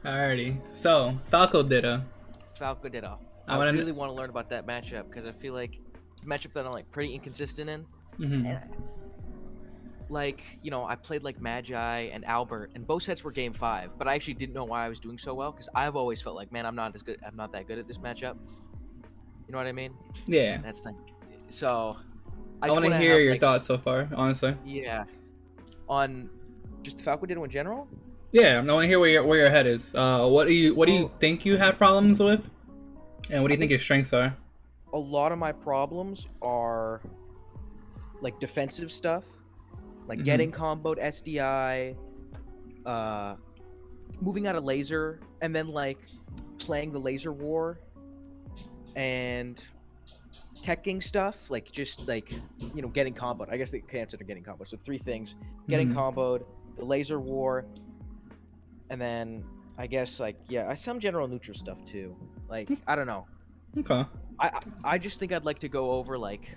Alrighty. So, Falco Ditto. Falco Ditto. I I want to. really want to learn about that matchup because I feel like it's a matchup that I'm like pretty inconsistent in. Mm-hmm. And I played like Magi and Albert, and both sets were game five, but I actually didn't know why I was doing so well because I've always felt like, man, I'm not as good. I'm not that good at this matchup. You know what I mean? Yeah. That's the So I I just want to want to hear have your like, thoughts so far, honestly. yeah, on just Falco Ditto in general. Yeah, I want to hear where your head is. What do you Well, think you had problems with, and what do I you think think your strengths are? a lot of my problems are like defensive stuff, like Mm-hmm. getting comboed SDI, uh, moving out of laser, and then like playing the laser war and teching stuff, like just like getting comboed. I guess they can consider getting comboed. So three things: getting Mm-hmm. comboed, the laser war, and then I guess like some general neutral stuff too. Like I don't know. Okay. I just think I'd like to go over like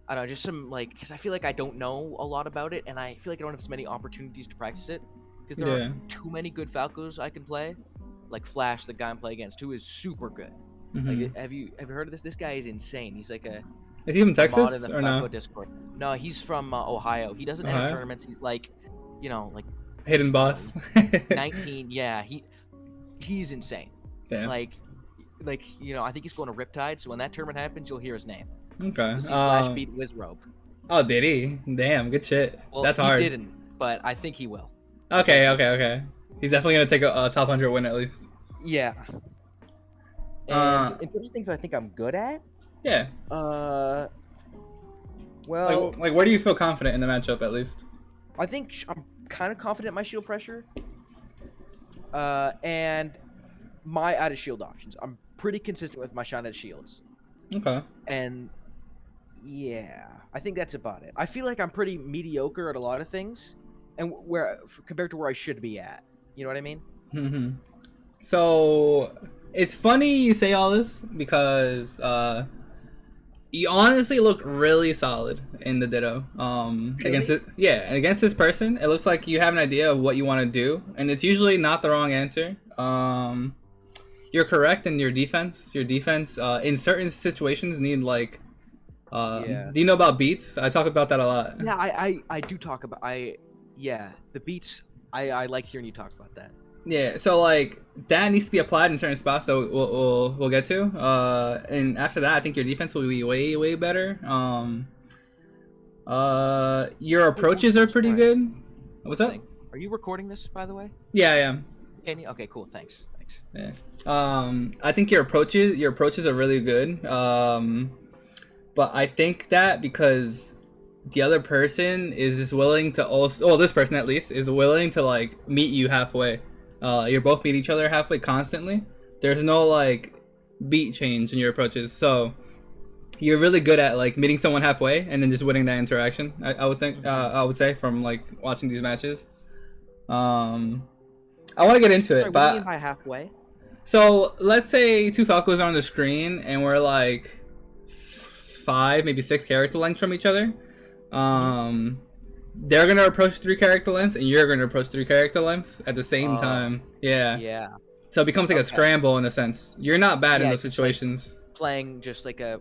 I don't know, just some like because I feel like I don't know a lot about it, and I feel like I don't have as many opportunities to practice it because there aren't Yeah. too many good Falcos I can play. Like Flash, the guy I'm playing against, who is super good. Mm-hmm. Like, have you heard of this? This guy is insane. He's like Is he from a mod in Texas the or Falco no? Discord. No, he's from Ohio. He doesn't enter Ohio. tournaments. He's like, like Hidden I don't know, boss. 19. Yeah, he's insane. Damn. Like, I think he's going to Riptide. So when that tournament happens, you'll hear his name. Okay. You'll see Flash beat Wizrobe. Oh, did he? Damn. Good shit. Well, That's he hard. didn't, but I think he will. I think Okay. he Okay. will. Okay. He's definitely gonna take a top 100 win at least. Yeah. And Uh. in terms of things I think I'm good at, Yeah. uh, Like, well, like, where do you feel confident in the matchup at least? I think I'm kind of confident in my shield pressure. And my out of shield options. I'm pretty consistent with my shot at shields. Okay. And yeah, I think that's about it. I feel like I'm pretty mediocre at a lot of things, and compared to where I should be at. You know what I mean? Hmm. So it's funny you say all this because you honestly look really solid in the Ditto. Against Really? it, yeah, against this person, it looks like you have an idea of what you want to do, and it's usually not the wrong answer. You're correct in your defense. Your defense, in certain situations, need like. Yeah. Do you know about beats? I talk about that a lot. Yeah, I do talk about yeah, the beats. I like hearing you talk about that. Yeah, so like that needs to be applied in certain spots. So we'll get to. And after that, I think your defense will be way better. Your Oh, approaches are pretty sorry. good. What's up? Thing. Are you recording this, by the way? Yeah, yeah, Can you? Okay, cool. Thanks. Thanks. yeah. I think your approaches are really good. But I think that because the other person is just willing to also, well, this person at least is willing to like meet you halfway. You're both meet each other halfway constantly. There's no like beat change in your approaches, so you're really good at like meeting someone halfway and then just winning that interaction. I would think, I would say from like watching these matches. Um, I want to get into Sorry, it, what do you mean but by halfway? so let's say two Falcos are on the screen and we're like five, maybe six character lengths from each other. Mm-hmm. Um, they're gonna approach three character lengths, and you're gonna approach three character lengths at the same Oh, time. Yeah, yeah. so it becomes like a Okay. scramble in a sense. You're not bad in Yeah, those it's just like situations. playing just like a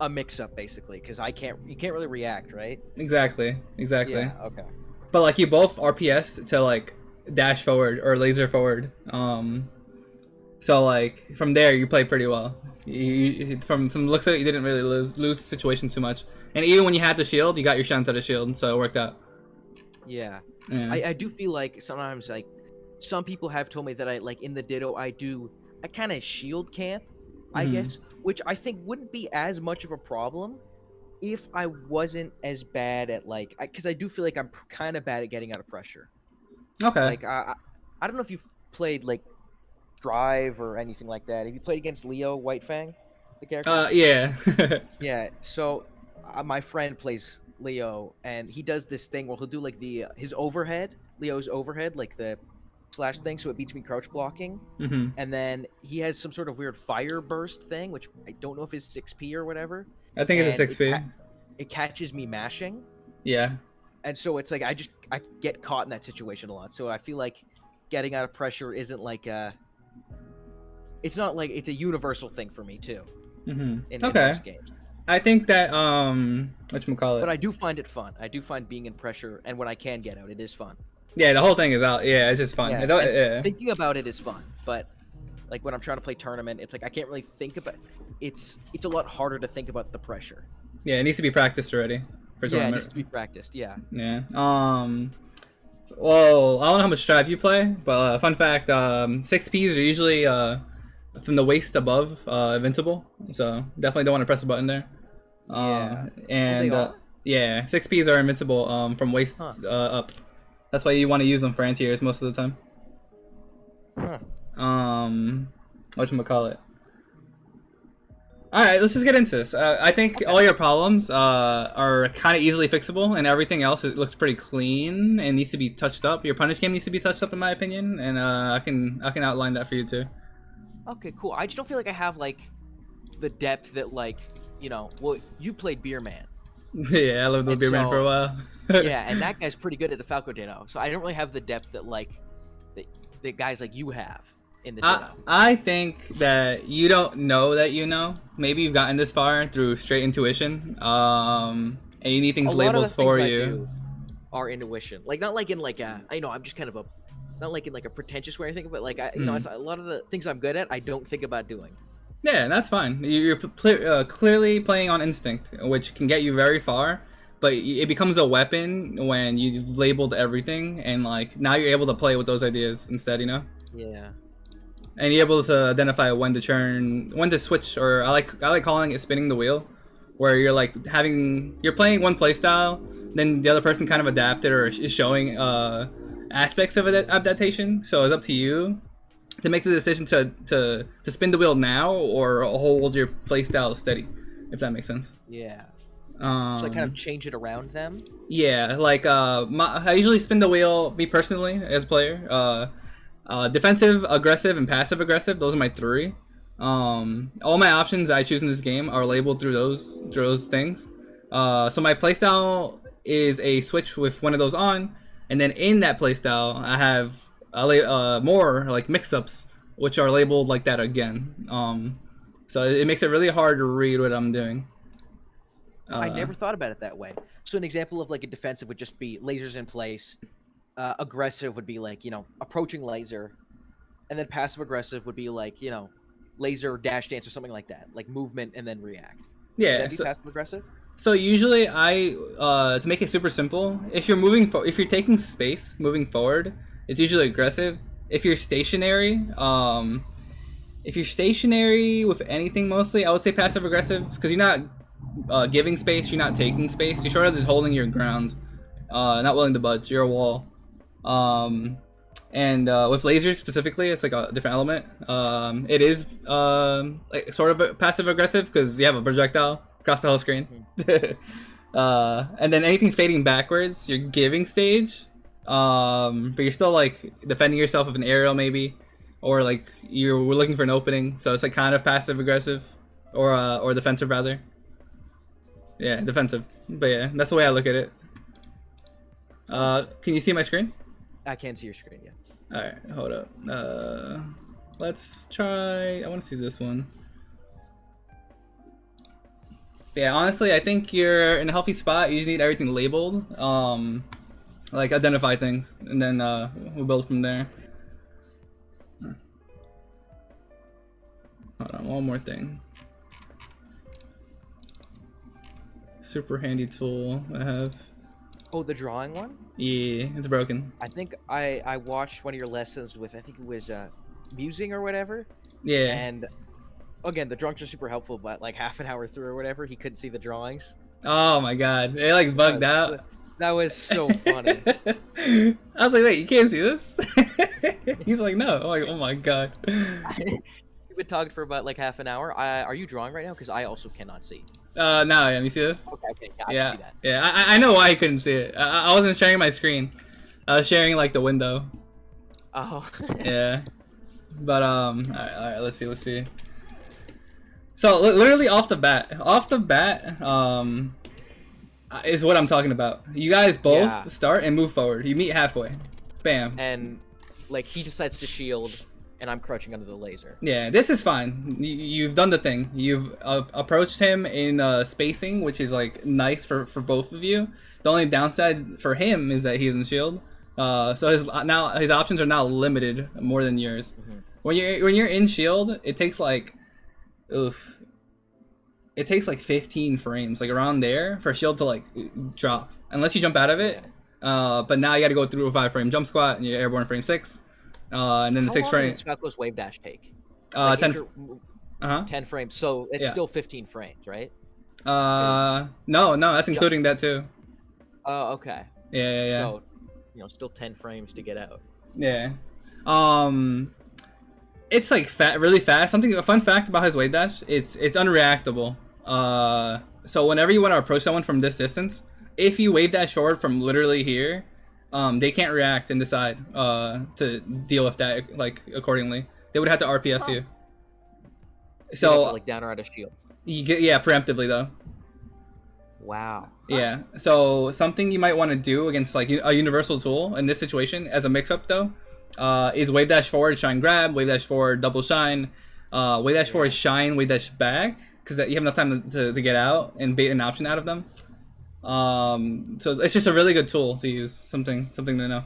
mix up basically, because you can't really react, right? Exactly, exactly. Yeah. Okay. But like you both RPS to like dash forward or laser forward. So like from there you play pretty well. From the looks of it, you didn't really lose situations too much. And even when you had the shield, you got your shunt to the shield, so it worked out. Yeah. Yeah. I do feel like sometimes like some people have told me that I like in the Ditto I kind of shield camp, I Hmm. guess, which I think wouldn't be as much of a problem if I wasn't as bad at like because I do feel like I'm kind of bad at getting out of pressure. Okay. Like I don't know if you've played like Drive or anything like that. Have you played against Leo Whitefang, the character? Yeah. Yeah. So my friend plays Leo, and he does this thing where he'll do like the his overhead, Leo's overhead, like the slash thing, so it beats me crouch blocking. Hmm. And then he has some sort of weird fire burst thing, which I don't know if is 6p or whatever. I think it's a And 6P. it catches me mashing. Yeah. and so it's like I get caught in that situation a lot. So I feel like getting out of pressure isn't like it's not like it's a universal thing for me too. In most games. I think that whatchamacallit. But I do find it fun. I do find being in pressure, and when I can get out, it is fun. Yeah, the whole thing is out. Yeah, it's just fun. Yeah, thinking about it is fun, but like when I'm trying to play tournament, it's like I can't really think about. It's a lot harder to think about the pressure. Yeah, it needs to be practiced already for tournament. Yeah, it needs to be practiced. Yeah. Yeah. Well, I don't know how much Strive you play, but fun fact: 6Ps are usually from the waist above invincible, so definitely don't want to press a button there. Yeah. And yeah, 6Ps are invincible from waist up. That's why you want to use them for anti-airs most of the time. Whatchamacallit. Alright, let's just get into this. I think all your problems are kind of easily fixable, and everything else it looks pretty clean and needs to be touched up. Your punish game needs to be touched up, in my opinion, and I can outline that for you too. Okay, cool. I just don't feel like I have like the depth that like well, you played Beer Man. Yeah, I lived with Beer Man for a while. Yeah, and that guy's pretty good at the Falco Ditto, so I don't really have the depth that like the guys like you have in the Ditto. I think that you don't know that you know. Maybe you've gotten this far through straight intuition, and you need things labeled for you. I do are intuition, like not like in like I'm just kind of a not like in like a pretentious way or anything, but like a lot of the things I'm good at, I don't think about doing. Yeah, that's fine. You're clearly playing on instinct, which can get you very far, but it becomes a weapon when you labeled everything, and like now you're able to play with those ideas instead, Yeah. And you're able to identify when to switch, or I like calling it spinning the wheel, where you're like you're playing one playstyle, then the other person kind of adapted or is showing aspects of adaptation. So it's up to you to make the decision to spin the wheel now or hold your playstyle steady, if that makes sense. Yeah. So I kind of change it around them. Yeah, like I usually spin the wheel. Me personally, as a player, defensive, aggressive, and passive aggressive. Those are my three. All my options I choose in this game are labeled through those things. So my playstyle is a switch with one of those on, and then in that playstyle I have more like mix-ups, which are labeled like that again. So it makes it really hard to read what I'm doing. I never thought about it that way. So an example of like a defensive would just be lasers in place. Aggressive would be like approaching laser, and then passive aggressive would be like laser dash dance or something like that, like movement and then react. Yeah. Would that be passive aggressive? So usually to make it super simple, if you're taking space moving forward, it's usually aggressive. If you're stationary, with anything mostly, I would say passive aggressive, because you're not giving space, you're not taking space, you're sort of just holding your ground, not willing to budge. You're a wall. And with lasers specifically, it's like a different element. It is like sort of passive aggressive because you have a projectile across the whole screen. And then anything fading backwards, you're giving stage, but you're still like defending yourself with an aerial maybe, or like we're looking for an opening, so it's like kind of passive aggressive, or defensive rather. Yeah, defensive. But yeah, that's the way I look at it. Can you see my screen? I can see your screen, yeah. Alright, hold up. Let's try... I want to see this one. Yeah, honestly, I think you're in a healthy spot. You just need everything labeled. Like, identify things. And then we'll build from there. Hold on, one more thing. Super handy tool I have. Oh, the drawing one? Yeah, it's broken. I think I watched one of your lessons with, I think it was musing or whatever. Yeah. And again, the drawings are super helpful, but like half an hour through or whatever, he couldn't see the drawings. Oh my god, it like bugged out. That was so funny. I was like, wait, you can't see this? He's like, no. I'm like, oh my god. We've been talking for about like half an hour. Are you drawing right now? Because I also cannot see. No, yeah, you see this? Okay, yeah, I yeah, can see that. Yeah, I know why I couldn't see it. I wasn't sharing my screen. I was sharing like the window. Oh. Yeah. But alright, let's see. So literally off the bat, is what I'm talking about. You guys both Yeah. start and move forward. You meet halfway. Bam. And like he decides to shield, and I'm crouching under the laser. Yeah, this is fine. You've done the thing. You've approached him in spacing, which is like nice for both of you. The only downside for him is that he isn't shield. So his options are now limited more than yours. Mm-hmm. When you're in shield, it takes like, oof. It takes like 15 frames, like around there, for shield to like drop, unless you jump out of it. But now you got to go through a 5-frame jump squat, and you're airborne frame 6, and then the 6 frame. How long does Falco's wave dash take? 10. 10 frames. So it's Yeah. still 15 frames, right? No, that's including that too. Oh, okay. Yeah. So, still 10 frames to get out. Yeah. It's like really fast. A fun fact about his wave dash, it's unreactable. So whenever you want to approach someone from this distance, if you wave dash forward from literally here, they can't react and decide to deal with that like accordingly. They would have to RPS you. So like down or out of shield. You get preemptively though. Wow. Yeah. So something you might want to do against like a universal tool in this situation as a mix-up though, is wave dash forward, shine grab, wave dash forward, double shine, wave dash forward, shine, wave dash back, because you have enough time to get out and bait an option out of them. So it's just a really good tool to use. Something to know.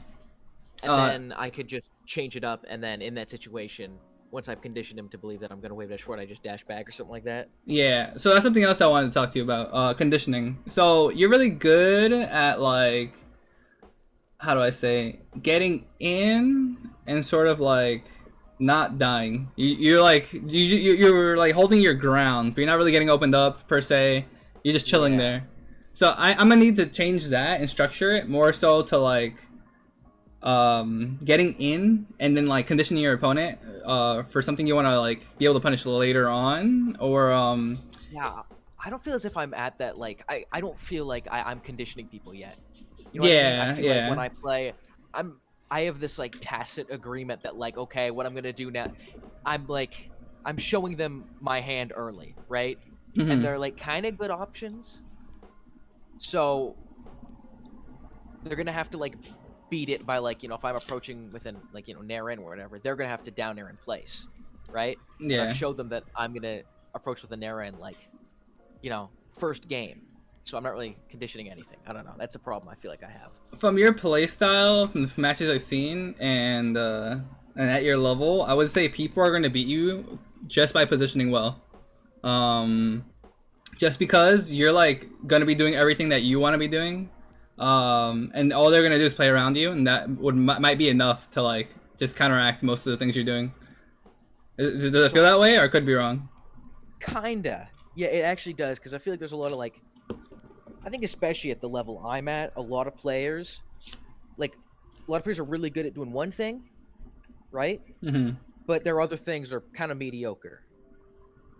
And then I could just change it up, and then in that situation, once I've conditioned him to believe that I'm gonna wave dash forward, I just dash back or something like that. Yeah. So that's something else I wanted to talk to you about. Conditioning. So you're really good at like, how do I say, getting in and sort of like not dying. You're like you're like holding your ground, but you're not really getting opened up per se. You're just chilling there. So I'm gonna need to change that and structure it more so to like getting in and then like conditioning your opponent for something you want to like be able to punish later on, or Yeah, I don't feel as if I'm at that, like I don't feel like I'm conditioning people yet. You Yeah, what I mean? I feel yeah. like when I play, I have this like tacit agreement that like, okay, what I'm gonna do now, I'm showing them my hand early, right? Mhm. And they're like kind of good options. So they're gonna have to like beat it by like, if I'm approaching within like, nair in or whatever, they're gonna have to down air in place, right? And Yeah. I've showed them that I'm gonna approach with a nair in like, first game. So I'm not really conditioning anything. I don't know. That's a problem I feel like I have. From your playstyle, from the matches I've seen, and at your level, I would say people are going to beat you just by positioning well. Just because you're like going to be doing everything that you want to be doing, and all they're going to do is play around you, and that might be enough to like just counteract most of the things you're doing. Does it feel that way, or I could be wrong? Kinda. Yeah, it actually does, because I feel like there's a lot of like, I think especially at the level I'm at, a lot of players are really good at doing one thing, right? Mm-hmm. But their other things are kind of mediocre.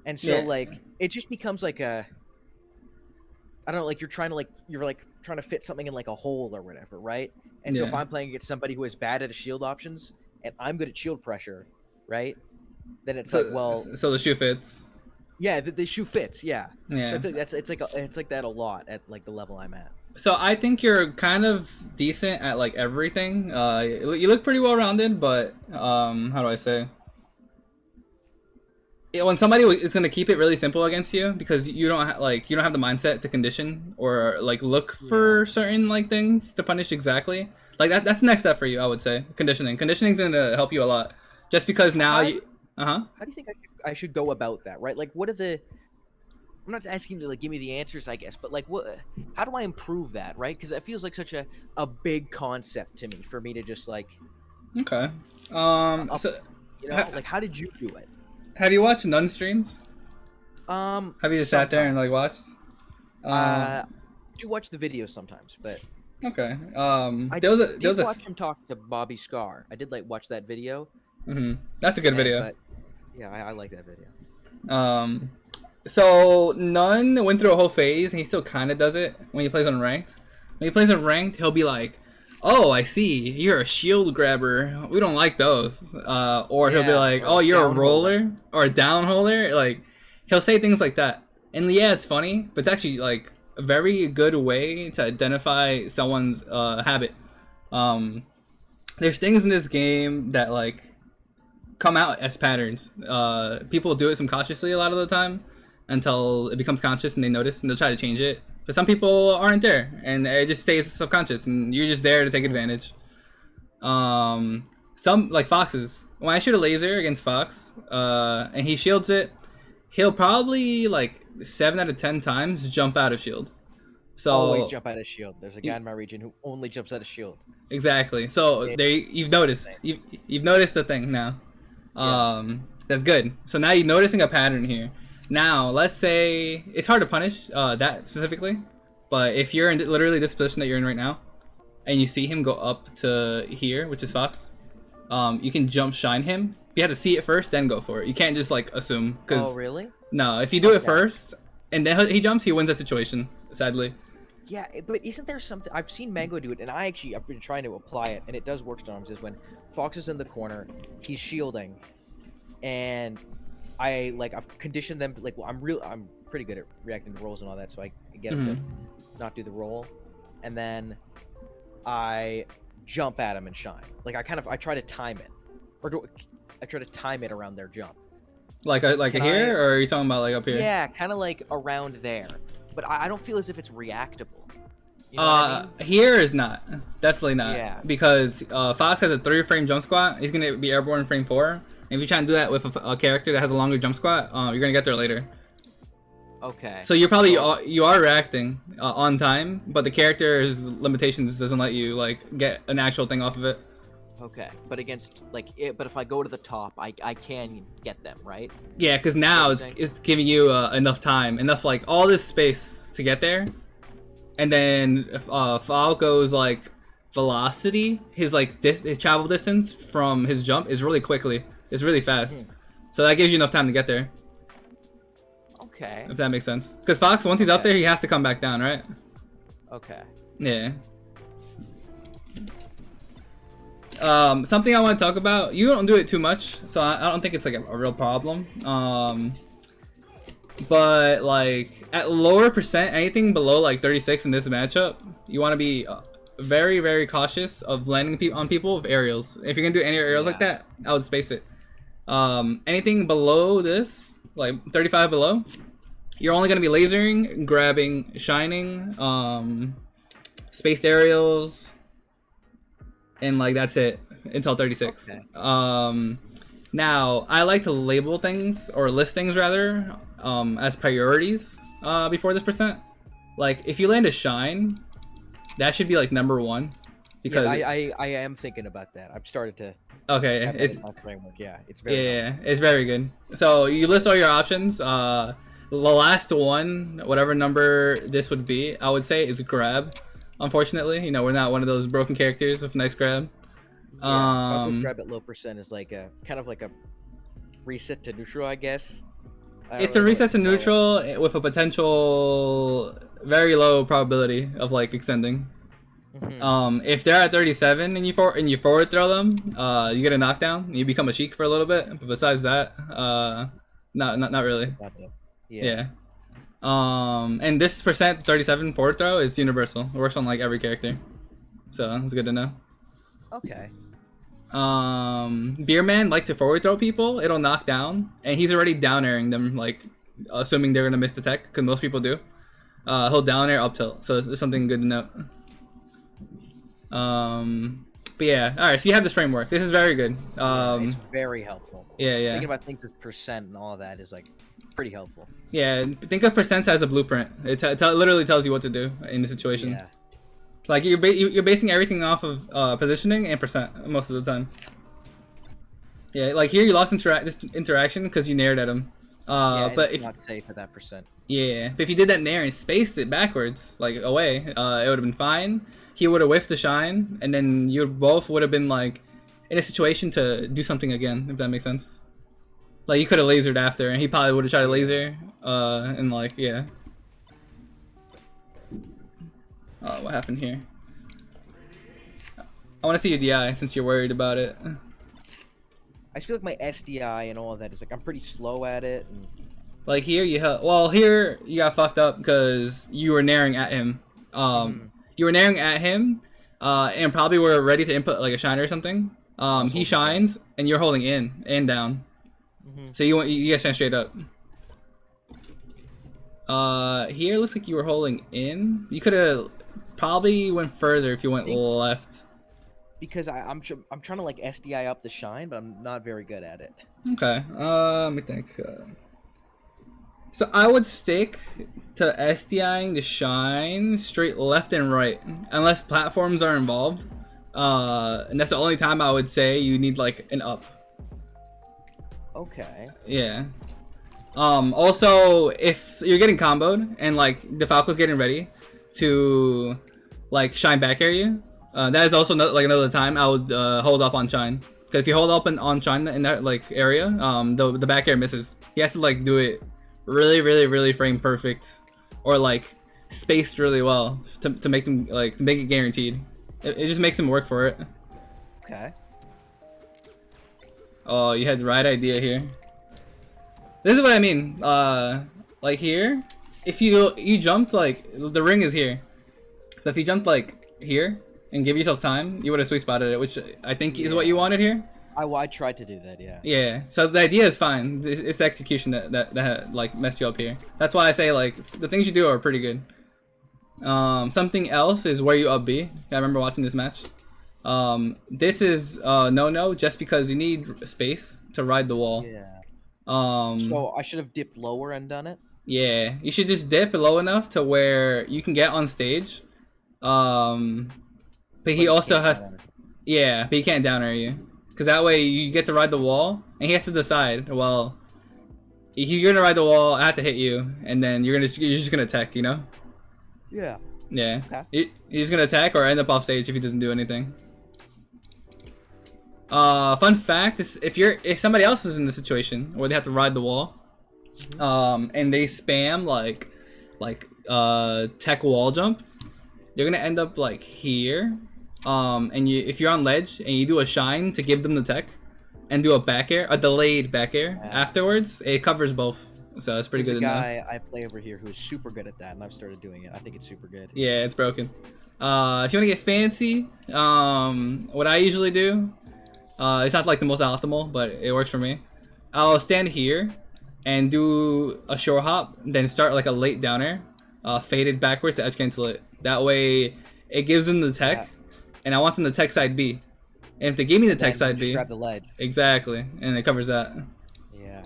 And so like it just becomes like I don't know, like you're trying to fit something in like a hole or whatever, right? And so if I'm playing against somebody who is bad at shield options and I'm good at shield pressure, right? Then it's like, well, so the shoe fits. Yeah, the shoe fits. Yeah. Yeah. So I think it's like that a lot at like the level I'm at. So I think you're kind of decent at like everything. You look pretty well rounded, but how do I say? When somebody is gonna keep it really simple against you because you don't have the mindset to condition or like look for certain like things to punish exactly. Like that's the next step for you, I would say. Conditioning. Conditioning's gonna help you a lot. Just because now you. How do you think I should go about that, right? Like, what are the? I'm not asking you to like give me the answers, I guess, but like, how do I improve that, right? Because it feels like such a big concept to me for me to just like. Okay. Like, how did you do it? Have you watched Nun streams? Have you just sat there and like watched? I do watch the videos sometimes, but. Okay. I did watch him talk to Bobby Scar. I did like watch that video. Mm-hmm. That's a good video. But, yeah, I like that video. So Nun went through a whole phase, and he still kind of does it when he plays on ranked. When he plays on ranked, he'll be like, "Oh, I see, you're a shield grabber. We don't like those." Or he'll be like, "Oh, you're a roller or a down holder." Like, he'll say things like that. And yeah, it's funny, but it's actually like a very good way to identify someone's habit. There's things in this game that like come out as patterns. People do it subconsciously a lot of the time until it becomes conscious and they notice and they'll try to change it. But some people aren't there and it just stays subconscious and you're just there to take advantage. Some like foxes. When I shoot a laser against Fox, and he shields it, he'll probably like 7 out of 10 times jump out of shield. So always jump out of shield. There's a guy in my region who only jumps out of shield. Exactly. So there you've noticed. You've noticed the thing now. That's good. So now you're noticing a pattern here. Now let's say it's hard to punish that specifically, but if you're in literally this position that you're in right now, and you see him go up to here, which is Fox, you can jump shine him. You have to see it first, then go for it. You can't just like assume. Oh really? No, if you do it first and then he jumps, he wins that situation. Sadly. Yeah, but isn't there something I've seen Mango do it, and I've been trying to apply it, and it does work sometimes. Is when Fox is in the corner, he's shielding, and I've conditioned them like, well, I'm pretty good at reacting to rolls and all that, so I get him to not do the roll, and then I jump at him and shine. Like I try to time it, I try to time it around their jump. Like here, or are you talking about like up here? Yeah, kind of like around there. But I don't feel as if it's reactable. You know what I mean? Here is not. Definitely not. Yeah. Because Fox has a 3-frame jump squat. He's going to be airborne in frame 4. And if you try and do that with a character that has a longer jump squat, you're going to get there later. Okay. So you're probably, you are reacting on time, but the character's limitations doesn't let you, like, get an actual thing off of it. Okay. But against, like, but if I go to the top, I can get them, right? Yeah, because now it's giving you enough time, enough, like, all this space to get there. And then Falco's, like, velocity, his, like, his travel distance from his jump is really quickly. It's really fast. So that gives you enough time to get there. Okay. If that makes sense. Because Fox, once he's up there, he has to come back down, right? Okay. Yeah. Something I want to talk about. You don't do it too much, so I don't think it's like a real problem. But like at lower percent, anything below like 36 in this matchup, you want to be very, very cautious of landing on people with aerials. If you're gonna do any aerials like that, I would space it. Anything below this, like 35 below, you're only gonna be lasering, grabbing, shining, spaced aerials. And like that's it until 36. Okay. Now I like to label things or list things rather as priorities before this percent. Like if you land a shine, that should be like number 1 because I am thinking about that. I've started to. Okay, it's my framework. Yeah, it's very. It's very good. So you list all your options. The last one, whatever number this would be, I would say is grab. Unfortunately, you know, we're not one of those broken characters with nice grab. Yeah, grab at low percent is like a kind of like a reset to neutral, I guess. It's a reset to neutral with a potential very low probability of like extending. If they're at 37 and you forward throw them, you get a knockdown. You become a cheek for a little bit, but besides that, not really. Yeah. And this percent 37 forward throw is universal. It works on like every character, so it's good to know. Okay. Beerman likes to forward throw people. It'll knock down, and he's already down airing them, like assuming they're gonna miss the tech, because most people do. He'll down air up tilt, so it's something good to note. But yeah, all right. So you have this framework. This is very good. It's very helpful. Yeah. Thinking about things with percent and all of that is like pretty helpful. Yeah, think of percents as a blueprint. It literally tells you what to do in the situation. Yeah. Like you're basing everything off of positioning and percent most of the time. Yeah, like here you lost this interaction because you nared at him. But if not safe at that percent. Yeah, but if you did that nair and spaced it backwards, like away, it would have been fine. He would have whiffed the shine, and then you both would have been like in a situation to do something again, if that makes sense. Like you could have lasered after, and he probably would have tried to laser, and like yeah. What happened here? I want to see your DI since you're worried about it. I just feel like my SDI and all of that is like I'm pretty slow at it. And Like here you well, here you got fucked up because you were naring at him. You were naring at him, and probably were ready to input like a shiner or something. He shines, and you're holding in and down. So you guys stand straight up. Here looks like you were holding in. You could have probably went further if you went left. Because I'm trying to like SDI up the shine, but I'm not very good at it. Okay. Let me think. So I would stick to SDIing the shine straight left and right, unless platforms are involved. And that's the only time I would say you need like an up. Okay. Yeah. Also, if you're getting comboed and like the Falco's getting ready to like shine back at you, that is also like another time I would hold up on shine. Because if you hold up on shine in that like area, the back air misses. He has to like do it really frame perfect, or like spaced really well to make them like to make it guaranteed. It just makes him work for it. Okay. Oh, you had the right idea here. This is what I mean. Like here, if you jumped like the ring is here, so if you jumped like here and give yourself time, you would have sweet spotted it, which I think is what you wanted here. I tried to do that, yeah. Yeah. So the idea is fine. It's the execution that like messed you up here. That's why I say like the things you do are pretty good. Something else is where you up B. I remember watching this match. This is no just because you need space to ride the wall. Yeah. So I should have dipped lower and done it? Yeah, you should just dip low enough to where you can get on stage. But he also has, yeah, but he can't down air you, because that way you get to ride the wall, and he has to decide. Well, he's gonna ride the wall. I have to hit you, and then you're just gonna tech, you know? Yeah. Yeah. Okay. He's gonna attack or end up off stage if he doesn't do anything. Fun fact is if somebody else is in the situation where they have to ride the wall, and they spam like tech wall jump, they're gonna end up like here. And if you're on ledge and you do a shine to give them the tech, and do a back air, a delayed back air afterwards, it covers both. So that's pretty good. There's a guy I play over here who's super good at that, and I've started doing it. I think it's super good. Yeah, it's broken. If you want to get fancy, what I usually do, it's not like the most optimal, but it works for me. I'll stand here and do a shore hop, then start like a late down air, faded backwards to edge cancel it. That way, it gives them the tech, and I want them to tech side B. And if they give me the tech side B, grab the ledge. Exactly, and it covers that. Yeah.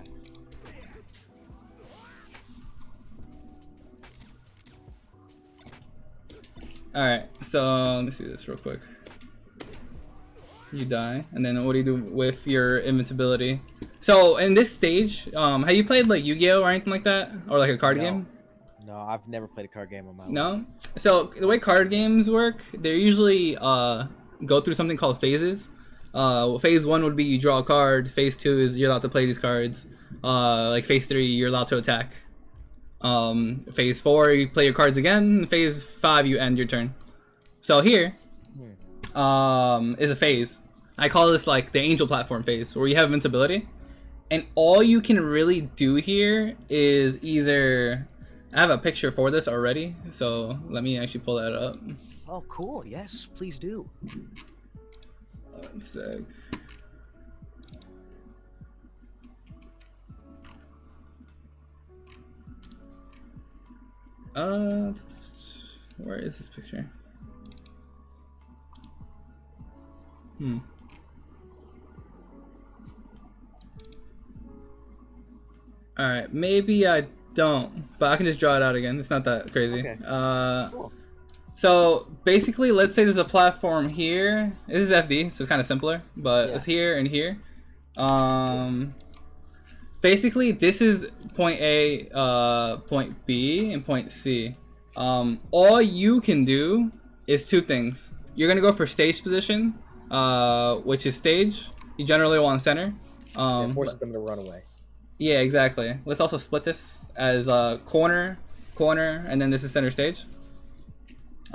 Alright, so let me see this real quick. You die, and then what do you do with your invincibility? So in this stage, have you played like Yu-Gi-Oh or anything like that, or like a card game? No, I've never played a card game in my life. No. So the way card games work, they usually go through something called phases. Phase 1 would be you draw a card. Phase 2 is you're allowed to play these cards. Like phase 3, you're allowed to attack. Phase 4, you play your cards again. Phase 5, you end your turn. So here, is a phase. I call this like the angel platform phase, where you have invincibility, and all you can really do here is either. I have a picture for this already, so let me actually pull that up. Oh, cool! Yes, please do. 1 sec. Where is this picture? Alright, maybe I don't, but I can just draw it out again. It's not that crazy. Okay. Cool. So basically, let's say there's a platform here. This is FD, so it's kind of simpler, but it's here and here. Basically, this is point A, point B, and point C. All you can do is 2 things. You're gonna go for stage position, which is stage. You generally want center. It forces them to run away. Yeah, exactly. Let's also split this as corner, and then this is center stage.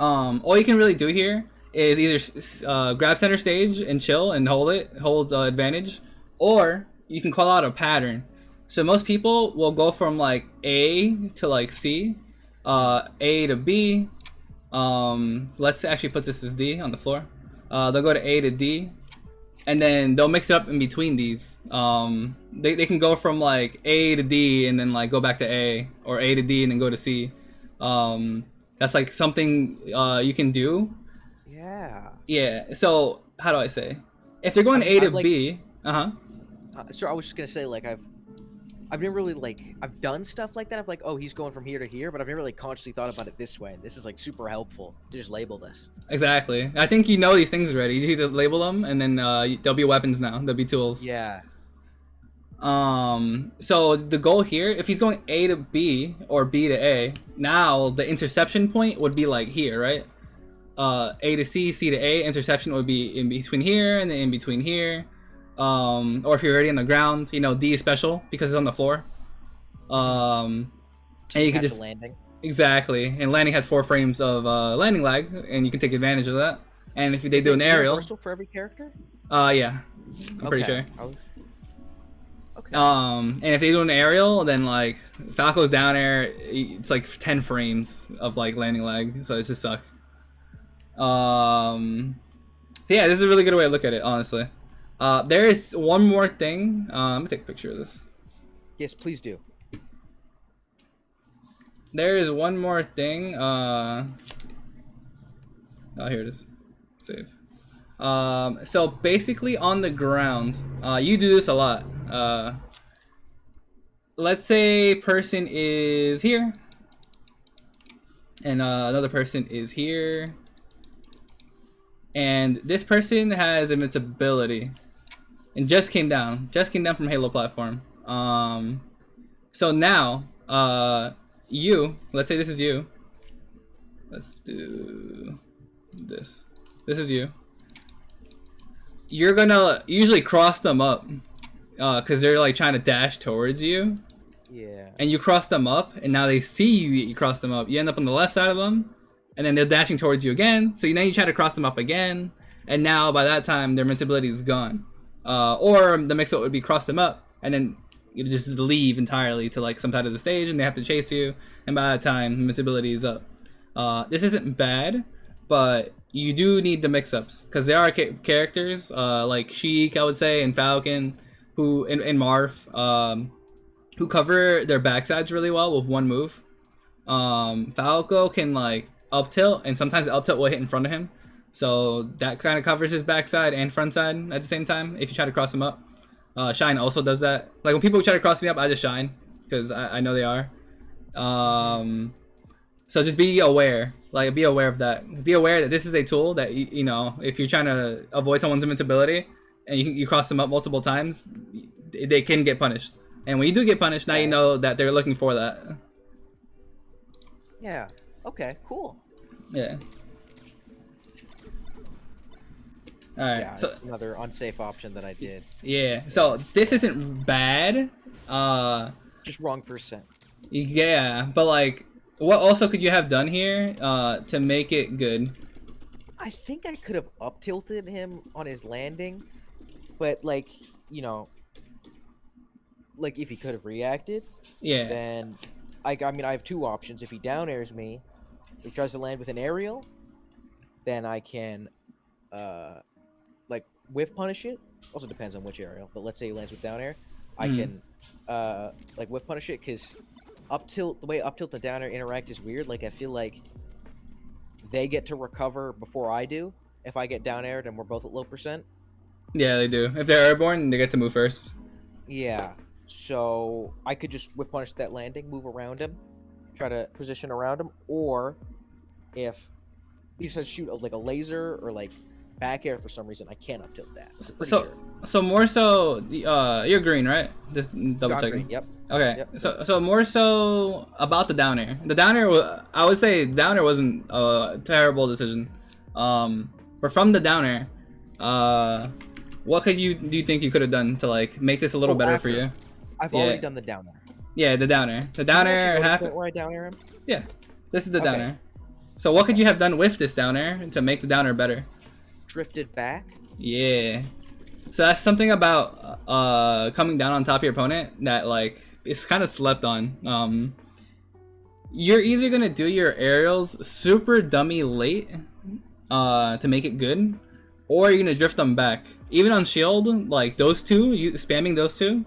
All you can really do here is either grab center stage and chill and hold advantage, or you can call out a pattern. So most people will go from like A to like C, A to B. Let's actually put this as D on the floor. They'll go to A to D, and then they'll mix it up in between these. They can go from like A to D and then like go back to A, or A to D and then go to C. That's like something you can do. Yeah. Yeah. So how do I say? If they're going A to like, B, so I was just gonna say, like, I've never really, like, I've done stuff like that. I'm like, oh, he's going from here to here, but I've never really consciously thought about it this way. This is like super helpful to just label this. exactly. I think you know these things already. You need to label them, and then they'll be weapons now. They'll be tools. Yeah. So the goal here, if he's going A to B or B to A, now the interception point would be like here, right? A to C, C to A. Interception would be in between here and then in between here. Or if you're already on the ground, you know, D is special because it's on the floor. And you can just landing. exactly. And landing has 4 frames of landing lag, and you can take advantage of that. And if they do an aerial, universal for every character? Yeah, I'm pretty sure. Okay. And if they do an aerial, then like Falco's down air, it's like 10 frames of like landing lag, so it just sucks. Yeah, this is a really good way to look at it, honestly. There is one more thing. Let me take a picture of this. Yes, please do. There is one more thing. Oh, here it is. Save. So basically on the ground, you do this a lot. Let's say person is here, and another person is here, and this person has invincibility, and just came down from Halo platform. So now, let's say this is you. Let's do this. This is you. You're gonna usually cross them up, cause they're like trying to dash towards you. Yeah. And you cross them up, and now they see you cross them up. You end up on the left side of them, and then they're dashing towards you again. So then you try to cross them up again, and now by that time their invincibility is gone. Or the mix-up would be cross them up, and then you just leave entirely to like some side of the stage, and they have to chase you. And by that time, invincibility is up. This isn't bad, but you do need the mix-ups because there are characters like Sheik, I would say, and Falcon, who and Marth, who cover their backsides really well with one move. Falco can like up tilt, and sometimes the up tilt will hit in front of him, so that kind of covers his backside and front side at the same time if you try to cross him up. Shine also does that. Like when people try to cross me up, I just shine because I know they are. So just be aware. Like be aware of that. Be aware that this is a tool that you know if you're trying to avoid someone's invincibility and you cross them up multiple times, they can get punished. And when you do get punished, now you know that they're looking for that. Yeah. Okay. Cool. Yeah. All right. Yeah, So that's another unsafe option that I did. yeah. So this isn't bad. Just wrong percent. Yeah, but like, what also could you have done here to make it good? I think I could have up tilted him on his landing, but like, you know, like if he could have reacted, Yeah. then I mean I have 2 options. If he down airs me, if he tries to land with an aerial, then I can like whiff punish it. Also depends on which aerial, but let's say he lands with down air, I can like whiff punish it because up tilt, the way up tilt and down air interact is weird. Like I feel like they get to recover before I do if I get down aired and we're both at low percent. Yeah, they do. If they're airborne, they get to move first. Yeah. So I could just whiff punish that landing, move around him, try to position around him, or if he just shoot like a laser or like back air for some reason, I can't up tilt that. So more so, you're green, right? Just double I'm checking. green, yep. Okay. Yep. So more so about the down air. The down air, I would say down air wasn't a terrible decision. But from the down air, what do you think you could have done to like make this a little better for you? I've already done the down air. Yeah, the down air. The down air happened. Where I down air him? Yeah, this is the down air. So what could you have done with this down air to make the down air better? Drifted back. Yeah. So that's something about coming down on top of your opponent that like it's kind of slept on. You're either gonna do your aerials super dummy late to make it good, or you're gonna drift them back. Even on shield, like those two, you spamming those two,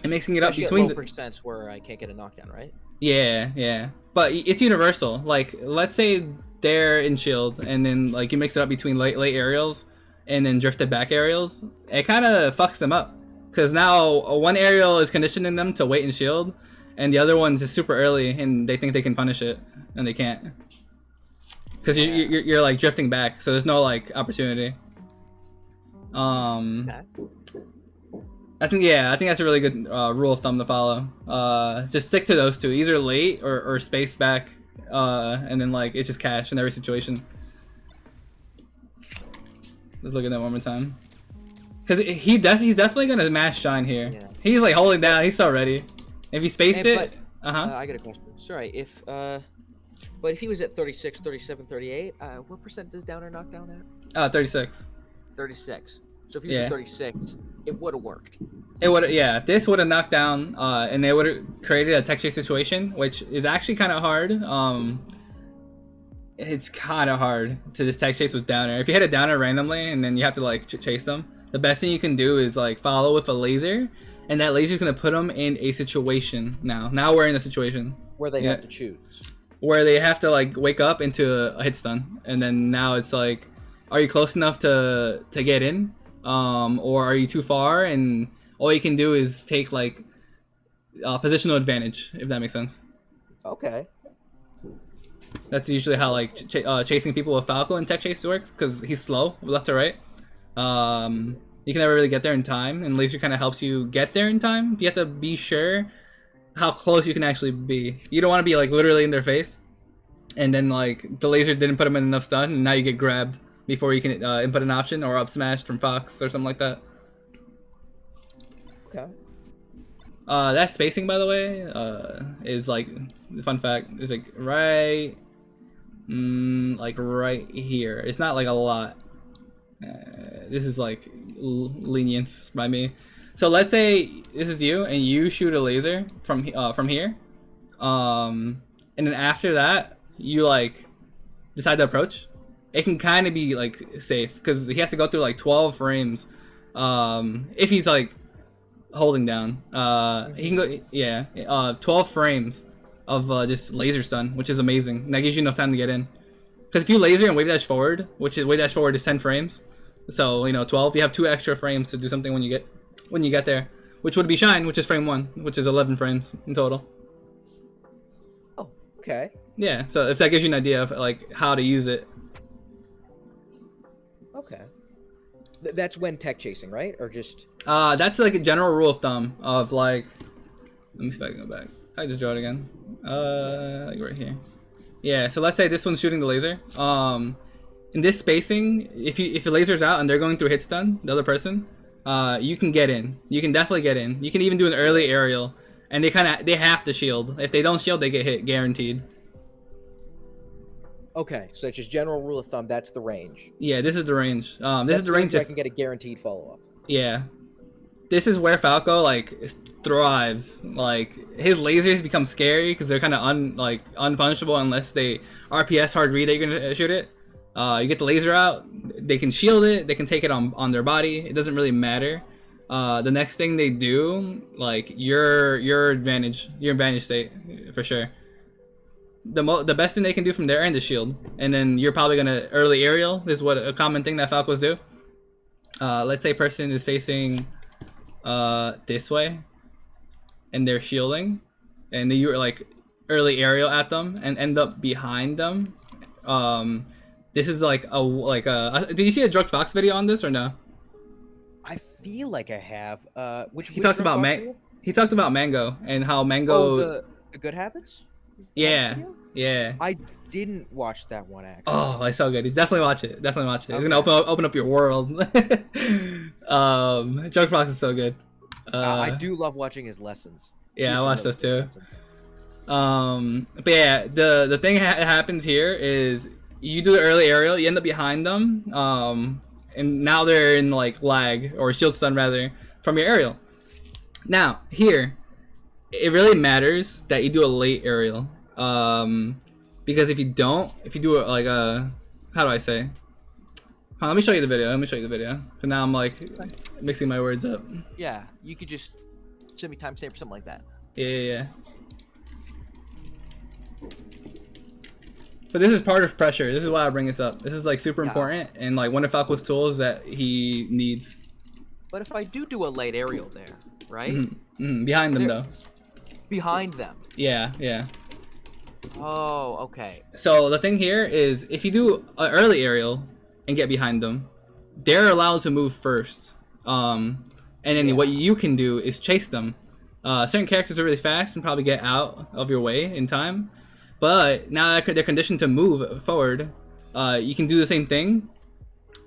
and mixing it up Especially between at low percents where I can't get a knockdown, right? yeah, yeah. But it's universal. Like, let's say they're in shield, and then like you mix it up between late aerials, and then drifted back aerials. It kind of fucks them up, because now one aerial is conditioning them to wait in shield, and the other one's is super early, and they think they can punish it, and they can't, because you're like drifting back, so there's no like opportunity. Okay. I think that's a really good rule of thumb to follow. Just stick to those two, either late or space back, and then like it's just cash in every situation. Let's look at that one more time, because he's definitely gonna mash shine here. Yeah. He's like holding down. He's so ready. If he spaced it, I got a question. Sorry, but if he was at 36, 37, 38, what percent does down or knockdown at? 36. 36. So if he was at 36, it would have worked. It would, yeah. This would have knocked down, and they would have created a tech chase situation, which is actually kind of hard. It's kind of hard to just tech chase with downer. If you hit a downer randomly and then you have to like chase them, the best thing you can do is like follow with a laser, and that laser is gonna put them in a situation. Now we're in a situation where they have to choose, where they have to like wake up into a hit stun, and then now it's like, are you close enough to get in? Or are you too far, and all you can do is take like positional advantage, if that makes sense. Okay. That's usually how like chasing people with Falco and tech chase works, because he's slow left to right. You can never really get there in time, and laser kind of helps you get there in time. You have to be sure how close you can actually be. You don't want to be like literally in their face, and then like the laser didn't put him in enough stun, and now you get grabbed before you can input an option, or up smash from Fox or something like that. Okay. That spacing, by the way, is like, fun fact, is like right here. It's not like a lot. This is like lenience by me. So let's say this is you, and you shoot a laser from here, and then after that you like decide to approach. It can kind of be like safe, because he has to go through like 12 frames. If he's like holding down, he can go 12 frames of just laser stun, which is amazing. And that gives you enough time to get in. Because if you laser and wave dash forward, which is wave dash forward is 10 frames, so 12, you have 2 extra frames to do something when you get there, which would be shine, which is frame 1, which is 11 frames in total. Oh, okay. Yeah, so if that gives you an idea of like how to use it. Okay. That's when tech chasing, right? Or just... that's like a general rule of thumb of like... Let me see if I can go back. I just draw it again. Like right here. Yeah, so let's say this one's shooting the laser. In this spacing, if your laser's out and they're going through hit stun, the other person, you can get in. You can definitely get in. You can even do an early aerial, and they have to shield. If they don't shield, they get hit, guaranteed. Okay, so it's just general rule of thumb. That's the range. Yeah, this is the range. This is the range. I can get a guaranteed follow up. Yeah, this is where Falco like thrives. Like his lasers become scary because they're kind of unpunishable unless they RPS hard read that you're gonna shoot it. You get the laser out, they can shield it, they can take it on their body. It doesn't really matter. The next thing they do, like your advantage state for sure. The best thing they can do from their end is shield, and then you're probably gonna early aerial. This is what a common thing that Falcos do. Let's say a person is facing this way, and they're shielding, and then you're like early aerial at them and end up behind them. This is like did you see a Drug Fox video on this or no? I feel like I have. He talked about Mango and how Mango. Oh, the good habits. Yeah, yeah. I didn't watch that one actually. Oh, it's so good. Definitely watch it. Definitely watch it. Okay. It's gonna open up your world. Drug Fox is so good. I do love watching his lessons. Yeah, I watch those too. But yeah, the thing that happens here is you do the early aerial, you end up behind them, and now they're in like lag or shield stun rather from your aerial. Now here, it really matters that you do a late aerial, because if you do it like a, how do I say? Let me show you the video. But now I'm like mixing my words up. Yeah, you could just send me timestamp or something like that. Yeah. But this is part of pressure. This is why I bring this up. This is like super important and like one of Falco's tools that he needs. But if I do a late aerial there, right? Behind them though. Behind them. Yeah. Oh, okay. So the thing here is, if you do an early aerial and get behind them, they're allowed to move first. And then what you can do is chase them. Certain characters are really fast and probably get out of your way in time. But now they're conditioned to move forward. You can do the same thing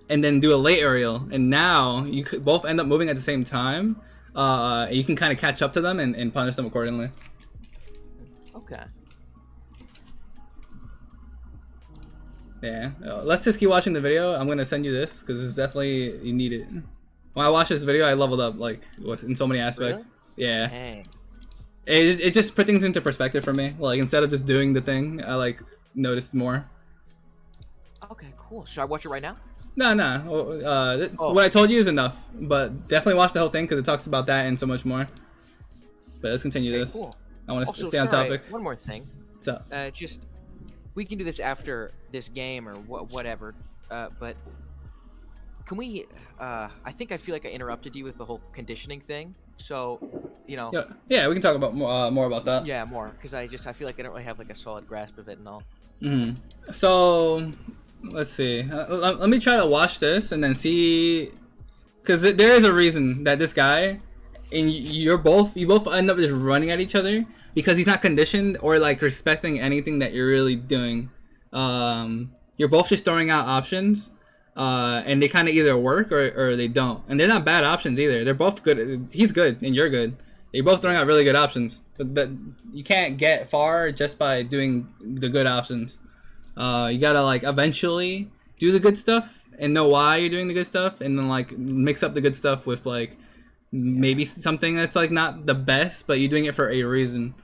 and then do a late aerial. And now you could both end up moving at the same time. You can kind of catch up to them and punish them accordingly. Okay. Yeah. Let's just keep watching the video. I'm going to send you this because it's definitely, you need it. When I watched this video, I leveled up like in so many aspects. Really? Yeah. Dang. It just put things into perspective for me. Like instead of just doing the thing, I like noticed more. Okay, cool. Should I watch it right now? No. What I told you is enough, but definitely watch the whole thing because it talks about that and so much more. But let's continue this. Cool. I want to stay on topic. One more thing. What's up? Just we can do this after this game or whatever. But can we? I feel like I interrupted you with the whole conditioning thing. So, you know. Yeah, we can talk about more about that. Yeah, more because I feel like I don't really have like a solid grasp of it and all. So, let's see. Let me try to watch this and then see, because there is a reason that this guy and you both end up just running at each other because he's not conditioned or like respecting anything that you're really doing. You're both just throwing out options. And they kind of either work or they don't, and they're not bad options either. They're both good. He's good and you're good. You're both throwing out really good options, but you can't get far just by doing the good options. You gotta like eventually do the good stuff and know why you're doing the good stuff, and then like mix up the good stuff with like maybe something that's like not the best, but you're doing it for a reason.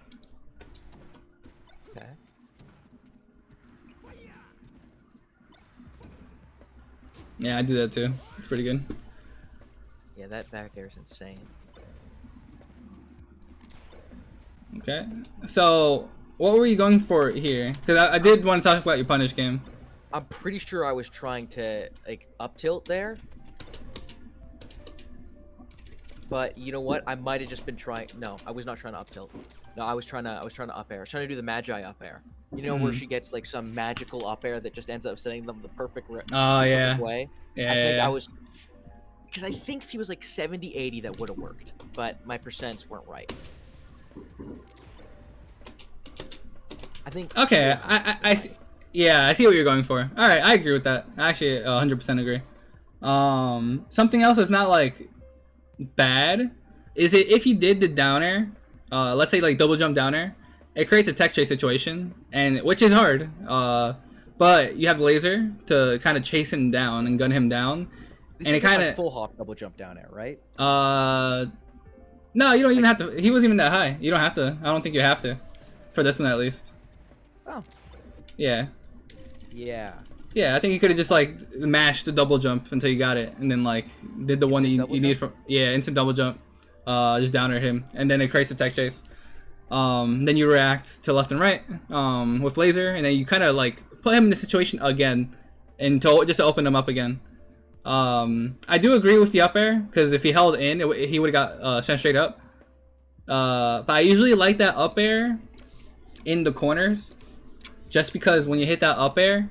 Yeah, I do that too. It's pretty good. Yeah, that back air is insane. Okay. So, what were you going for here? Because I did want to talk about your punish game. I'm pretty sure I was trying to like up tilt there. But you know what? I might have just been trying. No, I was not trying to up tilt. No, I was trying to up air. I was trying to do the magi up air. You know where she gets like some magical up air that just ends up setting them the perfect way. Yeah. I think I was, because I think if he was like 70-80 that would have worked, but my percents weren't right. I think. Okay, I see. Yeah, I see what you're going for. All right, I agree with that. I actually 100% agree. Something else that's not like bad is it if you did the down air, let's say like double jump down air, it creates a tech chase situation, and which is hard. But you have laser to kind of chase him down and gun him down, this and is it kind of like full hop double jump down air, right? No, you don't even have to. He wasn't even that high. You don't have to. I don't think you have to, for this one at least. Oh. Yeah. Yeah. Yeah, I think you could have just like mashed the double jump until you got it, and then like did the one that you need for instant double jump, just down air him, and then it creates a tech chase. Then you react to left and right with laser, and then you kind of like put him in the situation again, and just to open him up again. I do agree with the up air because if he held in, he would have got sent straight up. But I usually like that up air in the corners. Just because when you hit that up air,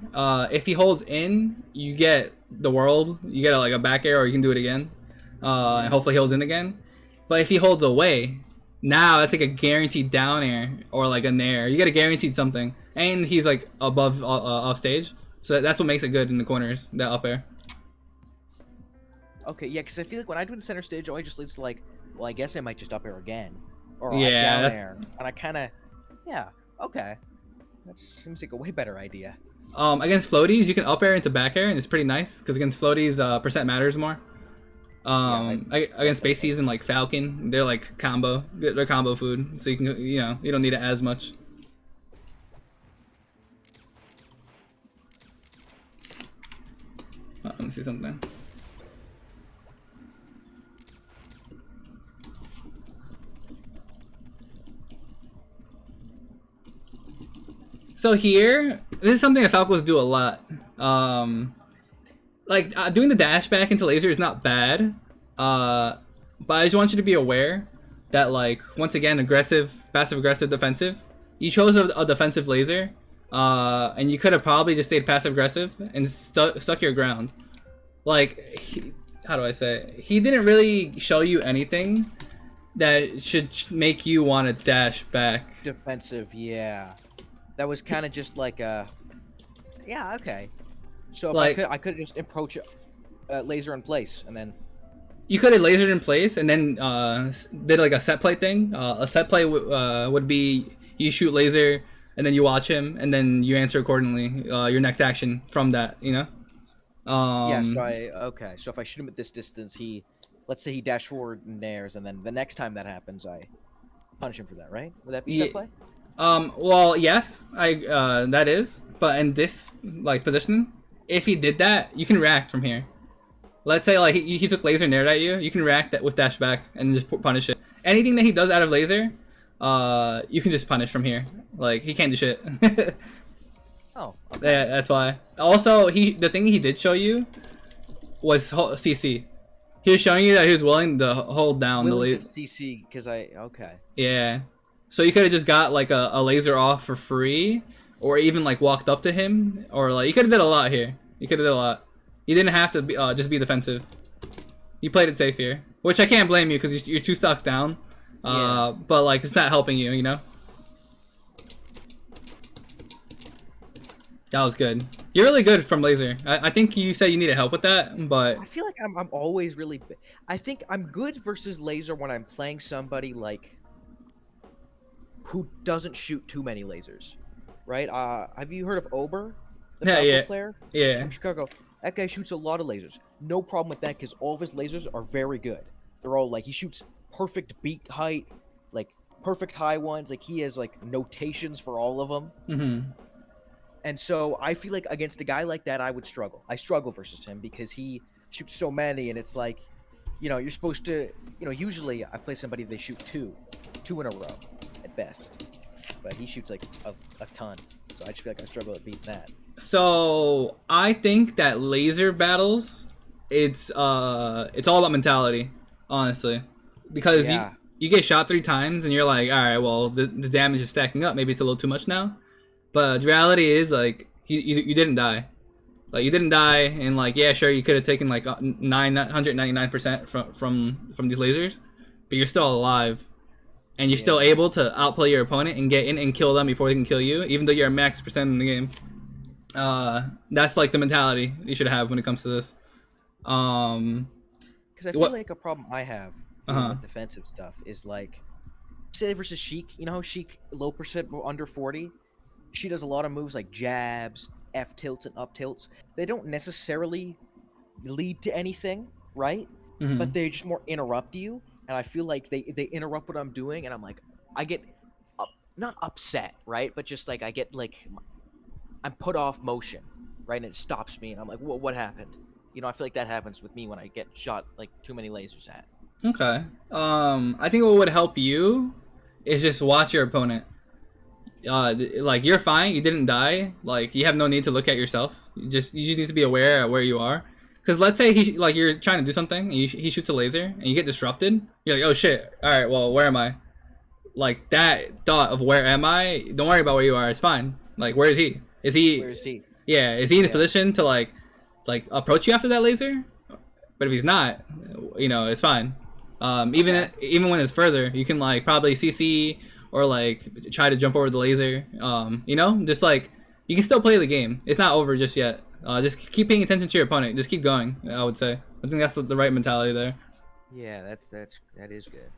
if he holds in, you get the world. You get like a back air, or you can do it again. And hopefully he holds in again. But if he holds away, now it's like a guaranteed down air or like a nair. You get a guaranteed something. And he's like above off stage. So that's what makes it good in the corners, that up air. Okay, yeah, because I feel like when I do it in center stage, it always just leads to like, well, I guess I might just up air again. Or yeah, down air. And I kind of, yeah, okay. That seems like a way better idea. Against floaties, you can up air into back air, and it's pretty nice because against floaties, percent matters more. Against Spaceys and like Falcon, they're like combo. They're combo food, so you can you don't need it as much. Let me see something. So here, this is something that Falcos do a lot. Doing the dash back into laser is not bad, but I just want you to be aware that, like, once again, aggressive, passive aggressive, defensive. You chose a defensive laser, and you could have probably just stayed passive aggressive and stuck your ground. Like, how do I say? He didn't really show you anything that should make you want to dash back. Defensive, yeah. That was kind of just like a, yeah, okay. So if like, I could just approach laser in place and then. You could have lasered in place and then did like a set play thing. A set play would be you shoot laser and then you watch him and then you answer accordingly. Your next action from that, Yeah. So So if I shoot him at this distance, let's say he dash forward and nares, and then the next time that happens, I punish him for that, right? Would that be set play? Well, yes, that is, but in this like position, if he did that, you can react from here. Let's say like he took laser nared at you, you can react that with dash back and just punish it. Anything that he does out of laser, you can just punish from here. Like he can't do shit. Oh, okay. Yeah, that's why. Also, the thing he did show you was CC. He was showing you that he was willing to hold down the laser. CC because okay. Yeah. So you could have just got like a laser off for free, or even like walked up to him, or like you could have did a lot here. You could have did a lot. You didn't have to just be defensive. You played it safe here, which I can't blame you because you're 2 stocks down. Yeah. But like it's not helping you, you know. That was good. You're really good from laser. I think you said you needed help with that, but I feel like I'm always really. I think I'm good versus laser when I'm playing somebody like who doesn't shoot too many lasers, right? Have you heard of Ober, the Falco player? Yeah. From Chicago. That guy shoots a lot of lasers. No problem with that because all of his lasers are very good. They're all like he shoots perfect beak height, like perfect high ones. Like he has like notations for all of them. Mm-hmm. And so I feel like against a guy like that, I would struggle. I struggle versus him because he shoots so many, and it's like, you're supposed to, usually I play somebody they shoot two in a row at best, but he shoots like a ton. So I just feel like I struggle at beating that. So I think that laser battles, it's all about mentality, honestly, because you get shot 3 times and you're like, all right, well the damage is stacking up. Maybe it's a little too much now. But the reality is, like, you didn't die. Like, you didn't die, and, like, yeah, sure, you could have taken, like, 199% from these lasers, but you're still alive. And you're still able to outplay your opponent and get in and kill them before they can kill you, even though you're max percent in the game. That's, like, the mentality you should have when it comes to this. Because I feel like a problem I have with defensive stuff is, like, say versus Sheik. You know how Sheik, low percent, under 40? She does a lot of moves like jabs, F tilts, and up tilts. They don't necessarily lead to anything, right? Mm-hmm. But they just more interrupt you, and I feel like they interrupt what I'm doing, and I'm like, I get not upset, right? But just like I get like I'm put off motion, right? And it stops me, and I'm like, what happened? I feel like that happens with me when I get shot like too many lasers at. Okay. I think what would help you is just watch your opponent. Like you're fine, you didn't die. Like you have no need to look at yourself. You just need to be aware of where you are. Because let's say you're trying to do something, and he shoots a laser, and you get disrupted. You're like, oh shit! All right, well, where am I? Like that thought of where am I? Don't worry about where you are. It's fine. Like where is he? Where is he? Yeah, is he in a position to like approach you after that laser? But if he's not, it's fine. Even when it's further, you can like probably CC. Or like try to jump over the laser, just like you can still play the game. It's not over just yet. Just keep paying attention to your opponent. Just keep going. I would say. I think that's the right mentality there. Yeah, that is good.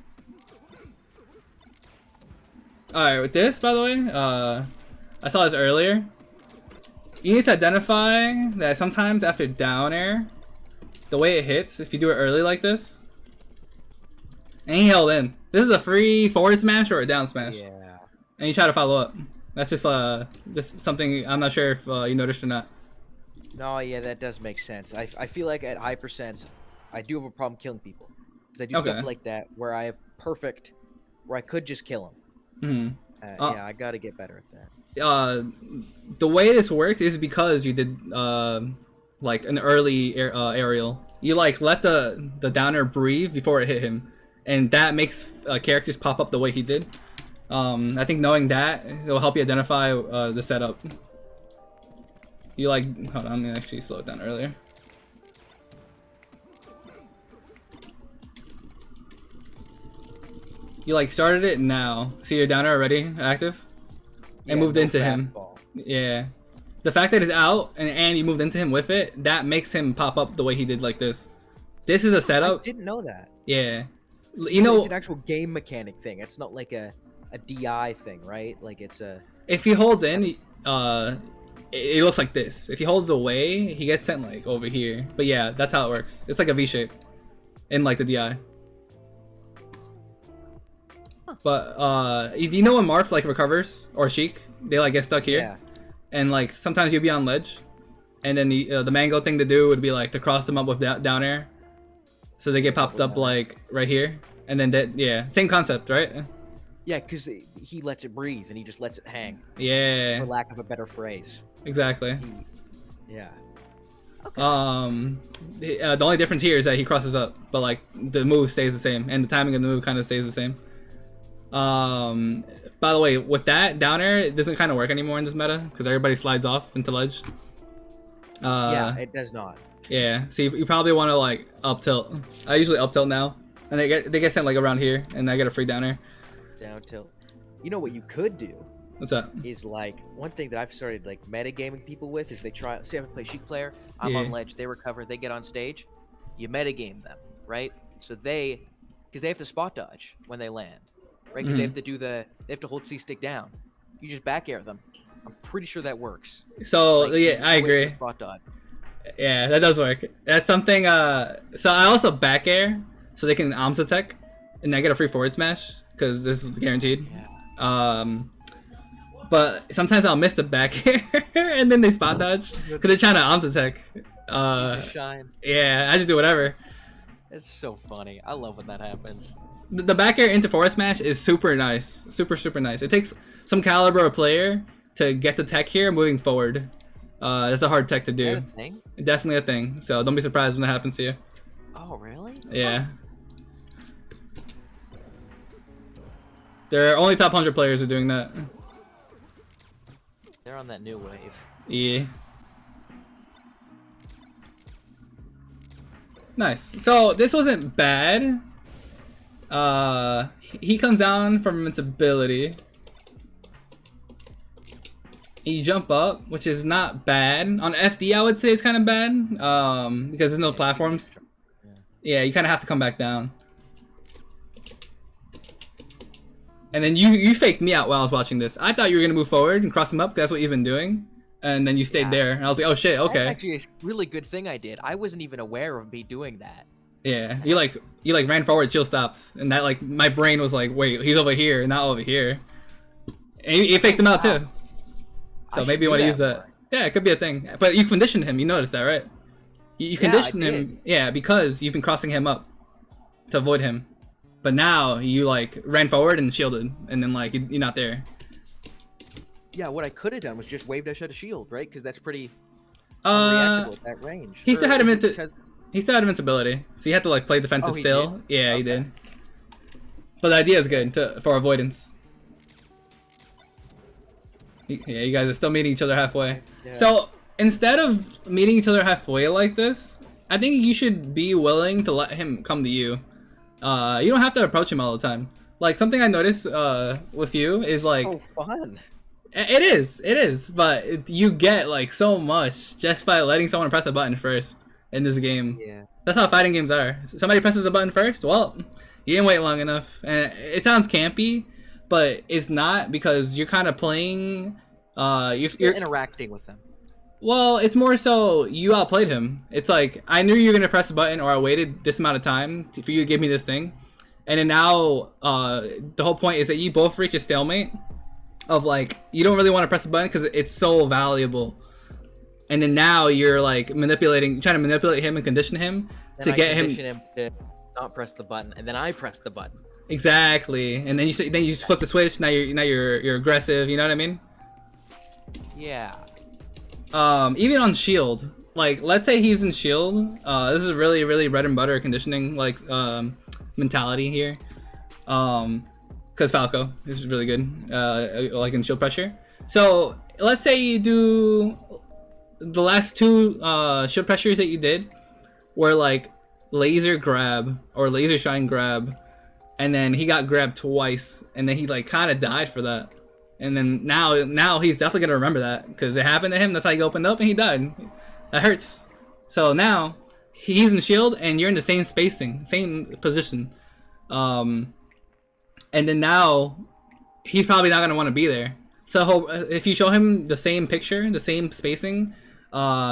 All right, with this, by the way, I saw this earlier. You need to identify that sometimes after down air, the way it hits, if you do it early like this, and he held in. This is a free forward smash or a down smash. Yeah. And you try to follow up. That's just something I'm not sure if you noticed or not. No, yeah, that does make sense. I feel like at high percents, I do have a problem killing people. Because I do Okay. stuff like that where I have perfect, where I could just kill them. Mm-hmm. Yeah, I gotta get better at that. The way this works is because you did like an early aerial. You like let the downer breathe before it hit him, and that makes characters pop up the way he did. I think knowing that it'll help you identify the setup. You like hold on, I'm gonna actually slow it down earlier. You like started it now. See your downer already active? And Yeah, moved no into him. fastball. Yeah. The fact that it's out and you moved into him with it, that makes him pop up the way he did like this. This is a I setup. didn't know that. Yeah. You know, It's an actual game mechanic thing. It's not like a DI thing, right? Like it's a. if he holds in, it looks like this. If he holds away, he gets sent like over here. But yeah, that's how it works. It's like a V shape in like the DI. But do you know when Marth like recovers or Sheik? They like get stuck here. Yeah. And like sometimes you'll be on ledge, and then the mango thing to do would be like to cross them up with down air, so they get popped up like right here, and then that yeah, same concept, right? Yeah, because he lets it breathe and he just lets it hang, Yeah, for lack of a better phrase. exactly. Yeah. The only difference here is that he crosses up, but like the move stays the same, and the timing of the move kind of stays the same. By the way, with that down air, it doesn't kind of work anymore in this meta because everybody slides off into ledge. Yeah, it does not. Yeah, so you probably want to like up tilt. I usually up tilt now, and they get sent like around here, and I get a free down air. Down tilt. You know what you could do What's up? is like one thing that I've started like metagaming people with is they try. Say I play Sheik player, I'm Yeah. on ledge, they recover, they get on stage. You metagame them, right? So because they have to spot dodge when they land, right? Because they have to they have to hold C stick down. You just back air them. I'm pretty sure that works. So Like, yeah, I wait for the agree. Spot dodge. Yeah, that does work. That's something. So I also back air so they can arms attack, and I get a free forward smash because this is guaranteed. Yeah. But sometimes I'll miss the back air and then they spot dodge because they're trying to arms attack. Just shine. Yeah, I just do whatever. It's so funny. I love when that happens. The back air into forward smash is super nice, super nice. It takes some caliber of player to get the tech here moving forward. It's a hard tech to Is do. that a thing? Definitely a thing. So don't be surprised when that happens to you. Oh, really? Yeah. There are only top 100 players who are doing that. They're on that new wave. Yeah. Nice. So this wasn't bad. He comes down from invincibility. You jump up, which is not bad. On FD, I would say it's kind of bad. Because there's no platforms. Yeah, you kind of have to come back down. And then you faked me out while I was watching this. I thought you were gonna move forward and cross him up. 'Cause that's what you've been doing. And then you stayed there, and I was like, oh shit, okay. That's actually a really good thing I did. I wasn't even aware of me doing that. Yeah, you like ran forward, chill stopped, and that like my brain was like, wait, he's over here, not over here. And you faked him out too. So maybe you want to use that. Yeah, it could be a thing. But you conditioned him. You noticed that, right? You conditioned him, yeah, because you've been crossing him up to avoid him. But now you like ran forward and shielded, and then like you're not there. Yeah, what I could have done was just wave dash out a shield, right? Because that's pretty unreactable at that range. He still had him into. Because... He still had invincibility, so you had to like play defensive he still. did? Yeah, Okay. he did. But the idea is good for avoidance. Yeah, you guys are still meeting each other halfway. Yeah. So instead of meeting each other halfway like this, I think you should be willing to let him come to you. You don't have to approach him all the time. Like something I noticed with you is like Oh, fun. it is, but you get like so much just by letting someone press a button first in this game. Yeah. That's how fighting games are. Somebody presses a button first, well, you didn't wait long enough. And it sounds campy, but it's not because you're kind of playing. You're interacting with them. Well, it's more so you outplayed him. It's like I knew you were gonna press the button, or I waited this amount of time for you to give me this thing, and then now the whole point is that you both reach a stalemate of like you don't really want to press the button because it's so valuable, and then now you're like trying to manipulate him and condition him Then to I get condition him him to not press the button, and then I press the button. exactly, and then you just flip the switch. Now you're aggressive. You know what I mean? Yeah. Even on shield, like let's say he's in shield, this is really really bread and butter conditioning like mentality here, because Falco is really good like in shield pressure. So let's say you do the last two shield pressures that you did were like laser grab or laser shine grab, and then he got grabbed twice, and then he like kind of died for that. And then now he's definitely gonna remember that because it happened to him. That's how he opened up and he died. That hurts. So now he's in shield and you're in the same spacing, same position. And then now he's probably not gonna want to be there. So if you show him the same picture, the same spacing,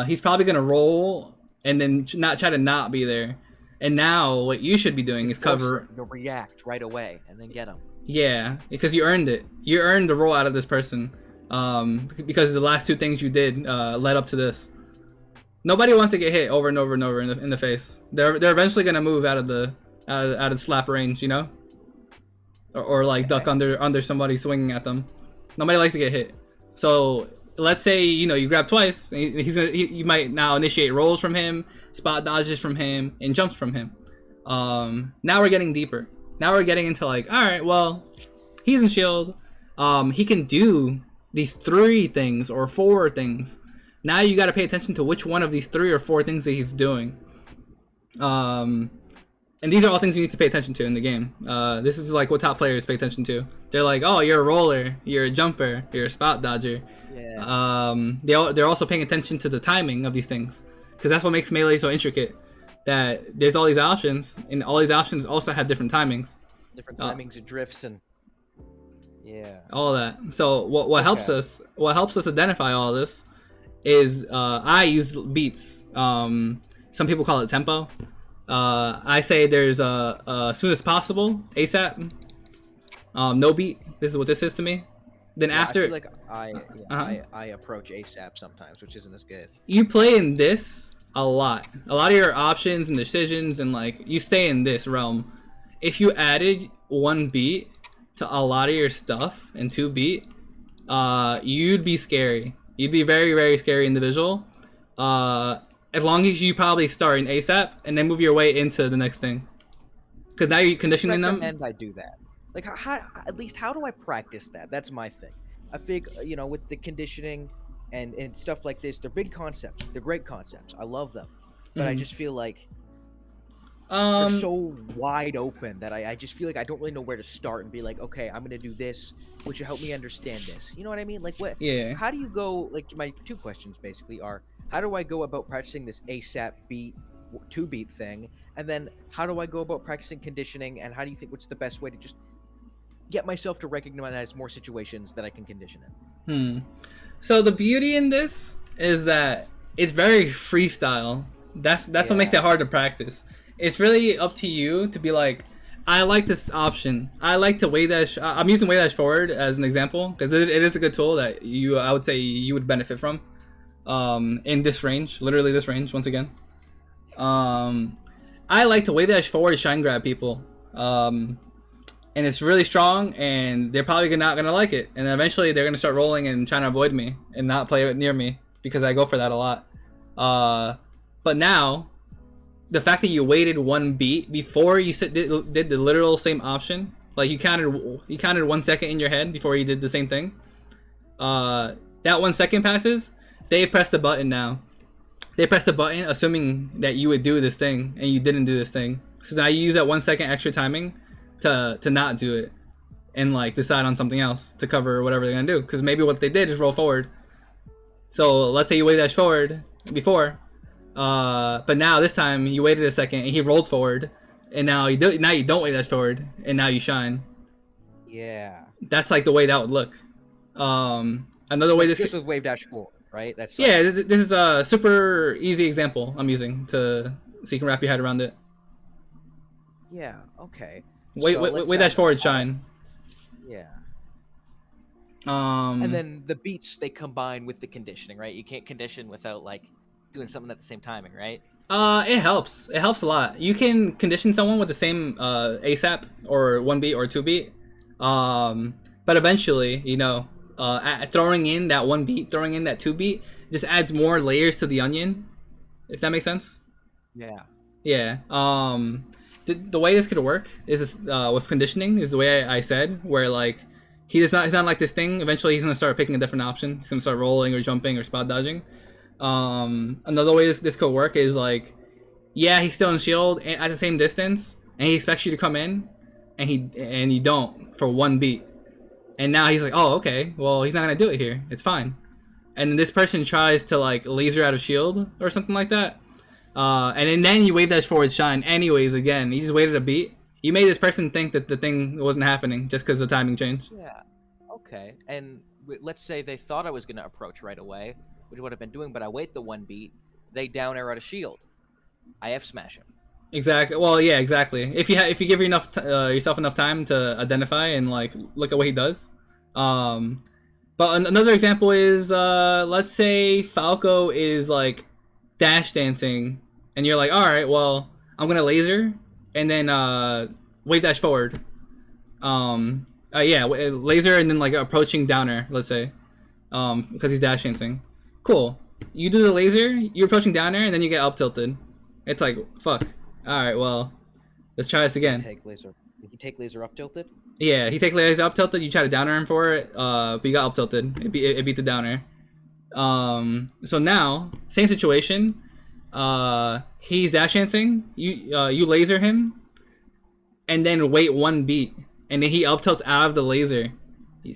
he's probably gonna roll and then not try to not be there. And now what you should be doing is cover. You'll react right away and then get him. Yeah, because you earned it. You earned the roll out of this person, because the last two things you did led up to this. Nobody wants to get hit over and over and over in the face. They're eventually gonna move out of the slap range, you know, or like duck under somebody swinging at them. Nobody likes to get hit. So let's say you grab twice. You might now initiate rolls from him, spot dodges from him, and jumps from him. Now we're getting deeper. Now we're getting into like, all right, well, he's in shield. He can do these 3 things or 4 things. Now you got to pay attention to which one of these 3 or 4 things that he's doing. And these are all things you need to pay attention to in the game. This is like what top players pay attention to. They're like, oh, you're a roller, you're a jumper, you're a spot dodger. Yeah. They're also paying attention to the timing of these things because that's what makes Melee so intricate. That there's all these options, and all these options also have different timings. Different timings and drifts and yeah. All that. So what helps us identify all this is I use beats. Some people call it tempo. I say there's as soon as possible, ASAP. No beat. This is what this is to me. Then after, I feel like I approach ASAP sometimes, which isn't as good. You play in this a lot of your options and decisions, and like you stay in this realm. If you added 1 beat to a lot of your stuff and 2 beat, you'd be scary. You'd be very very scary individual. As long as you probably start in ASAP and then move your way into the next thing, because now you're conditioning them. And I do that. Like at least how do I practice that? That's my thing. I think with the conditioning and stuff like this, they're big concepts. They're great concepts. I love them. But I just feel like they're so wide open that I just feel like I don't really know where to start and be like, okay, I'm gonna do this, which will help me understand this. You know what I mean? Like what? Yeah. How do you go? Like my 2 questions basically are: how do I go about practicing this ASAP beat, 2 beat thing, and then how do I go about practicing conditioning? And how do you think what's the best way to just get myself to recognize more situations that I can condition in? So the beauty in this is that it's very freestyle. That's what makes it hard to practice. It's really up to you to be like, I like this option. I like to wave dash. I'm using wave dash forward as an example because it is a good tool that I would say you would benefit from. In this range, literally this range once again. I like to wave dash forward to shine grab people. And it's really strong, and they're probably not gonna like it. And eventually, they're gonna start rolling and trying to avoid me and not play it near me because I go for that a lot. But now, the fact that you waited 1 beat before you did the literal same option, like you counted 1 second in your head before you did the same thing. That 1 second passes, they press the button now. They press the button assuming that you would do this thing, and you didn't do this thing. So now you use that 1 second extra timing to not do it and like decide on something else to cover whatever they're gonna do, because maybe what they did is roll forward. So let's say you wave dash forward before, but now this time you waited a second and he rolled forward, and now you don't wave dash forward, and now you shine. Yeah, that's like the way that would look. Another way this with wave dash forward, right? That's like, Yeah, this is a super easy example I'm using so you can wrap your head around it. yeah, okay. Wait, So wait, let's wait, say dash I'm forward, all, shine. yeah. And Um, then the beats they combine with the conditioning, right? You can't condition without like doing something at the same timing, right? it helps. It helps a lot. You can condition someone with the same ASAP or 1 beat or 2 beat. But eventually, throwing in that 1 beat, throwing in that 2 beat, just adds more layers to the onion. If that makes sense. Yeah. Yeah. The way this could work is with conditioning is the way I said, where like he's not like this thing. Eventually, he's gonna start picking a different option. He's gonna start rolling or jumping or spot dodging. Another way this could work is like, yeah, he's still in shield at the same distance, and he expects you to come in, and you don't for 1 beat, and now he's like, oh, okay, well, he's not gonna do it here. It's fine. And then this person tries to like laser out of shield or something like that, and then you wave dash forward shine anyways again. You just waited a beat. You made this person think that the thing wasn't happening just because the timing changed. Yeah. Okay. And let's say they thought I was going to approach right away, which would have been doing, but I wait the 1 beat. They down arrow to shield. I F smash him. Exactly. Well, yeah, exactly. If you give yourself enough time to identify and like look at what he does. But another example is let's say Falco is like dash dancing, and you're like, all right, well, I'm gonna laser and then wave dash forward. Yeah, laser and then like approaching downer, let's say, because he's dash dancing. Cool. You do the laser, you're approaching downer, and then you get up tilted. It's like, fuck. All right, well, let's try this again. Did he take laser up tilted? Yeah, he take laser up tilted. You try to downer him for it, but you got up tilted. It beat the downer. So now same situation. He's dash dancing. You laser him, and then wait 1 beat, and then he up tilts out of the laser.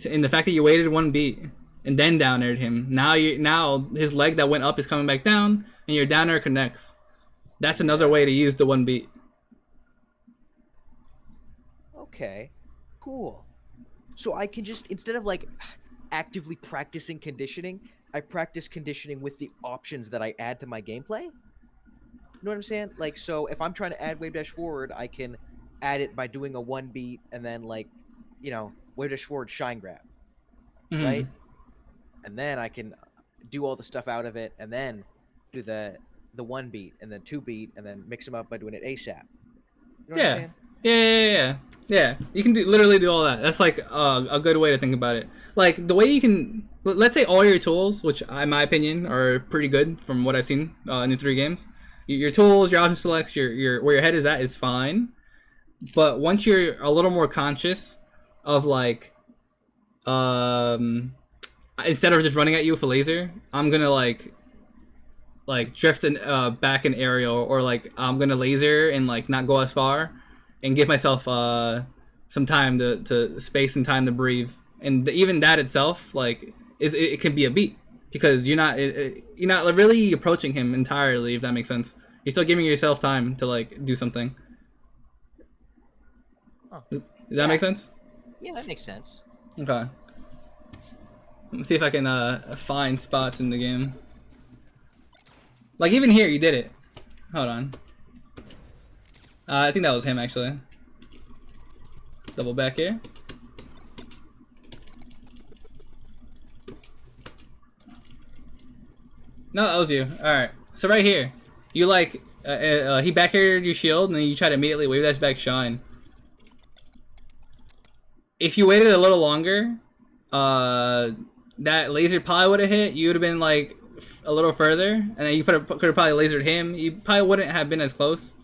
And the fact that you waited 1 beat and then downered him, now his leg that went up is coming back down, and your downer connects. That's another way to use the 1 beat. Okay. Cool. So I can just, instead of like actively practicing conditioning, I practice conditioning with the options that I add to my gameplay? You know what I'm saying? Like, so if I'm trying to add wave dash forward, I can add it by doing a 1 beat and then like, wave dash forward shine grab. Mm-hmm. Right? And then I can do all the stuff out of it and then do the 1 beat and then 2 beat and then mix them up by doing it ASAP. You know what I'm saying? Yeah. You can literally do all that. That's like a good way to think about it. Like the way you can, let's say all your tools, which in my opinion are pretty good from what I've seen in the 3 games. Your tools, your option selects, your where your head is at is fine. But once you're a little more conscious of like, instead of just running at you with a laser, I'm gonna like drift back an aerial, or like I'm gonna laser and like not go as far, and give myself some time to space and time to breathe. And even that itself like it can be a beat, because you're not really approaching him entirely, if that makes sense. You're still giving yourself time to like do something. Huh. Does that make sense? Yeah, that makes sense. Okay. Let's see if I can find spots in the game. Like even here, you did it. Hold on. I think that was him actually. Double back here. No, that was you. Alright. So right here, you like, he back aired your shield, and then you try to immediately wave dash back shine. If you waited a little longer, that laser probably would have hit. You would have been like a little further, and then you could have probably lasered him. You probably wouldn't have been as close.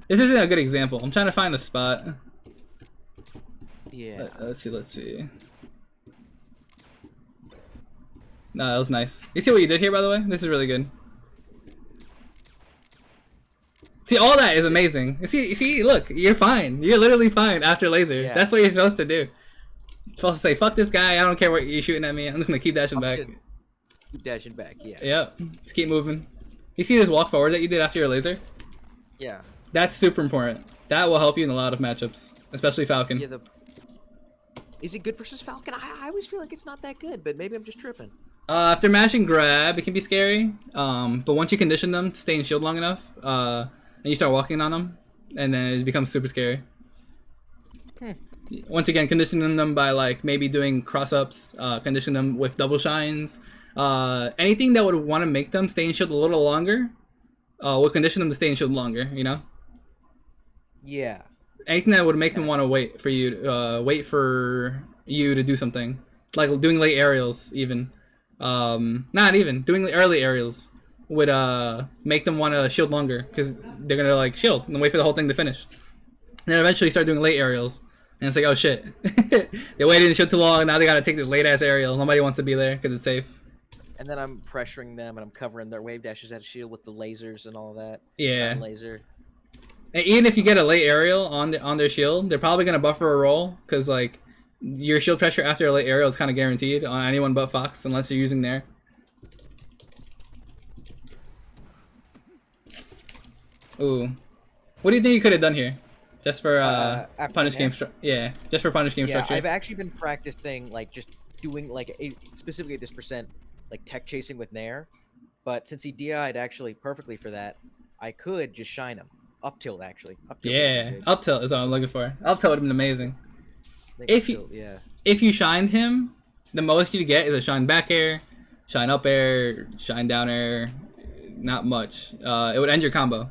This isn't a good example. I'm trying to find the spot. Yeah. Let's see. No, that was nice. You see what you did here, by the way? This is really good. See, all that is amazing. You see, look, you're fine. You're literally fine after laser. Yeah. That's what you're supposed to do. You're supposed to say, fuck this guy, I don't care what you're shooting at me. I'm just gonna keep dashing back. Keep dashing back, yeah. Yep, just keep moving. You see this walk forward that you did after your laser? Yeah. That's super important. That will help you in a lot of matchups, especially Falcon. Yeah, is it good versus Falcon? I always feel like it's not that good, but maybe I'm just tripping. After mashing grab, it can be scary. But once you condition them to stay in shield long enough, and you start walking on them, and then it becomes super scary. Hmm. Once again, conditioning them by like maybe doing cross ups, condition them with double shines, anything that would want to make them stay in shield a little longer, will condition them to stay in shield longer. You know, Yeah. anything that would make them Okay. want to wait for you to do something, like doing late aerials even. Not even doing early aerials would make them want to shield longer because they're gonna like shield and wait for the whole thing to finish. And then eventually start doing late aerials, and it's like, oh shit, they waited and shield too long. Now they gotta take this late ass aerial. Nobody wants to be there because it's safe. And then I'm pressuring them and I'm covering their wave dashes at a shield with the lasers and all that. Yeah. Shine laser. And even if you get a late aerial on their shield, they're probably gonna buffer a roll because like your shield pressure after a late aerial is kind of guaranteed on anyone but Fox unless you're using there. Ooh, what do you think you could have done here? Just for After punish the game nair? yeah, just for punish game Yeah, structure. I've actually been practicing like just doing like specifically at this percent like tech chasing with Nair. But since he DI'd actually perfectly for that, I could just shine him. Up tilt actually. Up tilt. Yeah, up tilt is what I'm looking for. Up tilt would have been amazing. If you yeah. if you shined him, the most you get is a shine back air, shine up air, shine down air. Not much. It would end your combo.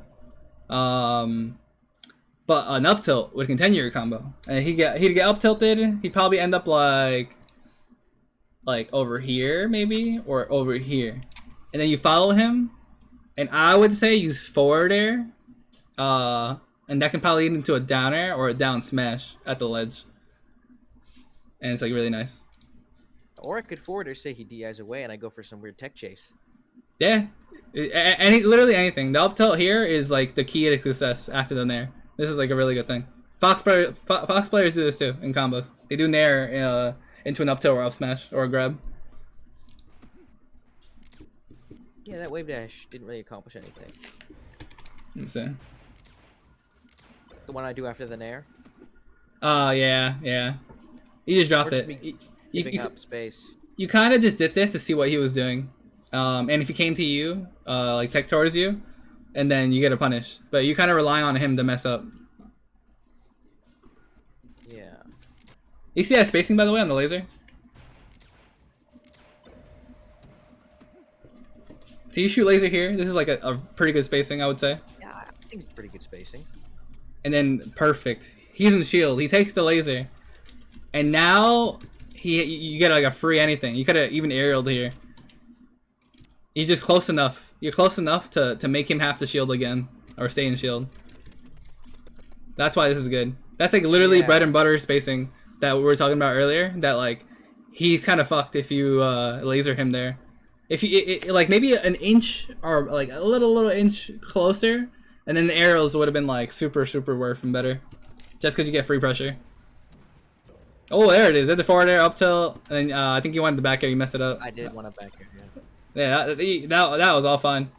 But an up tilt would continue your combo, and he'd get up tilted. He'd probably end up like over here maybe or over here, and then you follow him. And I would say use forward air, and that can probably lead into a down air or a down smash at the ledge, and it's like really nice. Or I could forward or say he DIs away and I go for some weird tech chase. Yeah, literally anything. The up tilt here is like the key to success after the nair. This is like a really good thing. Fox players do this too in combos. They do nair into an up tilt or up smash or a grab. Yeah, that wave dash didn't really accomplish anything. Let me see. The one I do after the nair. Oh yeah. You just dropped Or it. just me You, giving up space. you kind of just did this to see what he was doing. And if he came to you, like tech towards you, and then you get a punish. But you kind of rely on him to mess up. Yeah. You see that spacing, by the way, on the laser? So you shoot laser here. This is like a pretty good spacing, I would say. Yeah, I think it's pretty good spacing. And then perfect. He's in the shield. He takes the laser. And now you get like a free anything. You could have even aerialed here. You're just close enough. You're close enough to make him have to shield again. Or stay in shield. That's why this is good. That's like literally bread and butter spacing that we were talking about earlier. That like he's kind of fucked if you laser him there. If you like maybe an inch or like a little inch closer, and then the arrows would have been like super worth and better, just because you get free pressure. Oh, there it is. There's the forward air, up tilt, and then I think you wanted the back air. You messed it up. I did want to back here, yeah. Yeah, that was all fine.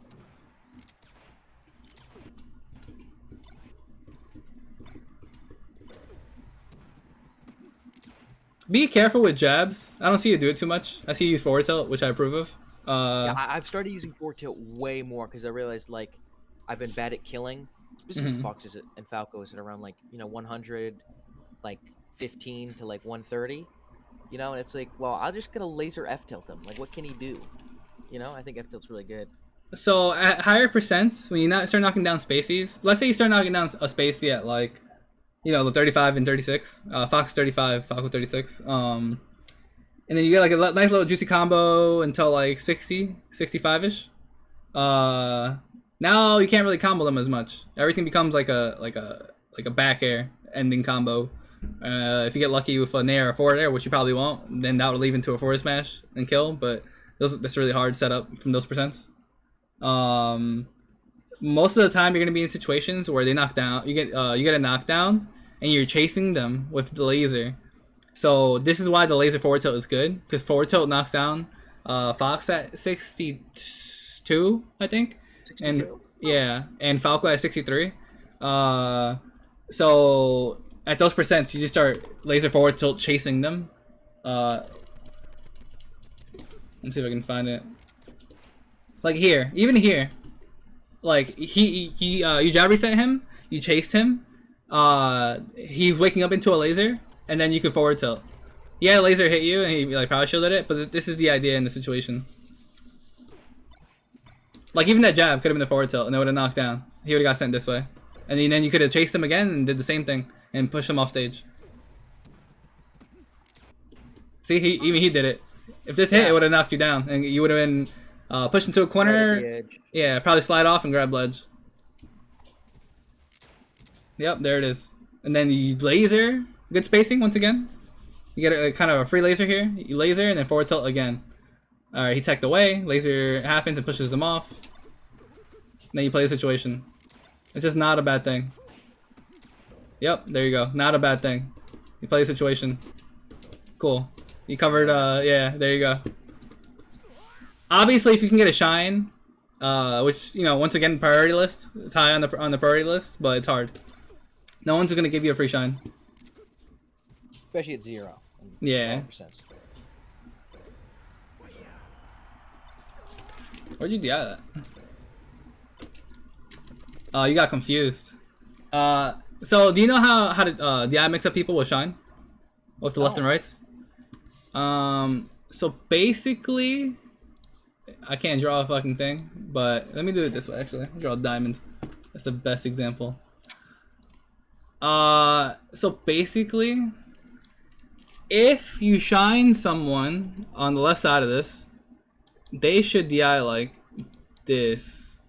Be careful with jabs. I don't see you do it too much. I see you use forward tilt, which I approve of. Yeah, I've started using forward tilt way more because I realized like I've been bad at killing. Specifically Foxes and Falco is at around like 100, like 15 to like 130. You know, and it's like, well, I'll just get a laser F tilt him. Like, what can he do? You know, I think F tilt's really good. So at higher percents, when you start knocking down spacies, let's say you start knocking down a spacey at like, the 35 and 36, Fox 35, Falco 36, and then you get like a nice little juicy combo until like 60, 65ish. Now you can't really combo them as much. Everything becomes like a back air ending combo. If you get lucky with a nair or forward air, which you probably won't, then that would lead into a forward smash and kill. But that's really hard to set up from those percents. Most of the time, you're gonna be in situations where they knock down. You get a knockdown, and you're chasing them with the laser. So this is why the laser forward tilt is good, because forward tilt knocks down Fox at 62, I think, 62. and Falco at 63. So at those percents, you just start laser forward tilt chasing them. Let's see if I can find it. Like here, even here. Like you jab reset him, you chased him. He's waking up into a laser, and then you can forward tilt. Yeah, laser hit you, and he like power shielded it. But this is the idea in the situation. Like even that jab could have been the forward tilt, and it would have knocked down. He would have got sent this way, and then you could have chased him again and did the same thing and pushed him off stage. See, even he did it. If this hit, it would have knocked you down, and you would have been pushed into a corner. Right, yeah, probably slide off and grab ledge. Yep, there it is. And then you laser. Good spacing once again. You get a kind of a free laser here. You laser and then forward tilt again. Alright, he teched away. Laser happens and pushes him off. Then you play the situation. It's just not a bad thing. Yep, there you go. Not a bad thing. You play the situation. Cool. You covered, yeah, there you go. Obviously, if you can get a shine, which, you know, once again, priority list. It's high on the priority list, but it's hard. No one's gonna give you a free shine. Especially at 0. Yeah. 100%. Where'd you DI that? Oh, you got confused. So do you know how to DI mix up people with shine? With the left and rights? So basically, I can't draw a fucking thing, but let me do it this way actually. I'll draw a diamond. That's the best example. So basically, if you shine someone on the left side of this, they should DI like this.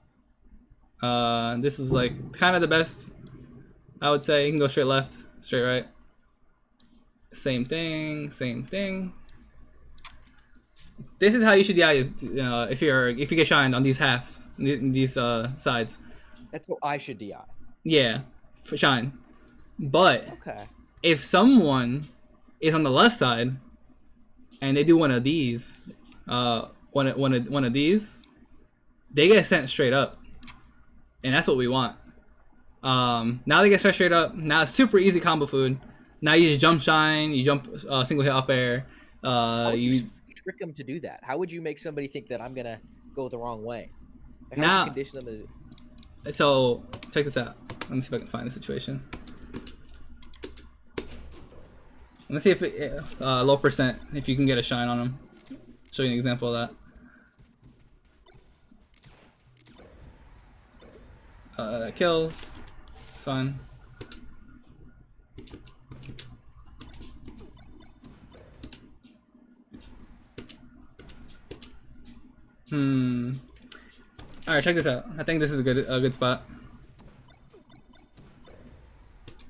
This is like kind of the best, I would say. You can go straight left, straight right. Same thing, same thing. This is how you should DI if you get shined on these halves, these sides. That's what I should DI. Yeah, for shine. But okay, if someone is on the left side and they do one of these, one of these, they get sent straight up, and that's what we want. Now they get sent straight up. Now it's super easy combo food. Now you just jump shine, you jump single hit up air. You trick them to do that. How would you make somebody think that I'm gonna go the wrong way? Like, now, how would you condition them so check this out. Let me see if I can find the situation. Let's see if it, low percent, if you can get a shine on them. Show you an example of that. That kills. It's fine. Alright, check this out. I think this is a good spot.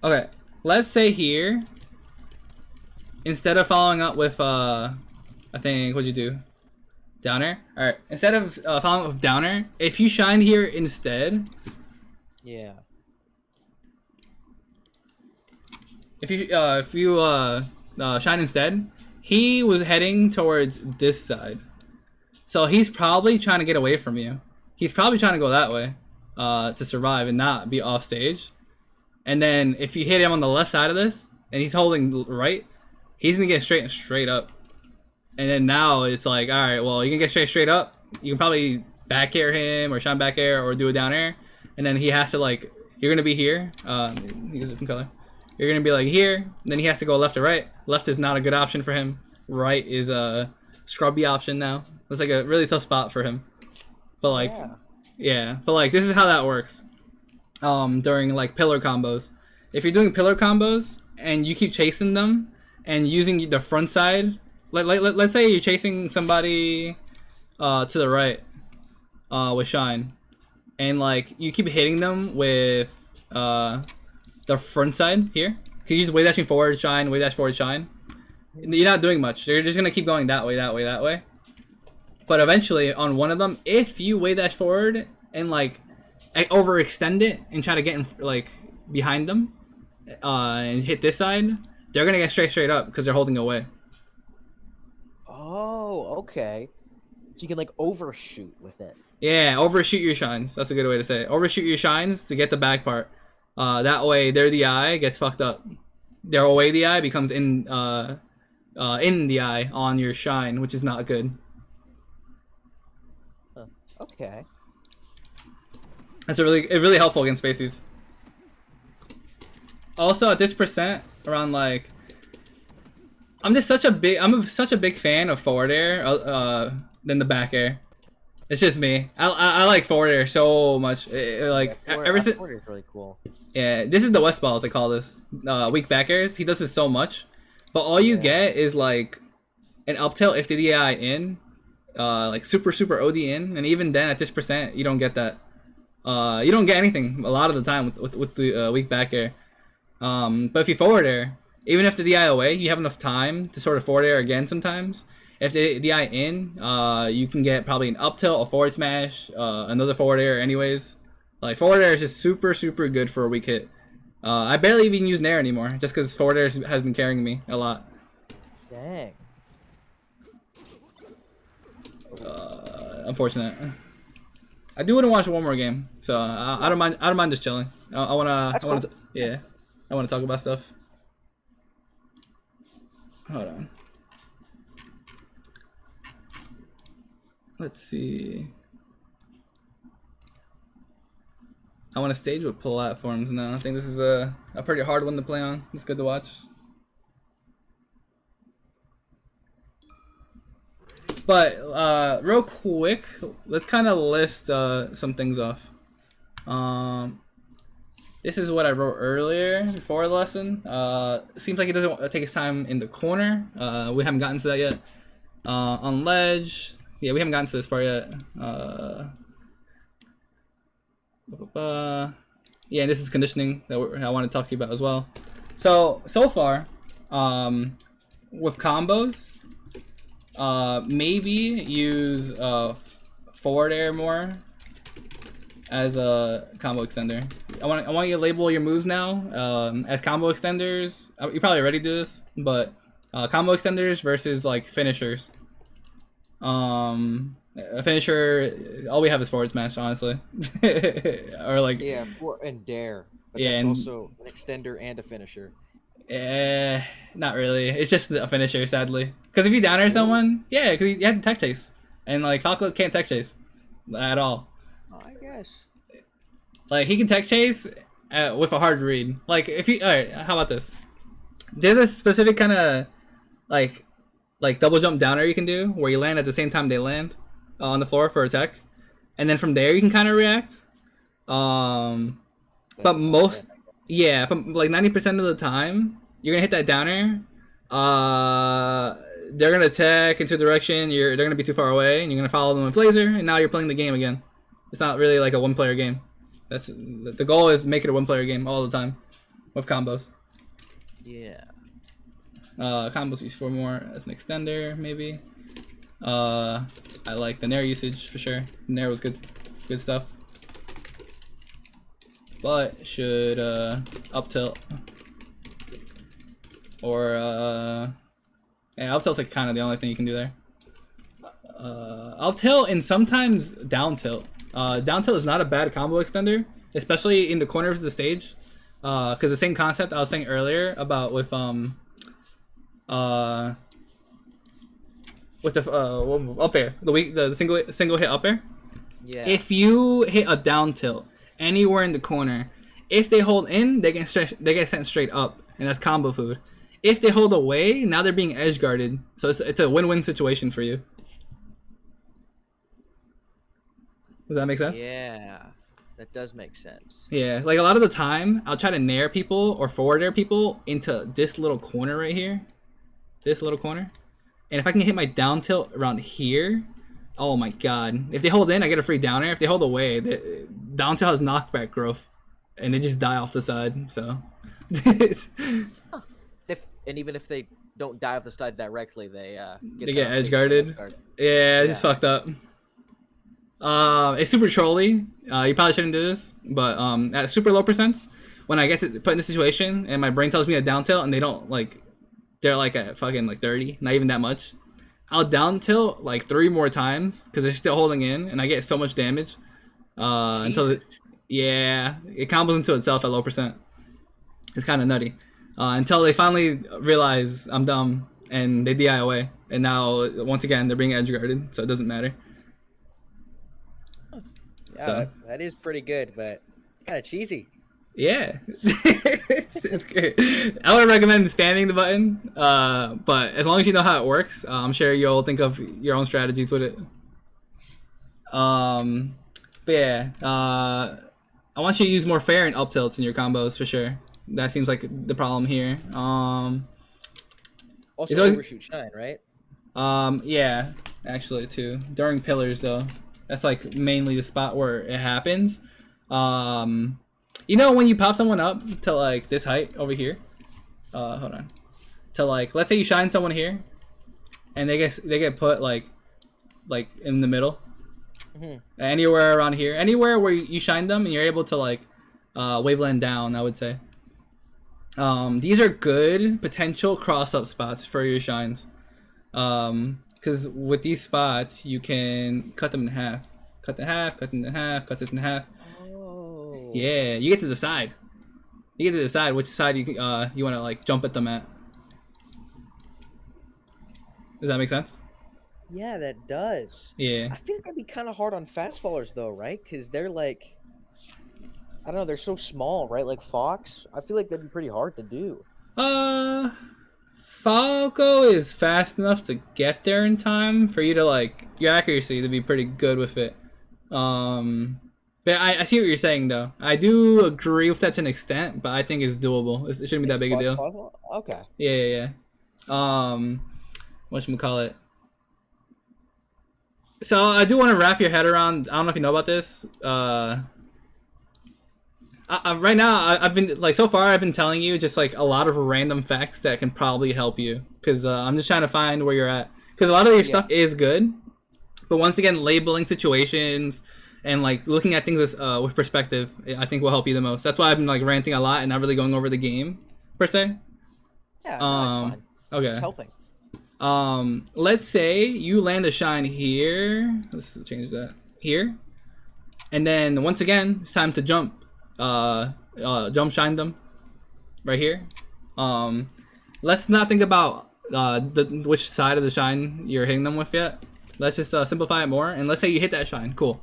Okay, let's say here, instead of following up with I think, what'd you do? Downer? Alright, instead of following up with downer, if you shine here instead, yeah. If you shine instead, he was heading towards this side. So he's probably trying to get away from you. He's probably trying to go that way to survive and not be off stage. And then if you hit him on the left side of this and he's holding right, he's gonna get straight up. And then now it's like, all right, well, you can get straight up. You can probably back air him or shine back air or do a down air. And then he has to like, you're gonna be here. Use a different color. You're gonna be like here. Then he has to go left or right. Left is not a good option for him. Right is a scrubby option now. It's like a really tough spot for him. But like, yeah. But like, this is how that works. During like pillar combos. If you're doing pillar combos and you keep chasing them and using the front side, let's say you're chasing somebody to the right with shine, and like you keep hitting them with the front side here. You just way dashing forward, shine, way dash forward, shine. You're not doing much. You're just gonna keep going that way, that way, that way. But eventually, on one of them, if you way dash forward and like overextend it and try to get in like behind them and hit this side, they're gonna get straight up because they're holding away. Oh, okay. So you can like overshoot with it. Yeah, overshoot your shines. That's a good way to say it. Overshoot your shines to get the back part. That way, their DI gets fucked up. Their away DI becomes in the eye on your shine, which is not good. Okay. That's really helpful against spacies. Also at this percent, around like, I'm such a big fan of forward air than the back air. It's just me. I like forward air so much. Like ever since. Forward is really cool. Yeah, this is the West balls they call this. Weak back airs. He does this so much, but all you get is like an up tilt if the DI in, like super OD in, and even then at this percent you don't get that. You don't get anything a lot of the time with the weak back air. But if you forward air, even if the DI away, you have enough time to sort of forward air again sometimes. If the DI in, you can get probably an up tilt, a forward smash, another forward air anyways. Like, forward air is just super good for a weak hit. I barely even use Nair anymore, just because forward air has been carrying me a lot. Dang. Unfortunate. I do want to watch one more game, so I don't mind. I don't mind just chilling. I wanna talk about stuff. Hold on. Let's see. I want to stage with platforms now. I think this is a pretty hard one to play on. It's good to watch. But real quick, let's kind of list some things off. This is what I wrote earlier before the lesson. Seems like he doesn't take his time in the corner. We haven't gotten to that yet. On ledge, yeah, we haven't gotten to this part yet. Yeah, and this is conditioning that I want to talk to you about as well. So far, with combos, maybe use forward air more as a combo extender. I want you to label your moves now as combo extenders. You probably already do this, but combo extenders versus like finishers. A finisher, all we have is forward smash, honestly. Or like and dare. But yeah, that's and also an extender and a finisher. Not really. It's just a finisher, sadly. Because if you downer someone, yeah, because you have to tech chase, and like Falco can't tech chase at all. I guess. Like he can tech chase with a hard read. Like if you, all right, how about this? There's a specific kind of like double jump downer you can do where you land at the same time they land on the floor for a tech, and then from there you can kind of react. But like 90% of the time you're gonna hit that downer. They're gonna tech into a direction. They're gonna be too far away, and you're gonna follow them with laser, and now you're playing the game again. It's not really like a one-player game. That's the goal is make it a one-player game all the time with combos. Yeah. Combos use 4 more as an extender, maybe. I like the Nair usage for sure. Nair was good stuff. But should up tilt or yeah, up tilt's like kind of the only thing you can do there. Up tilt and sometimes down tilt. Down tilt is not a bad combo extender, especially in the corners of the stage. Because the same concept I was saying earlier about with the up air, the single hit up air. Yeah. If you hit a down tilt anywhere in the corner, if they hold in, they get sent straight up, and that's combo food. If they hold away, now they're being edge guarded, so it's a win-win situation for you. Does that make sense? Yeah, that does make sense. Yeah, like a lot of the time, I'll try to nair people or forward air people into this little corner right here. This little corner. And if I can hit my down tilt around here, oh my god. If they hold in, I get a free down air. If they hold away, the down tilt has knockback growth. And they just die off the side, so. Even if they don't die off the side directly, they get edge guarded. Yeah, it's just fucked up. It's super trolly. You probably shouldn't do this, but at super low percents, when I get to put in this situation and my brain tells me a down tilt and they don't like, they're like at fucking like 30, not even that much, I'll down tilt like 3 more times because they're still holding in and I get so much damage until it combos into itself at low percent. It's kind of nutty until they finally realize I'm dumb and they DI away, and now once again they're being edge guarded, so it doesn't matter. Yeah, So that is pretty good, but kind of cheesy. yeah, it's great. I would recommend spamming the button, but as long as you know how it works, I'm sure you'll think of your own strategies with it. Um, but yeah, I want you to use more fair and up tilts in your combos for sure. That seems like the problem here. It's Also, always, overshoot shine, right? yeah, actually too. During pillars though, that's like mainly the spot where it happens. Um, you know when you pop someone up to like this height over here. Hold on. To like, let's say you shine someone here, and they get put like in the middle, anywhere around here, anywhere where you shine them, and you're able to like waveland down. I would say. These are good potential cross up spots for your shines. Because with these spots, you can cut them in half. Cut in half, cut in half, cut this in half. Oh. Yeah, you get to decide. You get to decide which side you want to like jump at them at. Does that make sense? Yeah, that does. Yeah. I think that'd be kind of hard on fast fallers though, right? Because they're like, I don't know, they're so small, right? Like Fox. I feel like that'd be pretty hard to do. Uh, Falco is fast enough to get there in time for you to like your accuracy to be pretty good with it. But I see what you're saying though. I do agree with that to an extent, but I think it's doable. It shouldn't be that big a deal. Possible? Okay. Yeah, yeah, whatchamacallit. So I do want to wrap your head around. I don't know if you know about this. Right now, I've been like so far. I've been telling you just like a lot of random facts that can probably help you because I'm just trying to find where you're at. Because a lot of your stuff is good, but once again, labeling situations and like looking at things with perspective, I think will help you the most. That's why I've been like ranting a lot and not really going over the game per se. Yeah, no, it's fine. Okay. It's helping. Let's say you land a shine here. Let's change that here, and then once again, it's time to jump. Jump shine them right here. Let's not think about which side of the shine you're hitting them with yet. Let's just simplify it more, and let's say you hit that shine. Cool.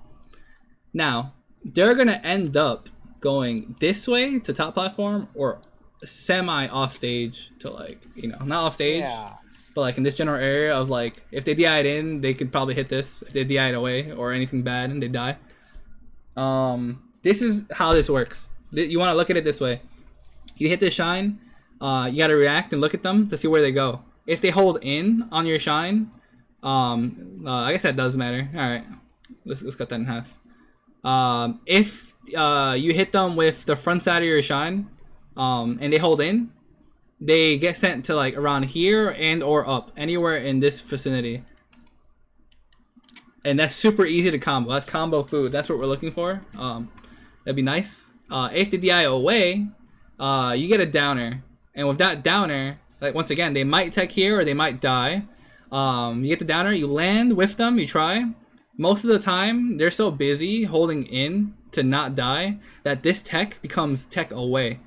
Now they're gonna end up going this way to top platform or semi off stage to like not off stage. Yeah. But like in this general area of like, if they DI'd in, they could probably hit this. If they DI'd away or anything bad and they die. This is how this works. You want to look at it this way. You hit this shine, you got to react and look at them to see where they go. If they hold in on your shine, I guess that does matter. All right, let's cut that in half. If you hit them with the front side of your shine, and they hold in, they get sent to like around here and or up, anywhere in this vicinity. And that's super easy to combo. That's combo food. That's what we're looking for. That'd be nice. If they DI away, you get a downer. And with that downer, like once again, they might tech here or they might die. You get the downer, you land with them, you try. Most of the time, they're so busy holding in to not die that this tech becomes tech away.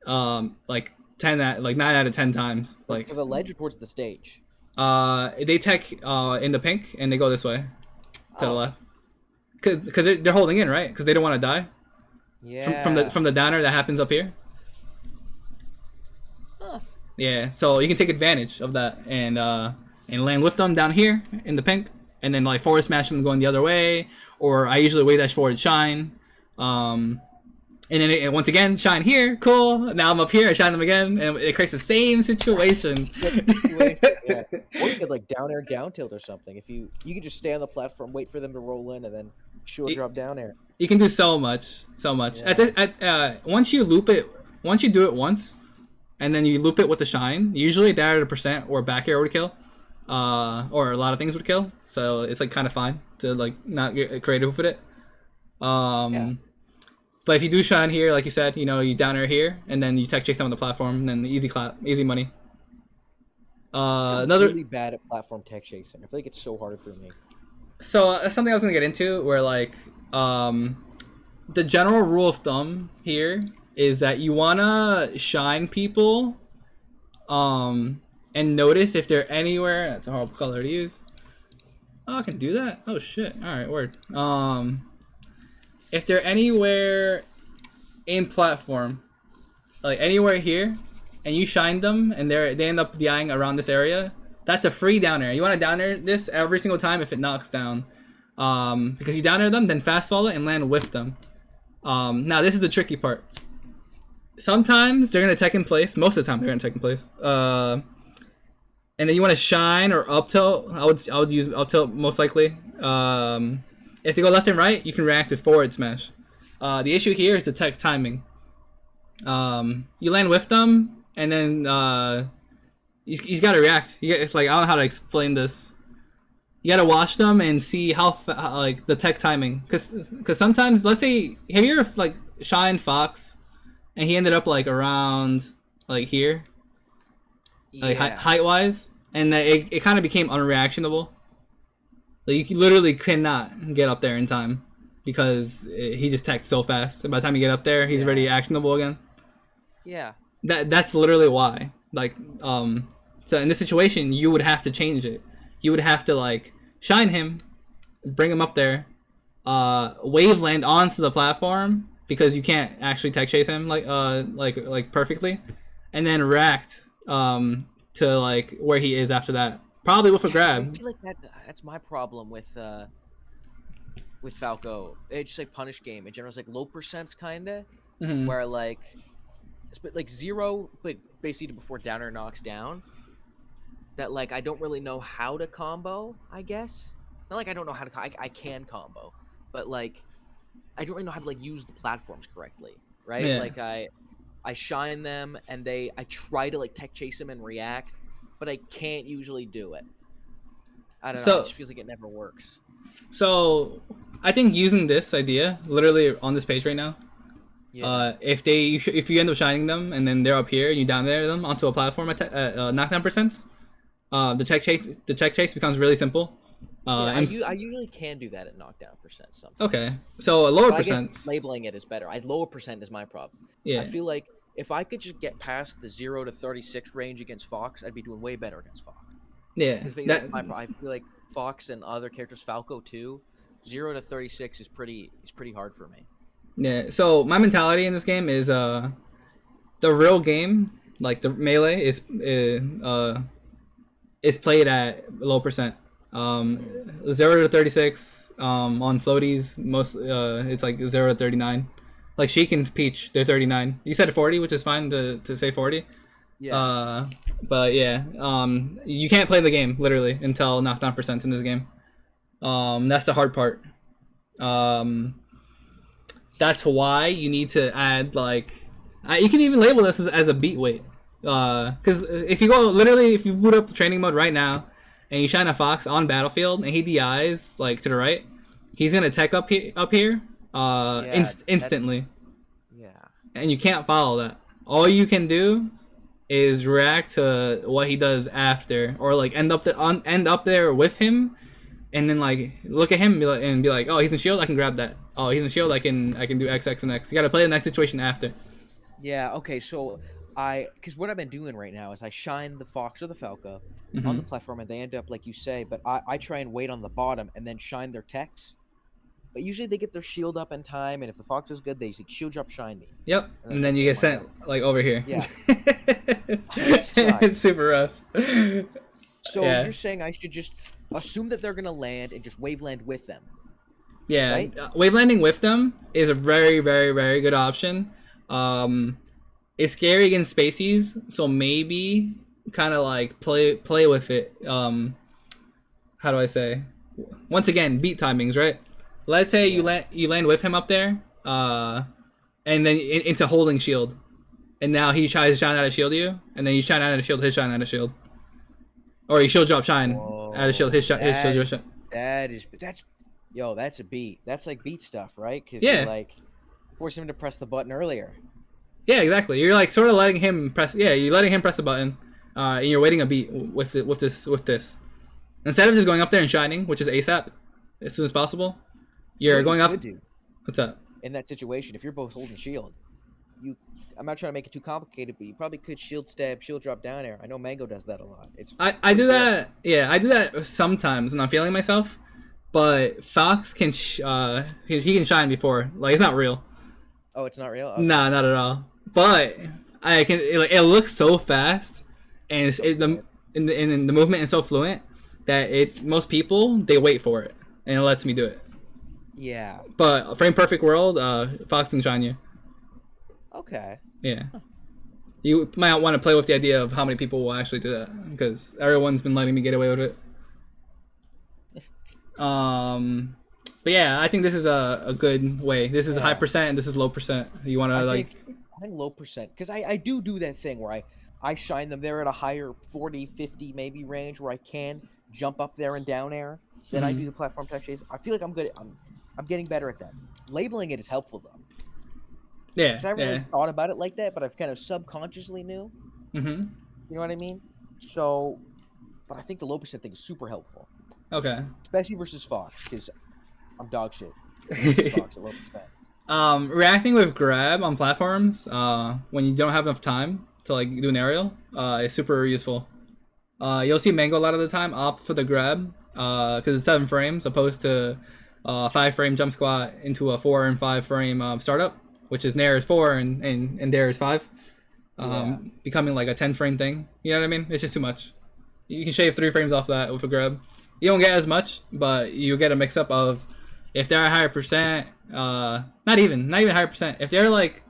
Like 9 out of 10 times. Like To the ledge or towards the stage? they tech in the pink and they go this way to the left. Cause they're holding in, right? Because they don't want to die. Yeah. From the downer that happens up here. Huh. Yeah, so you can take advantage of that and land with them down here in the pink, and then like forward smash them going the other way, or I usually wave dash forward shine, and then once again shine here, cool. Now I'm up here, I shine them again, and it creates the same situation. Yeah. Or you could like down air down tilt or something. If you could just stay on the platform, wait for them to roll in, and then short drop down air. You can do so much. Yeah. Once you loop it, once you do it once, and then you loop it with the shine, usually that at a percent or back air would kill, or a lot of things would kill. So it's like kind of fine to like not get creative with it. Yeah. But if you do shine here, like you said, you down air here, and then you tech chase them on the platform, and then easy clap, easy money. I'm Another really bad at platform tech chasing. I feel like it's so hard for me. So that's something I was gonna get into, where like the general rule of thumb here is that you wanna shine people, and notice if they're anywhere. That's a horrible color to use. Oh, I can do that. Oh shit! All right, word. if they're anywhere in platform, like anywhere here, and you shine them, and they end up dying around this area, that's a free down air. You want to down air this every single time if it knocks down. Because you down air them, then fast fall it and land with them. Now this is the tricky part. Sometimes they're gonna tech in place. Most of the time they're gonna tech in place. And then you want to shine or up tilt. I would use up tilt most likely. If they go left and right, you can react with forward smash. The issue here is the tech timing. You land with them, and then he's got to react. It's like I don't know how to explain this. You got to watch them and see how like the tech timing, because sometimes, let's say, have you ever like shine Fox, and he ended up like around like here, like height wise, and it kind of became unreactionable. Like you literally cannot get up there in time because he just teched so fast. And by the time you get up there, he's already actionable again. Yeah. That's literally why. Like, so in this situation, you would have to change it. You would have to like shine him, bring him up there, wave land onto the platform because you can't actually tech chase him like perfectly, and then react to like where he is after that. Probably with a grab. I feel like that's my problem with Falco. It's just like punish game in general. It's like low percents kinda, where like zero, like basically before downer knocks down. That like I don't really know how to combo. I guess not like I don't know how to. I can combo, but like I don't really know how to like use the platforms correctly, right? Yeah. Like I shine them and I try to like tech chase them and react, but I can't usually do it. I don't know. It just feels like it never works. So I think using this idea, literally on this page right now, if you end up shining them and then they're up here and you down there them onto a platform at knockdown percents, the check chase becomes really simple. I usually can do that at knockdown percent sometimes. Okay, so a lower percent. I guess labeling it is better. Lower percent is my problem. Yeah. I feel like if I could just get past the 0 to 36 range against Fox, I'd be doing way better against Fox. Yeah. That's my problem. I feel like Fox and other characters, Falco too, 0 to 36 is pretty hard for me. Yeah. So my mentality in this game is the real game, like the melee, is played at low percent. 0 to 36 on floaties, most it's like 0 to 39. Like Sheik and Peach, they're 39. You said 40, which is fine to say 40. Yeah. But yeah, you can't play the game literally until knockdown percent in this game. That's the hard part. That's why you need to add like, you can even label this as a beat weight. Because if you boot up the training mode right now, and you shine a Fox on battlefield, and he DIs like to the right, he's gonna tech up here, instantly. Yeah. And you can't follow that. All you can do is react to what he does after, or like end up there with him, and then like look at him and be like, oh, he's in shield, I can grab that. Oh, he's in shield, I can do X, X, and X. You gotta play the next situation after. Yeah. Okay. So because what I've been doing right now is I shine the Fox or the Falco on the platform, and they end up like you say. But I try and wait on the bottom and then shine their techs. But usually they get their shield up in time, and if the Fox is good, they shield drop shine me. Yep, and then you get sent like over here. Yeah. It's super rough. So you're saying I should just assume that they're gonna land and just wave land with them? Yeah, right? Wave landing with them is a very, very, very good option. It's scary against spacies, so maybe kind of like play with it. How do I say? Once again, beat timings, right? Let's say you land with him up there, and then into holding shield, and now he tries to shine out of shield you, and then you shine out of shield, his shine out of shield, or you shield drop shine out of shield, his shield drop shine. That's a beat. That's like beat stuff, right? Because yeah, you're like force him to press the button earlier. Yeah, exactly. You're like sort of letting him press. Yeah, you're letting him press the button, and you're waiting a beat with this. Instead of just going up there and shining, which is ASAP, as soon as possible, you're going up. What's up? In that situation, if you're both holding shield, I'm not trying to make it too complicated, but you probably could shield stab, shield drop down air. I know Mango does that a lot. I do that. Yeah, I do that sometimes when I'm feeling myself. but Fox can he can shine before. Like, it's not real. Oh, it's not real. Okay. Nah, not at all. But I can it looks so fast, and in the movement is so fluent that most people they wait for it, and it lets me do it. Yeah. But frame perfect world, Fox can shine you. Okay. Yeah. You might want to play with the idea of how many people will actually do that, because everyone's been letting me get away with it. But yeah, I think this is a good way. This is a high percent, and this is low percent. You want to I think low percent, because I do that thing where I shine them. They're at a higher 40, 50 maybe range where I can jump up there and down air. Then I do the platform tech chase. I feel like I'm good. I'm getting better at that. Labeling it is helpful though. Yeah. Because I haven't really thought about it like that, but I've kind of subconsciously knew. Mm-hmm. You know what I mean? So, but I think the low percent thing is super helpful. Okay. Especially versus Fox, because I'm dog shit. Versus Fox at low percent. Reacting with grab on platforms when you don't have enough time to like do an aerial is super useful. You'll see Mango a lot of the time opt for the grab because it's 7 frames opposed to 5-frame jump squat into a 4 and 5 frame startup, which is Nair is 4 and Dare is 5. Becoming like a 10-frame thing. You know what I mean? It's just too much. You can shave 3 frames off that with a grab. You don't get as much, but you get a mix up of if they're a higher percent, not even higher percent. If they're like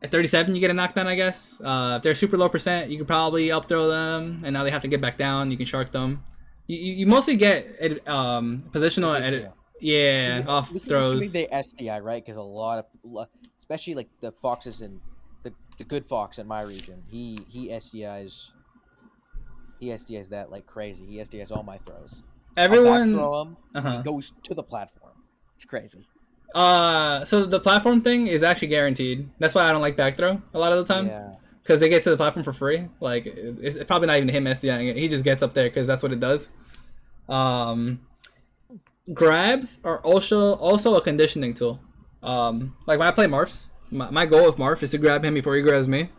at 37, you get a knockdown, I guess. If they're super low percent, you could probably up throw them, and now they have to get back down. You can shark them. You mostly get positional edit. Yeah, off this throws. This is assuming they SDI, right? Because a lot of, especially like the foxes in the good fox in my region, he SDIs. He SDIs that like crazy. He SDIs all my throws. Everyone throw him. He goes to the platform. It's crazy. So the platform thing is actually guaranteed. That's why I don't like back throw a lot of the time. Yeah. Because they get to the platform for free. Like it's probably not even him SDIing it. He just gets up there because that's what it does. Grabs are also a conditioning tool. Like when I play Marfs, my goal with Marf is to grab him before he grabs me.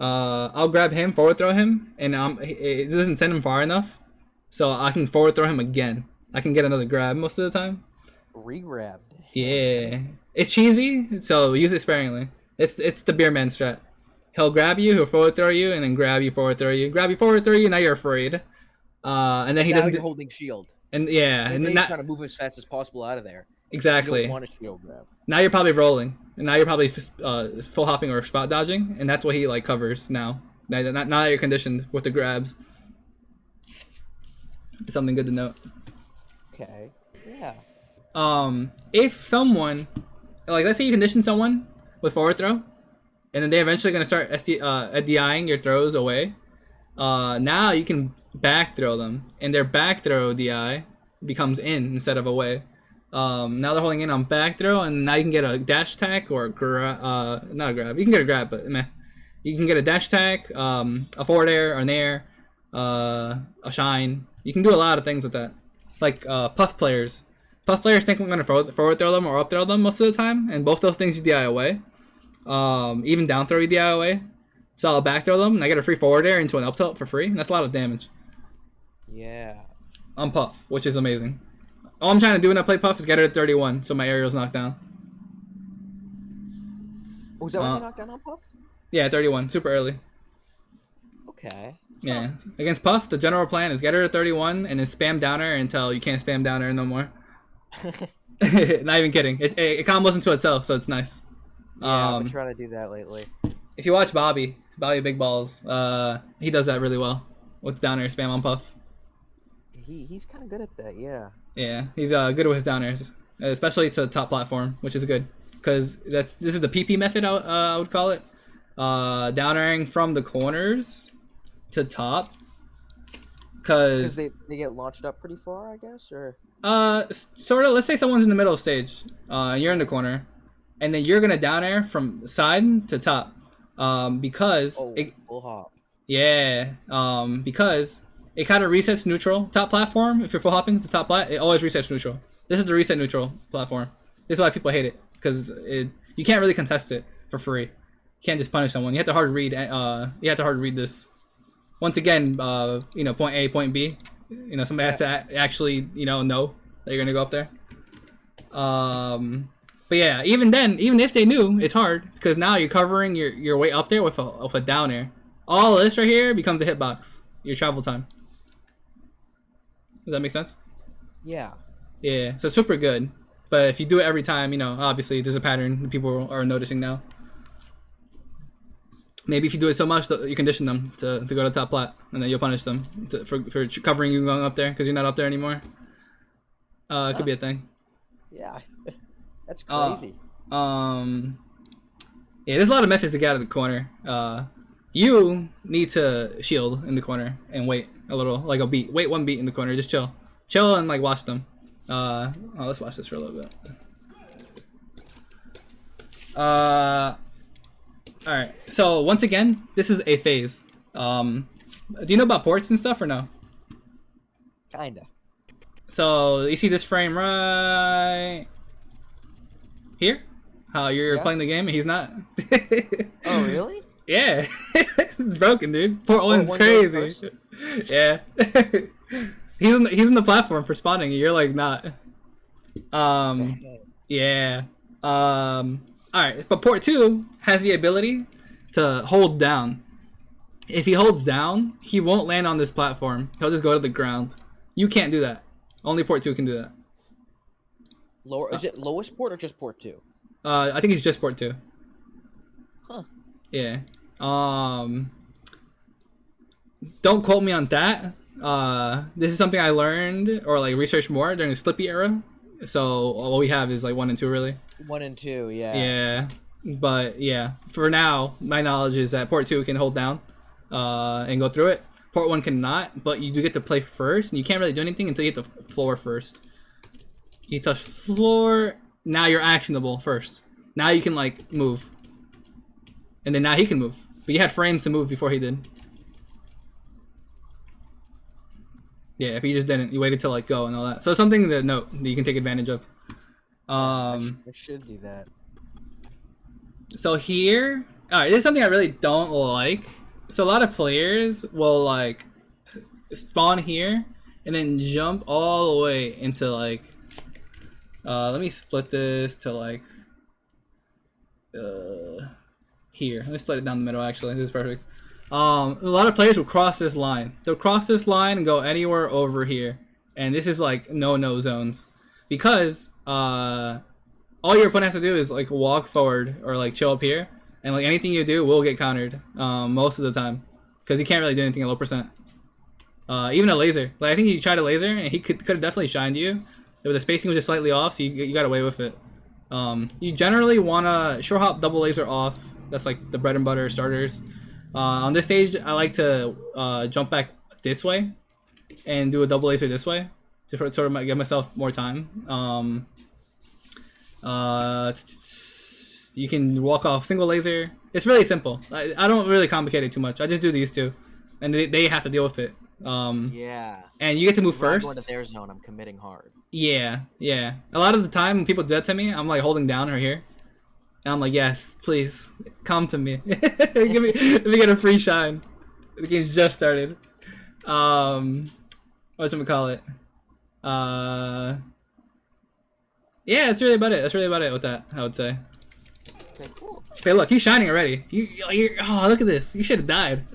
I'll grab him, forward throw him, and it doesn't send him far enough, so I can forward throw him again. I can get another grab most of the time. Re-grabbed. Yeah, it's cheesy, so use it sparingly. It's the beer man strat. He'll grab you, he'll forward throw you, and then grab you, forward throw you, grab you, forward throw you. Now you're afraid. And then he doesn't. You're holding shield. And yeah, and then trying to move as fast as possible out of there. Exactly. You don't want a shield grab. Now you're probably rolling, and now you're probably full hopping or spot dodging, and that's what he like covers now. Now that you're conditioned with the grabs. It's something good to note. Okay. Yeah. If someone, like let's say you condition someone with forward throw, and then they're eventually gonna start DIing your throws away. Now you can back throw them, and their back throw DI becomes in instead of away. Now they're holding in on back throw, and now you can get a dash attack or not a grab. You can get a grab, but meh. You can get a dash attack, a forward air, an air, a shine. You can do a lot of things with that. Like puff players. Puff players think I'm gonna forward throw them or up throw them most of the time, and both those things you DI away. Even down throw you DI away. So I'll back throw them, and I get a free forward air into an up tilt for free. And that's a lot of damage. Yeah. On puff, which is amazing. All I'm trying to do when I play puff is get it at 31, so my aerial's knocked down. Was that when you knocked down on puff? Yeah, 31, super early. Okay. Yeah, against puff, the general plan is get her at 31 and then spam down her until you can't spam down her no more. Not even kidding. It combos into itself, so it's nice. Yeah, I've been trying to do that lately. If you watch Bobby Big Balls, he does that really well with down air spam on puff. He's kind of good at that, yeah. Yeah, he's good with his down airs, especially to the top platform, which is good because this is the PP method I would call it. Down airing from the corners to top, because they get launched up pretty far, I guess, or sort of. Let's say someone's in the middle of stage, and you're in the corner, and then you're gonna down air from side to top, because full hop. Yeah, because it kind of resets neutral top platform. If you're full hopping to top plat, it always resets neutral. This is the reset neutral platform. This is why people hate it, because you can't really contest it for free. You can't just punish someone. You have to hard read. You have to hard read this. Once again, point A, point B. You know, somebody has to actually, you know that you're gonna go up there. But yeah, even then, even if they knew, it's hard because now you're covering your way up there with a down air. All this right here becomes a hitbox. Your travel time. Does that make sense? Yeah. Yeah, so super good. But if you do it every time, you know, obviously there's a pattern that people are noticing now. Maybe if you do it so much, you condition them to go to top plat, and then you'll punish them for covering you going up there because you're not up there anymore. It could be a thing. Yeah, that's crazy. Yeah, there's a lot of methods to get out of the corner. You need to shield in the corner and wait a little, like a beat. Wait 1 beat in the corner, just chill and like watch them. Let's watch this for a little bit. Alright, so once again, this is a phase. Do you know about ports and stuff or no? Kinda. So you see this frame right here? How you're playing the game and he's not? Oh, really? Yeah. It's broken, dude. Port 1's crazy. Yeah. He's in the platform for spawning. You're like not. Yeah. Alright, but port 2 has the ability to hold down. If he holds down, he won't land on this platform. He'll just go to the ground. You can't do that. Only port 2 can do that. Is it lowest port or just port 2? I think it's just port 2. Huh. Yeah. Don't quote me on that. This is something I learned or like researched more during the Slippy era. So all we have is like 1 and 2 really. 1 and 2, yeah. Yeah. But yeah, for now, my knowledge is that port 2 can hold down and go through it. Port 1 cannot, but you do get to play first, and you can't really do anything until you hit the floor first. You touch floor, now you're actionable first. Now you can like move. And then now he can move. But you had frames to move before he did. Yeah, but you just didn't. You waited till like go and all that. So it's something to note that you can take advantage of. I should do that. So here, alright, this is something I really don't like. So a lot of players will like spawn here and then jump all the way into like, let me split this to like, here. Let me split it down the middle actually, this is perfect. A lot of players will cross this line. They'll cross this line and go anywhere over here. And this is like no zones. Because, all your opponent has to do is like walk forward or like chill up here. And like anything you do will get countered most of the time. Because you can't really do anything at low percent. Even a laser. Like I think you tried a laser and he could have definitely shined you. But the spacing was just slightly off, so you got away with it. You generally want to short hop double laser off. That's like the bread and butter starters. On this stage, I like to jump back this way and do a double laser this way to sort of give myself more time. You can walk off single laser. It's really simple. I don't really complicate it too much. I just do these two, and they have to deal with it. Yeah. And you get to move first. I'm going to their zone. I'm committing hard. Yeah. A lot of the time when people do that to me, I'm like holding down right here. And I'm like, yes, please, come to me. Let me get a free shine. The game just started. Whatchamacallit? Yeah, that's really about it. That's really about it with that, I would say. Okay, cool. Okay, look, he's shining already. Oh, look at this. You should have died.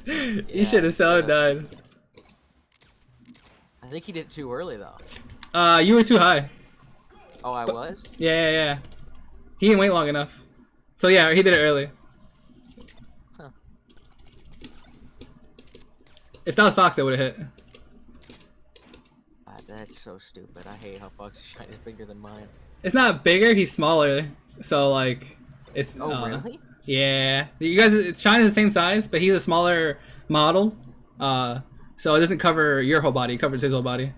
You should have so died. I think he did it too early, though. You were too high. Oh, I was? Yeah. He didn't wait long enough. So yeah, he did it early. Huh. If that was Fox, it would have hit. That's so stupid. I hate how Fox's shine is bigger than mine. It's not bigger, he's smaller. So like, it's... Oh, really? Yeah. You guys, shine is the same size, but he's a smaller model. So it doesn't cover your whole body, it covers his whole body.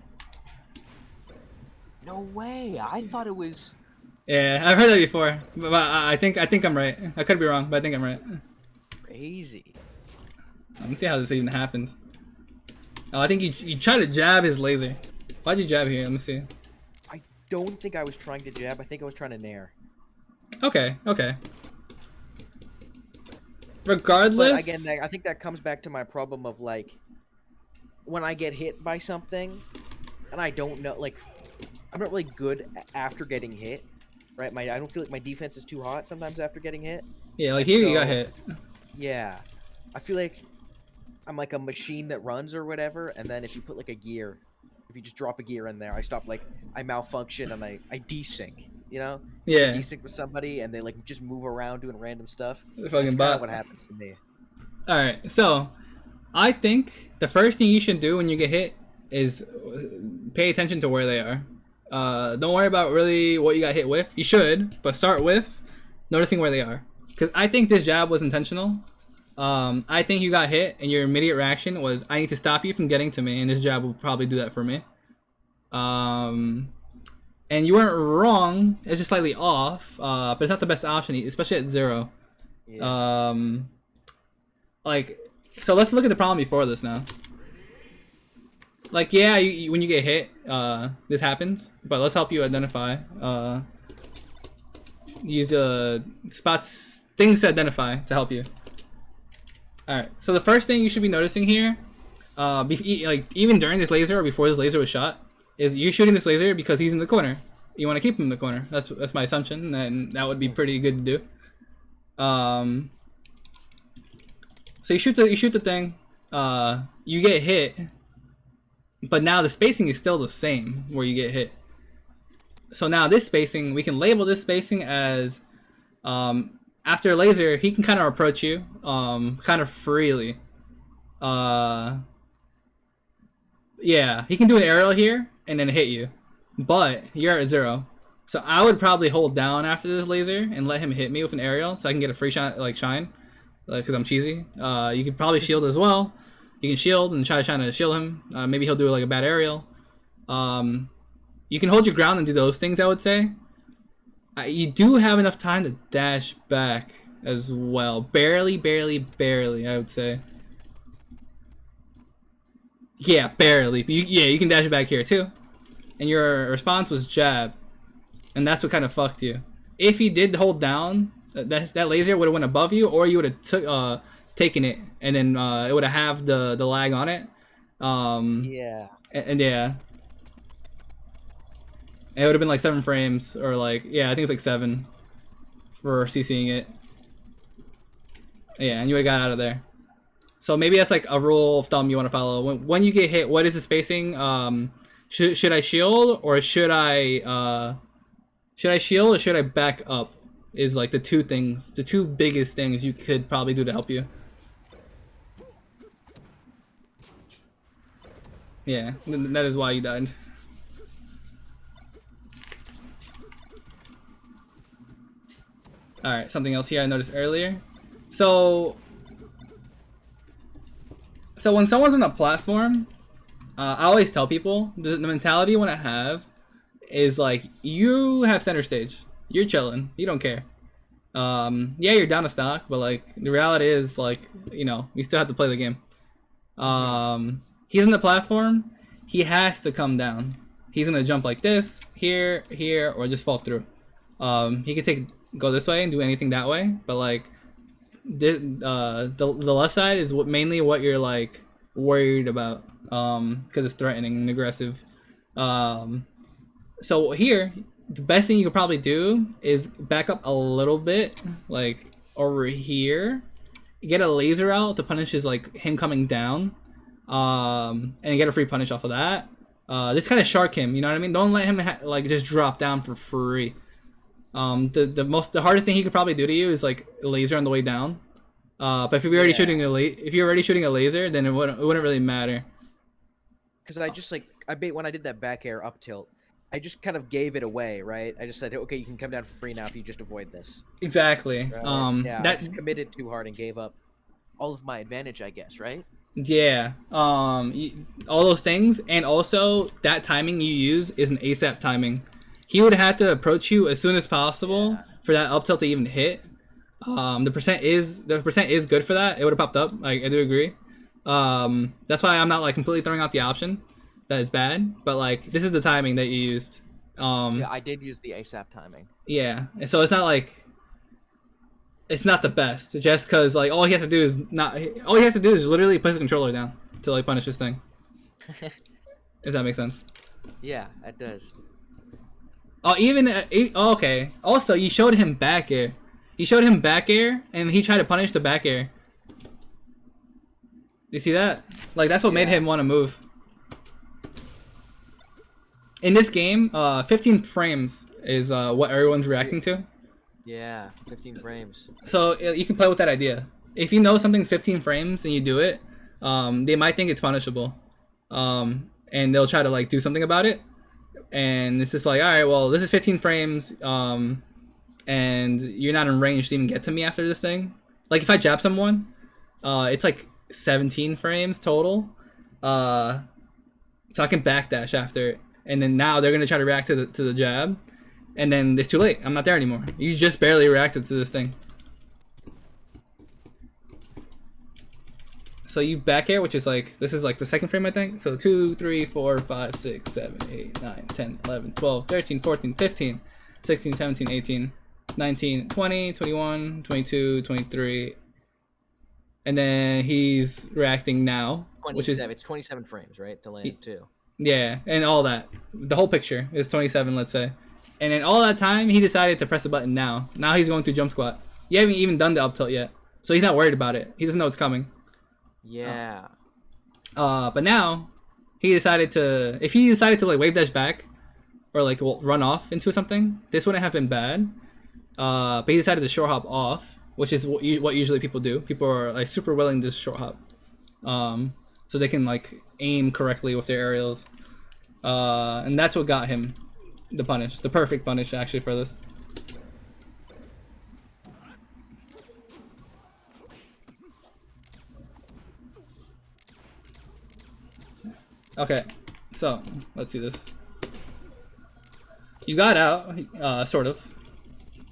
No way! I thought it was... Yeah, I've heard that before, but I think I'm right. I could be wrong, but I think I'm right. Crazy. Let me see how this even happened. Oh, I think you tried to jab his laser. Why'd you jab here? Let me see. I don't think I was trying to jab. I think I was trying to nair. Okay. Regardless. But again, I think that comes back to my problem of like, when I get hit by something, and I don't know, like, I'm not really good after getting hit, right? I don't feel like my defense is too hot sometimes after getting hit. Yeah, like And here so, you got hit. yeah, I feel like I'm like a machine that runs or whatever, and then if you put like a gear, if you just drop a gear in there, I stop, like, I malfunction and I desync, you know? I Yeah, desync with somebody and they like just move around doing random stuff. the That's fucking kind of bot. what happens to me. All right, so I think the first thing you should do when you get hit is pay attention to where they are. Don't worry about really what you got hit with. You should, but start with noticing where they are. Because I think this jab was intentional. I think you got hit, and your immediate reaction was, I need to stop you from getting to me, and this jab will probably do that for me. And you weren't wrong. It's just slightly off, but it's not the best option, especially at 0. Yeah. Like, so let's look at the problem before this now. Like, yeah, when you get hit, this happens, but let's help you identify. Use spots, things to identify to help you. All right. So the first thing you should be noticing here, like even during this laser or before this laser was shot, is you're shooting this laser because he's in the corner. You want to keep him in the corner. That's my assumption, and that would be pretty good to do. So you shoot the thing. You get hit, but now the spacing is still the same where you get hit. So now this spacing, we can label this spacing as after a laser, he can kind of approach you kind of freely. Yeah, he can do an aerial here and then hit you, but you're at 0. So I would probably hold down after this laser and let him hit me with an aerial so I can get a free shot, like shine, because I'm cheesy. You could probably shield as well. You can shield and try to shield him. Maybe he'll do like a bad aerial. You can hold your ground and do those things, I would say. You do have enough time to dash back as well. Barely, I would say. Yeah, barely. You can dash back here too. And your response was jab. And that's what kind of fucked you. If you did hold down, that laser would have went above you, or you would have taken it, and then it would have the lag on it. Yeah. And yeah. It would have been like 7 frames, or like, yeah, I think it's like 7 for CCing it. Yeah, and you would have got out of there. So maybe that's like a rule of thumb you want to follow. When you get hit, what is the spacing? Should I shield, or should I shield, or should I back up? Is like the two biggest things you could probably do to help you. Yeah, that is why you died. Alright, something else here I noticed earlier. So when someone's on a platform, I always tell people, the mentality you want to have is like, you have center stage. You're chilling. You don't care. Yeah, you're down to stock, but like, the reality is, like, you know, you still have to play the game. He's on the platform. He has to come down. He's gonna jump like this, here, or just fall through. He could go this way and do anything that way, but like, the left side is mainly what you're like worried about, because it's threatening and aggressive. So here, the best thing you could probably do is back up a little bit, like over here, get a laser out to punish his, like, him coming down, and get a free punish off of that. Just kind of shark him, you know what I mean? Don't let him like just drop down for free. The hardest thing he could probably do to you is like a laser on the way down. But if you're already shooting a laser, then it wouldn't really matter. Because I just like when I did that back air up tilt, I just kind of gave it away, right? I just said, okay, you can come down for free now if you just avoid this. Exactly. Right? Yeah, I just committed too hard and gave up all of my advantage, I guess, right? Yeah. All those things, and also that timing you use is an ASAP timing. He would have to approach you as soon as possible for that up tilt to even hit. The percent is good for that. It would have popped up. Like, I do agree. That's why I'm not like completely throwing out the option that it's bad, but like, this is the timing that you used. Yeah, I did use the ASAP timing. Yeah, and so it's not like, it's not the best, just because like all he has to do is literally push the controller down to like punish this thing. If that makes sense. Yeah, that does. Oh, even oh, okay. Also, you showed him back air. You showed him back air, and he tried to punish the back air. You see that? Like that's what made him want to move. In this game, 15 frames is what everyone's reacting to. Yeah, 15 frames. So you can play with that idea. If you know something's 15 frames and you do it, they might think it's punishable, and they'll try to like do something about it. And it's just like, all right, well, this is 15 frames, and you're not in range to even get to me after this thing. Like if I jab someone, it's like 17 frames total, so I can backdash after it. And then now they're gonna try to react to the jab, and then it's too late. I'm not there anymore. You just barely reacted to this thing. So you back air, which is like, this is like the second frame, I think. So 2, 3, 4, 5, 6, 7, 8, 9, 10, 11, 12, 13, 14, 15, 16, 17, 18, 19, 20, 21, 22, 23. And then he's reacting now, which is... It's 27 frames, right? To land too. Yeah, and all that. The whole picture is 27, let's say. And in all that time, he decided to press the button now. Now he's going to jump squat. You haven't even done the up tilt yet. So he's not worried about it. He doesn't know it's coming. Yeah. But now, he decided to... If he decided to like wave dash back, or like run off into something, this wouldn't have been bad. But he decided to short hop off, which is what usually people do. People are like super willing to short hop. So they can like aim correctly with their aerials, and that's what got him the perfect punish actually for this. Okay, so let's see this. You got out, sort of.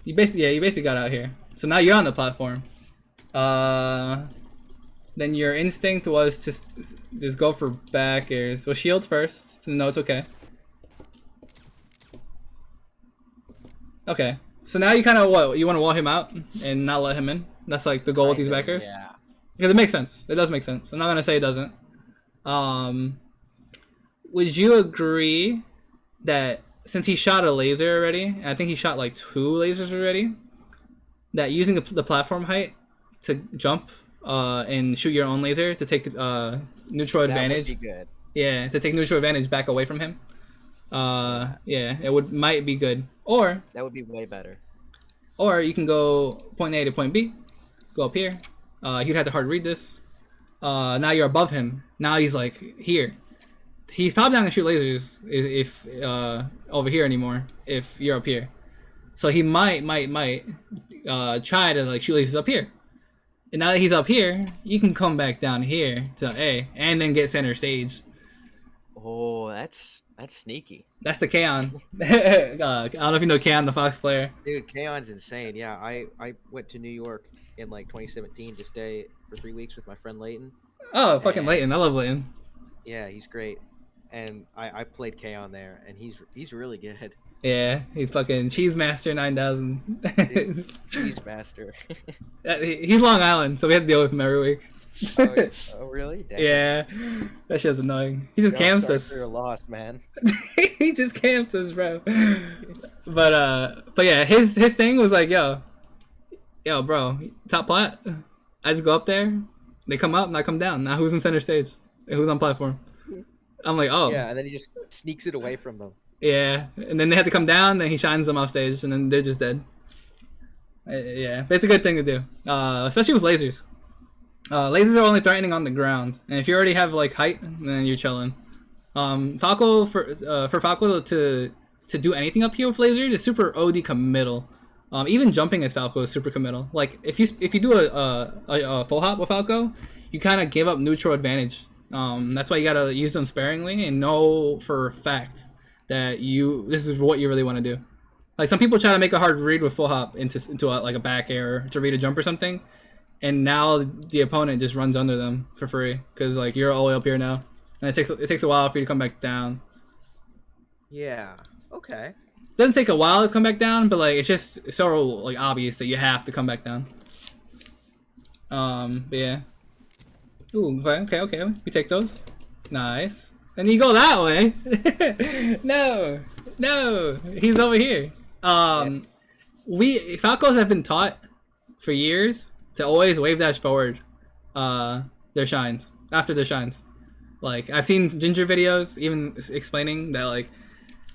You basically got out here. So now you're on the platform. Then your instinct was to just go for back airs. Well, shield first to know it's okay. Okay. So now you kind of you want to wall him out and not let him in. That's like the goal with these back airs. Yeah. Because it makes sense. It does make sense. I'm not gonna say it doesn't. Would you agree that since he shot a laser already, I think he shot like 2 lasers already, that using the platform height to jump and shoot your own laser to take neutral advantage. That would be good. Yeah, to take neutral advantage back away from him. Yeah, it might be good. Or that would be way better. Or you can go point A to point B, go up here. He'd have to hard read this. Now you're above him. Now he's like here. He's probably not gonna shoot lasers if over here anymore if you're up here. So he might try to like shoot lasers up here. And now that he's up here, you can come back down here to A and then get center stage. Oh, that's sneaky. That's the Kaon. I don't know if you know Kaon, the Fox player. Dude, Kaon's insane. Yeah, I went to New York in like 2017 to stay for 3 weeks with my friend Leighton. Oh, fucking Leighton. I love Leighton. Yeah, he's great. And I played Kaon there, and he's really good. Yeah, he's fucking Cheese Master 9000. Cheese Master. He's Long Island, so we have to deal with him every week. Oh really? Damn. Yeah, that shit's annoying. He just camps us. You're lost, man. He just camps us, bro. But yeah, his thing was like, yo, bro, top plat. I just go up there, they come up, and I come down. Now who's in center stage? Who's on platform? I'm like, oh. Yeah, and then he just sneaks it away from them. Yeah, and then they have to come down, then he shines them off stage, and then they're just dead. Yeah, but it's a good thing to do, especially with lasers. Lasers are only threatening on the ground, and if you already have like height, then you're chilling. Falco for Falco to do anything up here with lasers is super OD committal. Even jumping as Falco is super committal. Like if you do a full hop with Falco, you kind of give up neutral advantage. That's why you gotta use them sparingly and know for a fact that this is what you really want to do. Like some people try to make a hard read with full hop into like a back air to read a jump or something, and now the opponent just runs under them for free because like you're all the way up here now, and it takes a while for you to come back down. Yeah. Okay. It doesn't take a while to come back down, but like it's just so like obvious that you have to come back down. But yeah. Ooh, okay. We take those. Nice. And you go that way. No, no, he's over here. We Falcos have been taught for years to always wave dash forward their shines after their shines. Like I've seen Ginger videos even explaining that like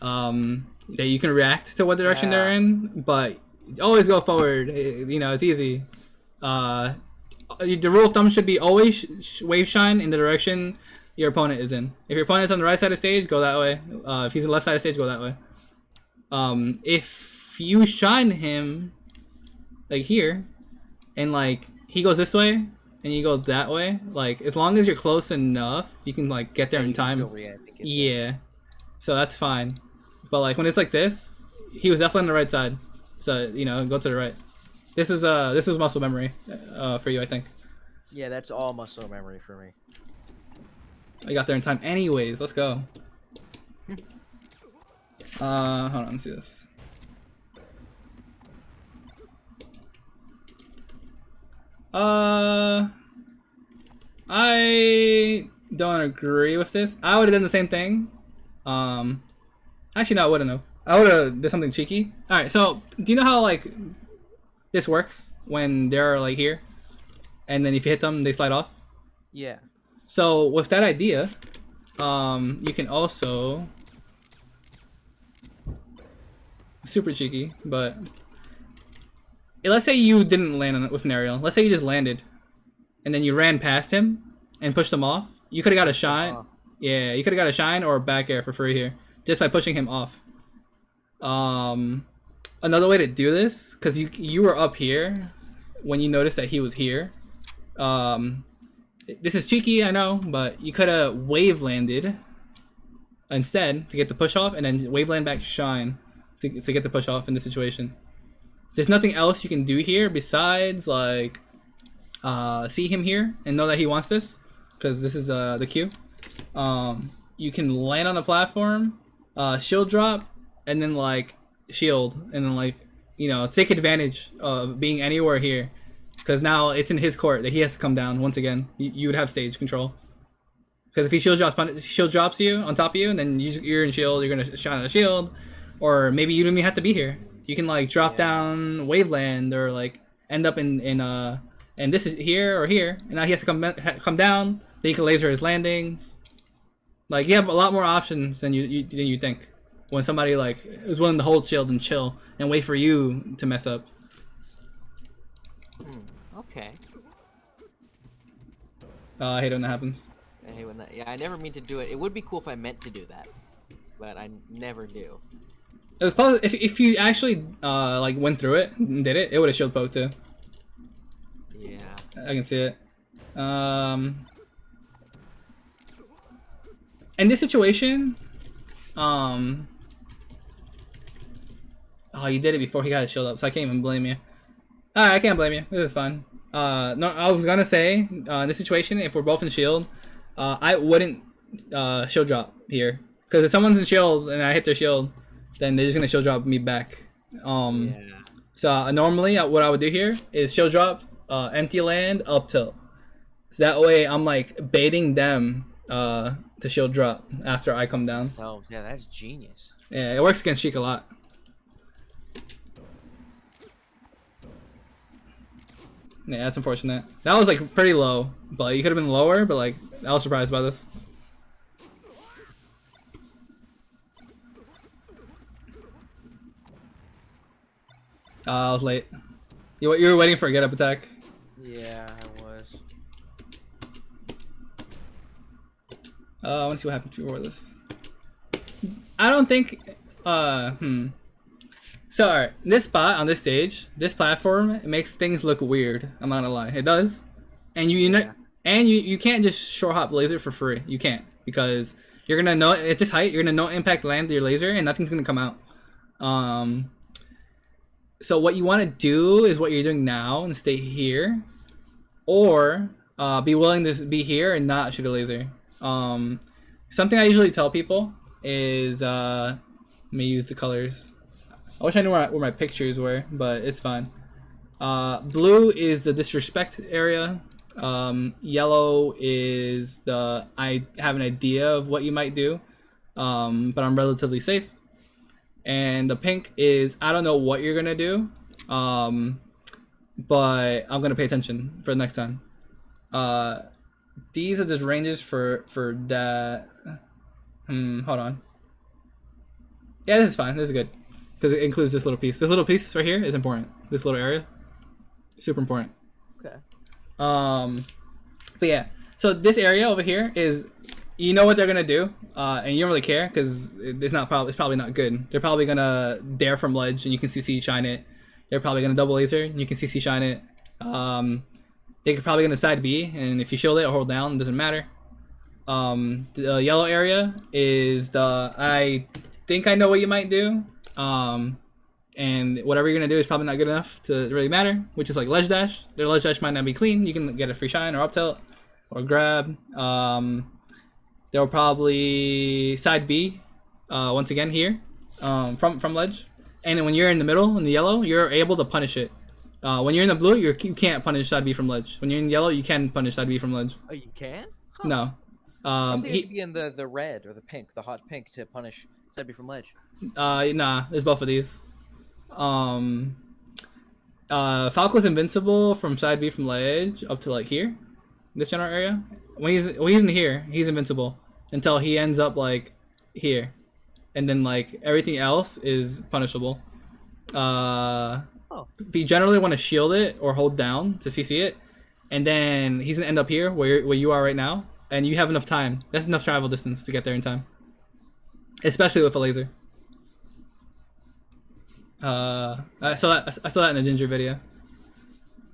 that you can react to what direction they're in, but always go forward. You know, it's easy. The rule of thumb should be always wave shine in the direction your opponent is in. If your opponent's on the right side of the stage, go that way. If he's on the left side of the stage, go that way. If you shine him like here, and like he goes this way, and you go that way, like as long as you're close enough, you can like get there in time. Yeah, so that's fine. But like when it's like this, he was definitely on the right side, so you know, go to the right. This was muscle memory for you, I think. Yeah, that's all muscle memory for me. I got there in time anyways. Let's go. Hold on, let me see this. I don't agree with this. I would have done the same thing. Actually, no, I wouldn't have. I would have did something cheeky. All right, so do you know how like this works when they're like here, and then if you hit them, they slide off? Yeah. So with that idea, you can also super cheeky, but let's say you didn't land on it with an aerial. Let's say you just landed, and then you ran past him and pushed him off. You could have got a shine. Yeah, you could have got a shine or a back air for free here just by pushing him off. Another way to do this, because you were up here when you noticed that he was here. This is cheeky, I know, but you could have wave landed instead to get the push off, and then wave land back shine to get the push off in this situation. There's nothing else you can do here besides like see him here and know that he wants this, because this is the cue. You can land on the platform, shield drop, and then like shield, and then like, you know, take advantage of being anywhere here, because now it's in his court that he has to come down once again. You would have stage control, because if he shield drops you on top of you, and then you're in shield, you're gonna shine on a shield, or maybe you don't even have to be here. You can like drop down waveland, or like end up in and this is here or here, and now he has to come down. Then you can laser his landings. Like you have a lot more options than you think when somebody like is willing to hold shield and chill and wait for you to mess up. Okay. I hate when that happens. I hate when that. Yeah, I never mean to do it. It would be cool if I meant to do that, but I never do. It was probably if you actually like went through it and did it, it would have shield poked too. Yeah. I can see it. In this situation, oh, you did it before he got his shield up, so I can't even blame you. Alright, I can't blame you. This is fun. No, I was gonna say, in this situation, if we're both in shield, I wouldn't shield drop here, because if someone's in shield and I hit their shield, then they're just gonna shield drop me back. Yeah. So normally, what I would do here is shield drop, empty land, up tilt. So that way, I'm like baiting them to shield drop after I come down. Oh, yeah, that's genius. Yeah, it works against Sheik a lot. Yeah, that's unfortunate. That was like pretty low, but you could have been lower, but like I was surprised by this. I was late. You were waiting for a get up attack. Yeah, I was. I want to see what happened before this. I don't think. So, alright, this spot on this stage, this platform, it makes things look weird. I'm not gonna lie, it does. And you can't just short hop laser for free. You can't, because you're gonna know at this height. You're gonna no impact land your laser, and nothing's gonna come out. So what you want to do is what you're doing now and stay here, or be willing to be here and not shoot a laser. Something I usually tell people is let me use the colors. I wish I knew where my pictures were, but it's fine. Blue is the disrespect area. Yellow is I have an idea of what you might do, but I'm relatively safe. And the pink is I don't know what you're gonna do, but I'm gonna pay attention for the next time. These are just ranges for that. Hold on. Yeah, this is fine. This is good because it includes this little piece. This little piece right here is important. This little area, super important. Okay. But yeah, so this area over here is, you know what they're gonna do, and you don't really care because it's probably not good. They're probably gonna dare from ledge, and you can CC shine it. They're probably gonna double laser, and you can CC shine it. They're probably gonna side B, and if you shield it or hold down, it doesn't matter. The yellow area is I think I know what you might do. And whatever you're gonna do is probably not good enough to really matter, which is like ledge dash. Their ledge dash might not be clean. You can get a free shine or up tilt or grab. They'll probably side B once again here from ledge. And then when you're in the middle in the yellow, you're able to punish it. When you're in the blue, you can't punish side B from ledge. When you're in yellow, you can punish side B from ledge. Oh, you can? Huh. No. I was thinking it'd be in the red or the pink, the hot pink, to punish side B from ledge. Nah, there's both of these. Falco's invincible from side B from ledge up to like here, this general area. When he's in here, he's invincible until he ends up like here, and then like everything else is punishable. You generally want to shield it or hold down to CC it, and then he's gonna end up here where you are right now, and you have enough time. That's enough travel distance to get there in time, especially with a laser. I saw that in the Ginger video.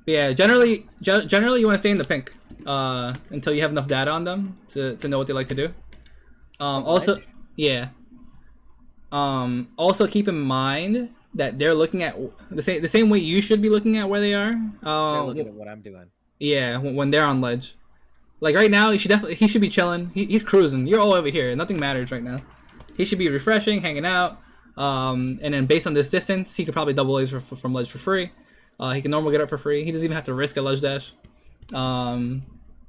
But yeah, generally you want to stay in the pink until you have enough data on them to know what they like to do. Also, yeah. Also keep in mind that they're looking at the same way you should be looking at where they are. They're looking at what I'm doing. Yeah, when they're on ledge. Like right now, he should be chilling. He's cruising. You're all over here. Nothing matters right now. He should be refreshing, hanging out. And then based on this distance, he could probably double laser from ledge for free. He can normally get up for free. He doesn't even have to risk a ledge dash.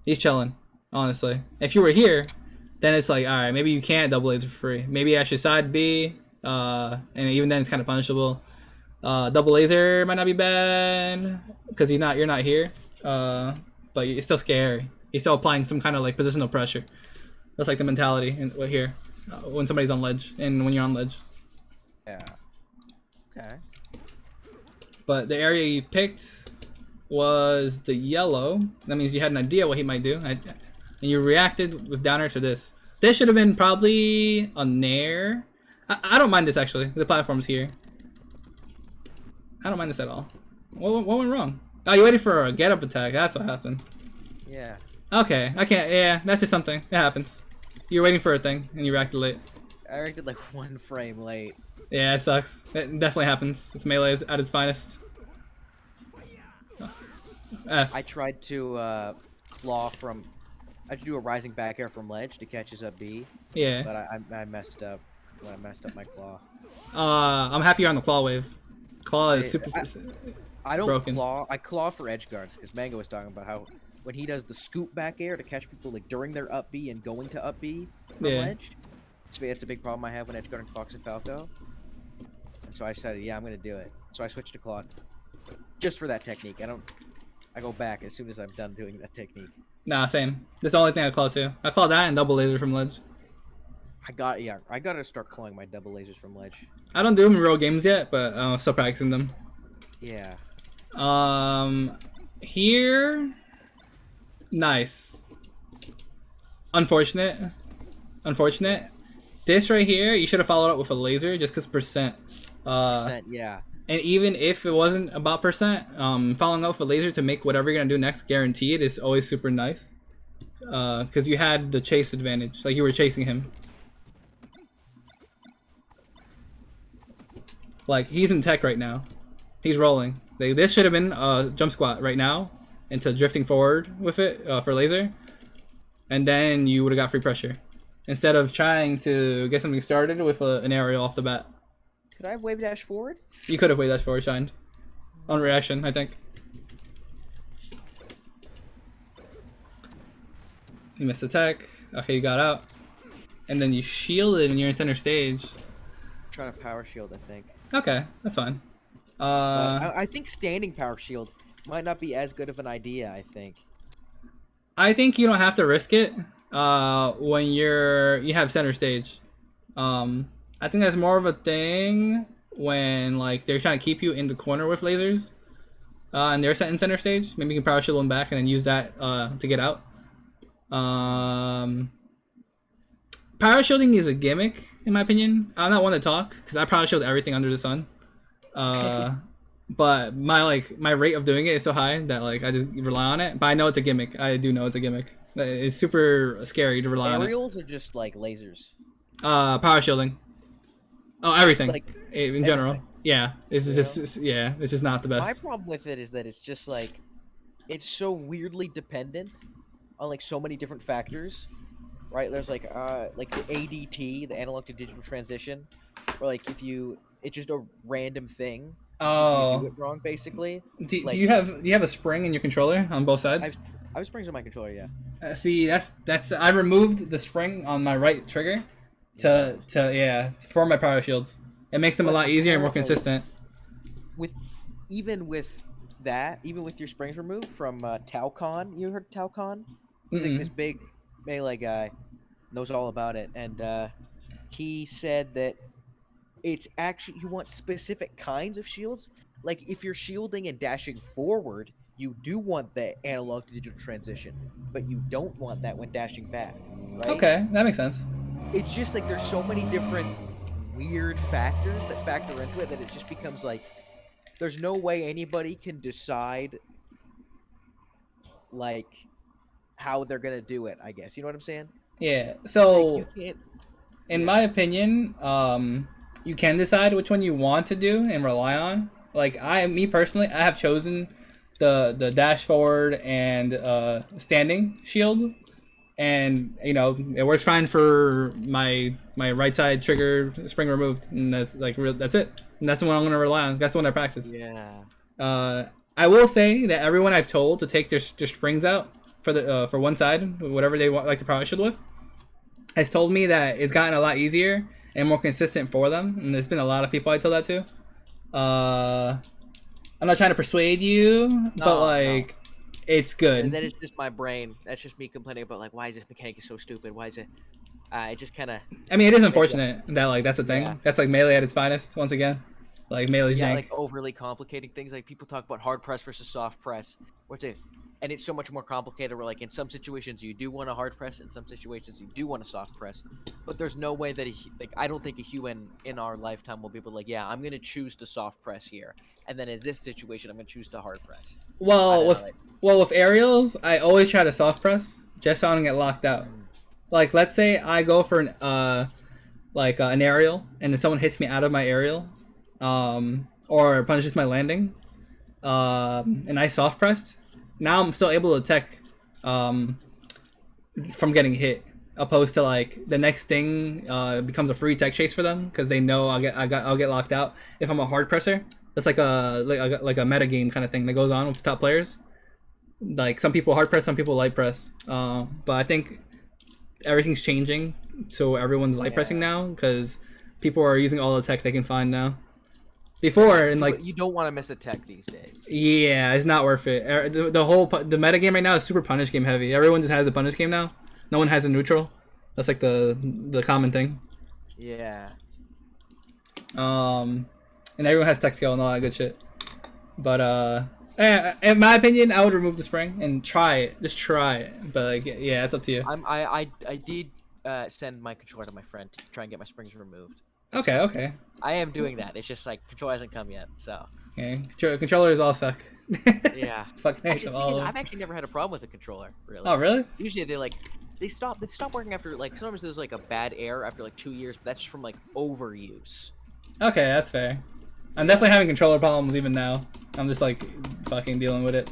He's chilling, honestly. If you were here, then it's like, all right, maybe you can't double laser for free. Maybe I should side B, and even then it's kind of punishable. Double laser might not be bad because you're not here. But it's still scary. You're still applying some kind of like positional pressure. That's like the mentality here when somebody's on ledge and when you're on ledge. Yeah. Okay. But the area you picked was the yellow. That means you had an idea what he might do, and you reacted with downer to this. This should have been probably a nair. I don't mind this actually. The platform's here. I don't mind this at all. What went wrong? Oh, you waited for a get up attack. That's what happened. Yeah. Okay, I can't. Yeah, that's just something. It happens. You're waiting for a thing and you reacted late. I reacted like 1 frame late. Yeah, it sucks. It definitely happens. It's melee at its finest. F. I tried to claw from. I had to do a rising back air from ledge to catch his up B. Yeah. But I messed up. When I messed up my claw. I'm happy you're on the claw wave. Claw is super. I don't broken. claw. I claw for edge guards because Mango was talking about how when he does the scoop back air to catch people like during their up B and going to up B from ledge. It's a big problem I have when edge guarding Fox and Falco. And so I said, yeah, I'm gonna do it. So I switched to claw, just for that technique. I go back as soon as I'm done doing that technique. Nah, same. That's the only thing I claw too. I claw that and double laser from ledge. I gotta start clawing my double lasers from ledge. I don't do them in real games yet, but I'm still practicing them. Yeah. Here, nice. Unfortunate. This right here, you should have followed up with a laser just because percent. Yeah. And even if it wasn't about percent, following up with a laser to make whatever you're gonna do next guaranteed is always super nice. Because you had the chase advantage, like you were chasing him. Like he's in tech right now, he's rolling. This should have been a jump squat right now into drifting forward with it for laser, and then you would have got free pressure instead of trying to get something started with an aerial off the bat. Could I have wave dash forward? You could have wave dash forward shined on reaction, I think. You missed the tech. Okay, you got out. And then you shielded and you're in center stage. Trying to power shield, I think. Okay, that's fine. But I think standing power shield might not be as good of an idea. I think. I think you don't have to risk it when you have center stage. I think that's more of a thing when like they're trying to keep you in the corner with lasers. And they're set in center stage. Maybe you can power shield them back and then use that to get out. Power shielding is a gimmick in my opinion. I'm not one to talk because I power shield everything under the sun. But my rate of doing it is so high that like I just rely on it. But I know it's a gimmick. I do know it's a gimmick. It's super scary to rely on it. Aerials are just like lasers. Power shielding. Oh, everything Like, in general. everything. Yeah, it's just not the My best. problem with it is that it's just like, it's so weirdly dependent on like so many different factors, right? There's like the ADT, the analog to digital transition, or like it's just a random thing. If you do Oh, it wrong, basically. do Like, you have a spring in your controller on both sides? I have springs on my controller, yeah. See, that's I removed the spring on my right trigger for my power shields. It makes them a But lot easier and more apparently- consistent. Even with your springs removed from Talcon, you heard Talcon? He's like this big melee guy, knows all about it, and he said that it's actually you want specific kinds of shields. Like if you're shielding and dashing forward, you do want the analog to digital transition, but you don't want that when dashing back, right? Okay, that makes sense. It's just like there's so many different weird factors that factor into it that it just becomes like there's no way anybody can decide like how they're gonna do it, I guess. You know what I'm saying? Yeah. Like So, you can't. in my opinion, you can decide which one you want to do and rely on. Like me personally, I have chosen the dash forward and standing shield, and it works fine for my right side trigger spring removed, and that's that's it. And that's the one I'm gonna rely on. That's the one I practice. Yeah. I will say that everyone I've told to take their springs out for one side, whatever they want, like the power shield with, has told me that it's gotten a lot easier and more consistent for them. And there's been a lot of people I told that to. I'm not trying to persuade you, but like, it's good. And that is just my brain. That's just me complaining about like why is this mechanic so stupid? Why is it? It just kind of. I mean, it is unfortunate that like that's a thing. Yeah. That's like melee at its finest. Once again, like melee's jank. Like overly complicating things. Like people talk about hard press versus soft press, and it's so much more complicated. Where like in some situations you do want a hard press, in some situations you do want a soft press. But there's no way that I don't think a human in our lifetime will be able to like, yeah, I'm gonna choose the soft press here, and then in this situation I'm gonna choose the hard press. Well, with aerials, I always try to soft press just so I don't get locked out. Like, let's say I go for an aerial, and then someone hits me out of my aerial, or punishes my landing, and I soft pressed. Now I'm still able to tech, from getting hit, opposed to like the next thing becomes a free tech chase for them because they know I'll get locked out if I'm a hard presser. That's like a meta game kind of thing that goes on with top players. Like some people hard press, some people light press. But I think everything's changing, so everyone's light pressing now because people are using all the tech they can find now. Before and like you don't want to miss a tech these days. Yeah, it's not worth it. The meta game right now is super punish game heavy. Everyone just has a punish game now. No one has a neutral. That's like the common thing. Yeah. And everyone has tech skill and all that good shit. But in my opinion, I would remove the spring and try it. Just try it. But like, yeah, it's up to you. I did send my controller to my friend to try and get my springs removed. Okay. I am doing that. It's just like controller hasn't come yet, so. Okay. Controllers all suck. Yeah. Fucking hate Actually, them the thing is, all. I've actually never had a problem with a controller, really. Oh really? Usually they stop working after like sometimes there's like a bad error after like 2 years, but that's just from like overuse. Okay, that's fair. I'm definitely having controller problems even now. I'm just like fucking dealing with it.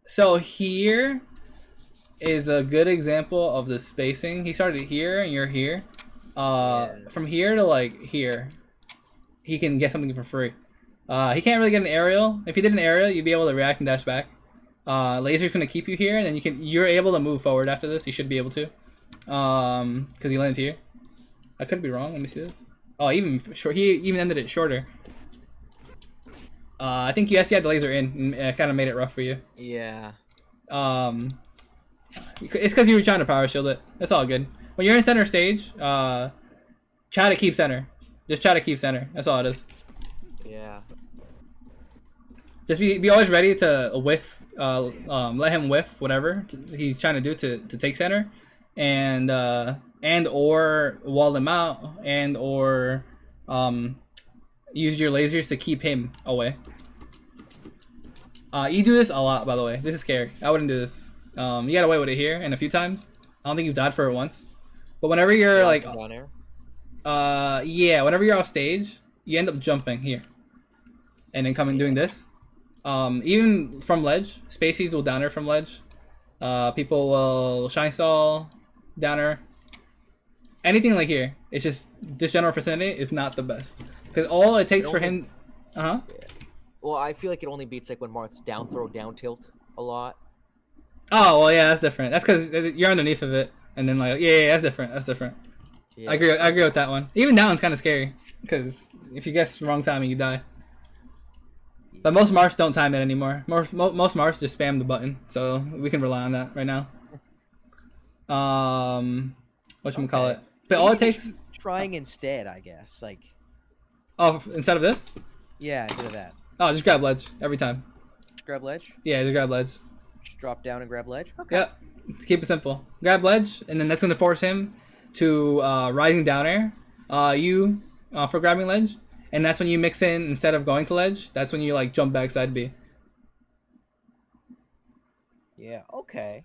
So here is a good example of the spacing. He started here and you're here. From here to like here, he can get something for free. He can't really get an aerial. If he did an aerial, you'd be able to react and dash back. Laser's gonna keep you here, and then you're able to move forward after this. You should be able to, because he lands here. I could be wrong. Let me see this. Oh, even short. He even ended it shorter. I think you actually had the laser in, and it kind of made it rough for you. Yeah. It's because you were trying to power shield it. It's all good. When you're in center stage, try to keep center. Just try to keep center. That's all it is. Yeah. Just be always ready to whiff. Let him whiff whatever he's trying to do to take center, and or wall him out, and or use your lasers to keep him away. You do this a lot, by the way. This is scary. I wouldn't do this. You got away with it here and a few times. I don't think you've died for it once. But whenever you're like, down air. yeah, whenever you're off stage, you end up jumping here, and then coming doing this. Even from ledge, Spaceys will downer from ledge. People will shine stall, downer. Anything like here, it's just this general vicinity is not the best because all it takes for him. Yeah. Well, I feel like it only beats like when Marth's down throw, down tilt a lot. Oh well, yeah, that's different. That's because you're underneath of it, and then like yeah, that's different. That's different. Yeah. I agree with that one. Even that one's kind of scary because if you guess the wrong timing, you die. But most Marths don't time it anymore. Most Marths just spam the button, so we can rely on that right now. Whatchamacallit? But all it takes. Trying instead, I guess. Like. Oh, instead of this? Yeah, instead of that. Oh, just grab ledge every time. Just grab ledge. Yeah, just grab ledge. Just drop down and grab ledge. Okay. Yep. To keep it simple. Grab ledge, and then that's gonna force him to rising down air. For grabbing ledge, and that's when you mix in instead of going to ledge. That's when you like jump back side B. Yeah. Okay.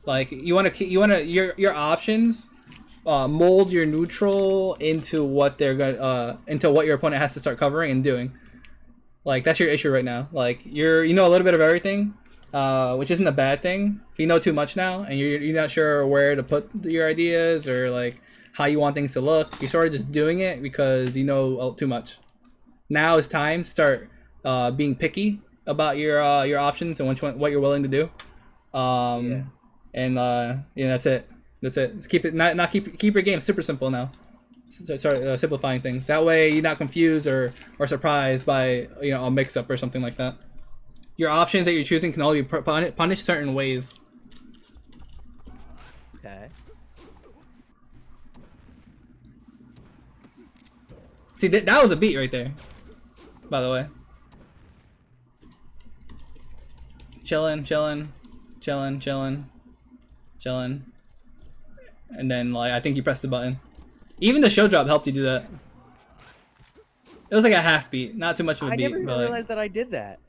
Like your options mold your neutral into what they're gonna into what your opponent has to start covering and doing. Like that's your issue right now. Like you know a little bit of everything, which isn't a bad thing. You know too much now, and you're not sure where to put your ideas or like how you want things to look. You're sort of just doing it because you know too much. Now it's time to start being picky about your options and what you're willing to do. Yeah. And yeah, that's it. That's it. Just keep it keep your game super simple now. Start simplifying things. That way you're not confused or surprised by a mix up or something like that. Your options that you're choosing can only be punished certain ways. Okay. See that was a beat right there. By the way. Chilling. And then like I think you pressed the button. Even the show drop helped you do that. It was like a half beat, not too much of a beat. I never even but realized that I did that.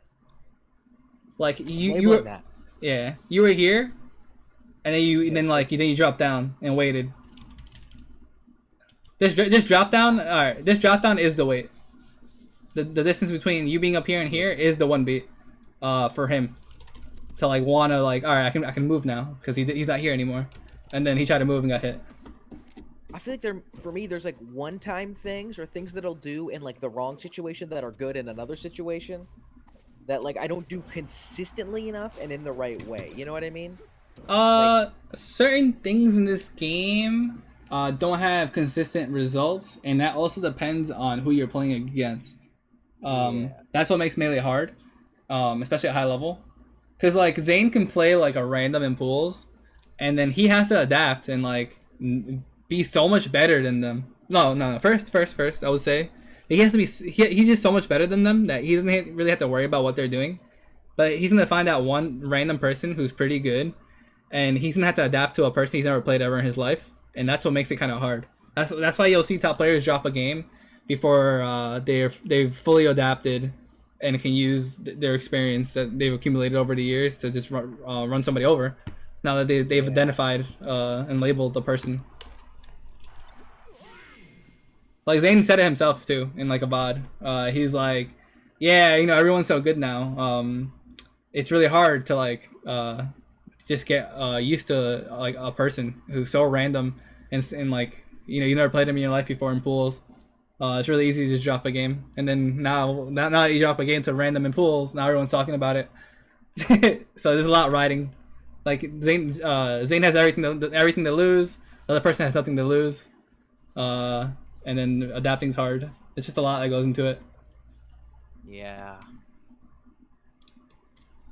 Like you were, that. yeah, you were here, and then you dropped down and waited. This drop down, all right. This drop down is the wait. The distance between you being up here and here is the one beat, for him, to like wanna like all right I can move now because he's not here anymore, and then he tried to move and got hit. I feel like there's like one-time things or things that I'll do in like the wrong situation that are good in another situation that like I don't do consistently enough and in the right way. You know what I mean? Certain things in this game don't have consistent results, and that also depends on who you're playing against. That's what makes melee hard, especially at high level, because like Zane can play like a random in pools, and then he has to adapt and like be so much better than them. No. First, I would say he has to be. He's just so much better than them that he doesn't really have to worry about what they're doing. But he's gonna find out one random person who's pretty good, and he's gonna have to adapt to a person he's never played ever in his life, and that's what makes it kind of hard. That's why you'll see top players drop a game before they've fully adapted and can use their experience that they've accumulated over the years to just run somebody over. Now that they've identified and labeled the person. Like Zane said it himself too in like a VOD. He's like, yeah, everyone's so good now. It's really hard to like just get used to like a person who's so random and like you never played him in your life before in pools. It's really easy to just drop a game, and then now that you drop a game to random in pools, now everyone's talking about it. So there's a lot riding. Like Zane has everything to lose. The other person has nothing to lose. And then adapting's hard. It's just a lot that goes into it. Yeah.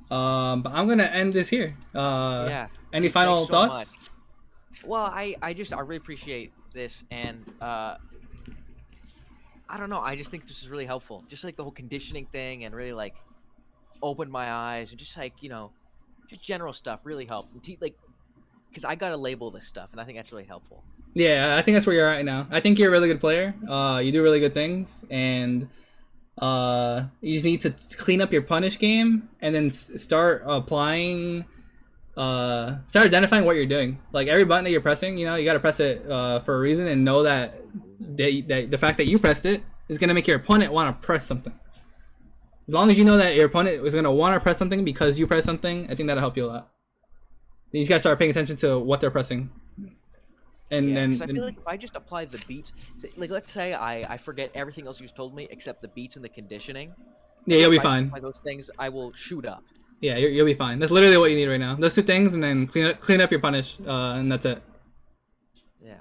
But I'm gonna end this here. Yeah. Any Dude, final thanks so thoughts? much. Well, I really appreciate this, and I don't know. I just think this is really helpful. Just like the whole conditioning thing, and really like opened my eyes, and just like just general stuff really helped. And like, because I gotta label this stuff, and I think that's really helpful. Yeah, I think that's where you're at right now. I think you're a really good player. You do really good things, and you just need to clean up your punish game, and then start applying. Start identifying what you're doing. Like every button that you're pressing, you gotta press it for a reason, and know that the fact that you pressed it is gonna make your opponent want to press something. As long as you know that your opponent is gonna want to press something because you press something, I think that'll help you a lot. You just gotta start paying attention to what they're pressing. And then, 'cause I feel like if I just apply the beats, like let's say I forget everything else you've told me except the beats and the conditioning. yeah, you'll be If I just fine. apply those things, I will shoot up. Yeah, you'll be fine. That's literally what you need right now. Those two things, and then clean up your punish, and that's it. Yeah.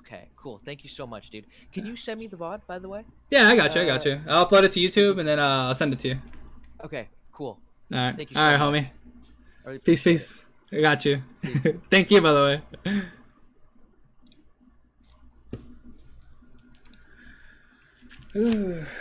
Okay. Cool. Thank you so much, dude. Can you send me the VOD, by the way? Yeah, I got you. I got you. I'll upload it to YouTube, and then I'll send it to you. Okay. Cool. All right. Thank you so All right, much. homie. I really Peace, appreciate peace. I got you. Peace. Thank you, by the way.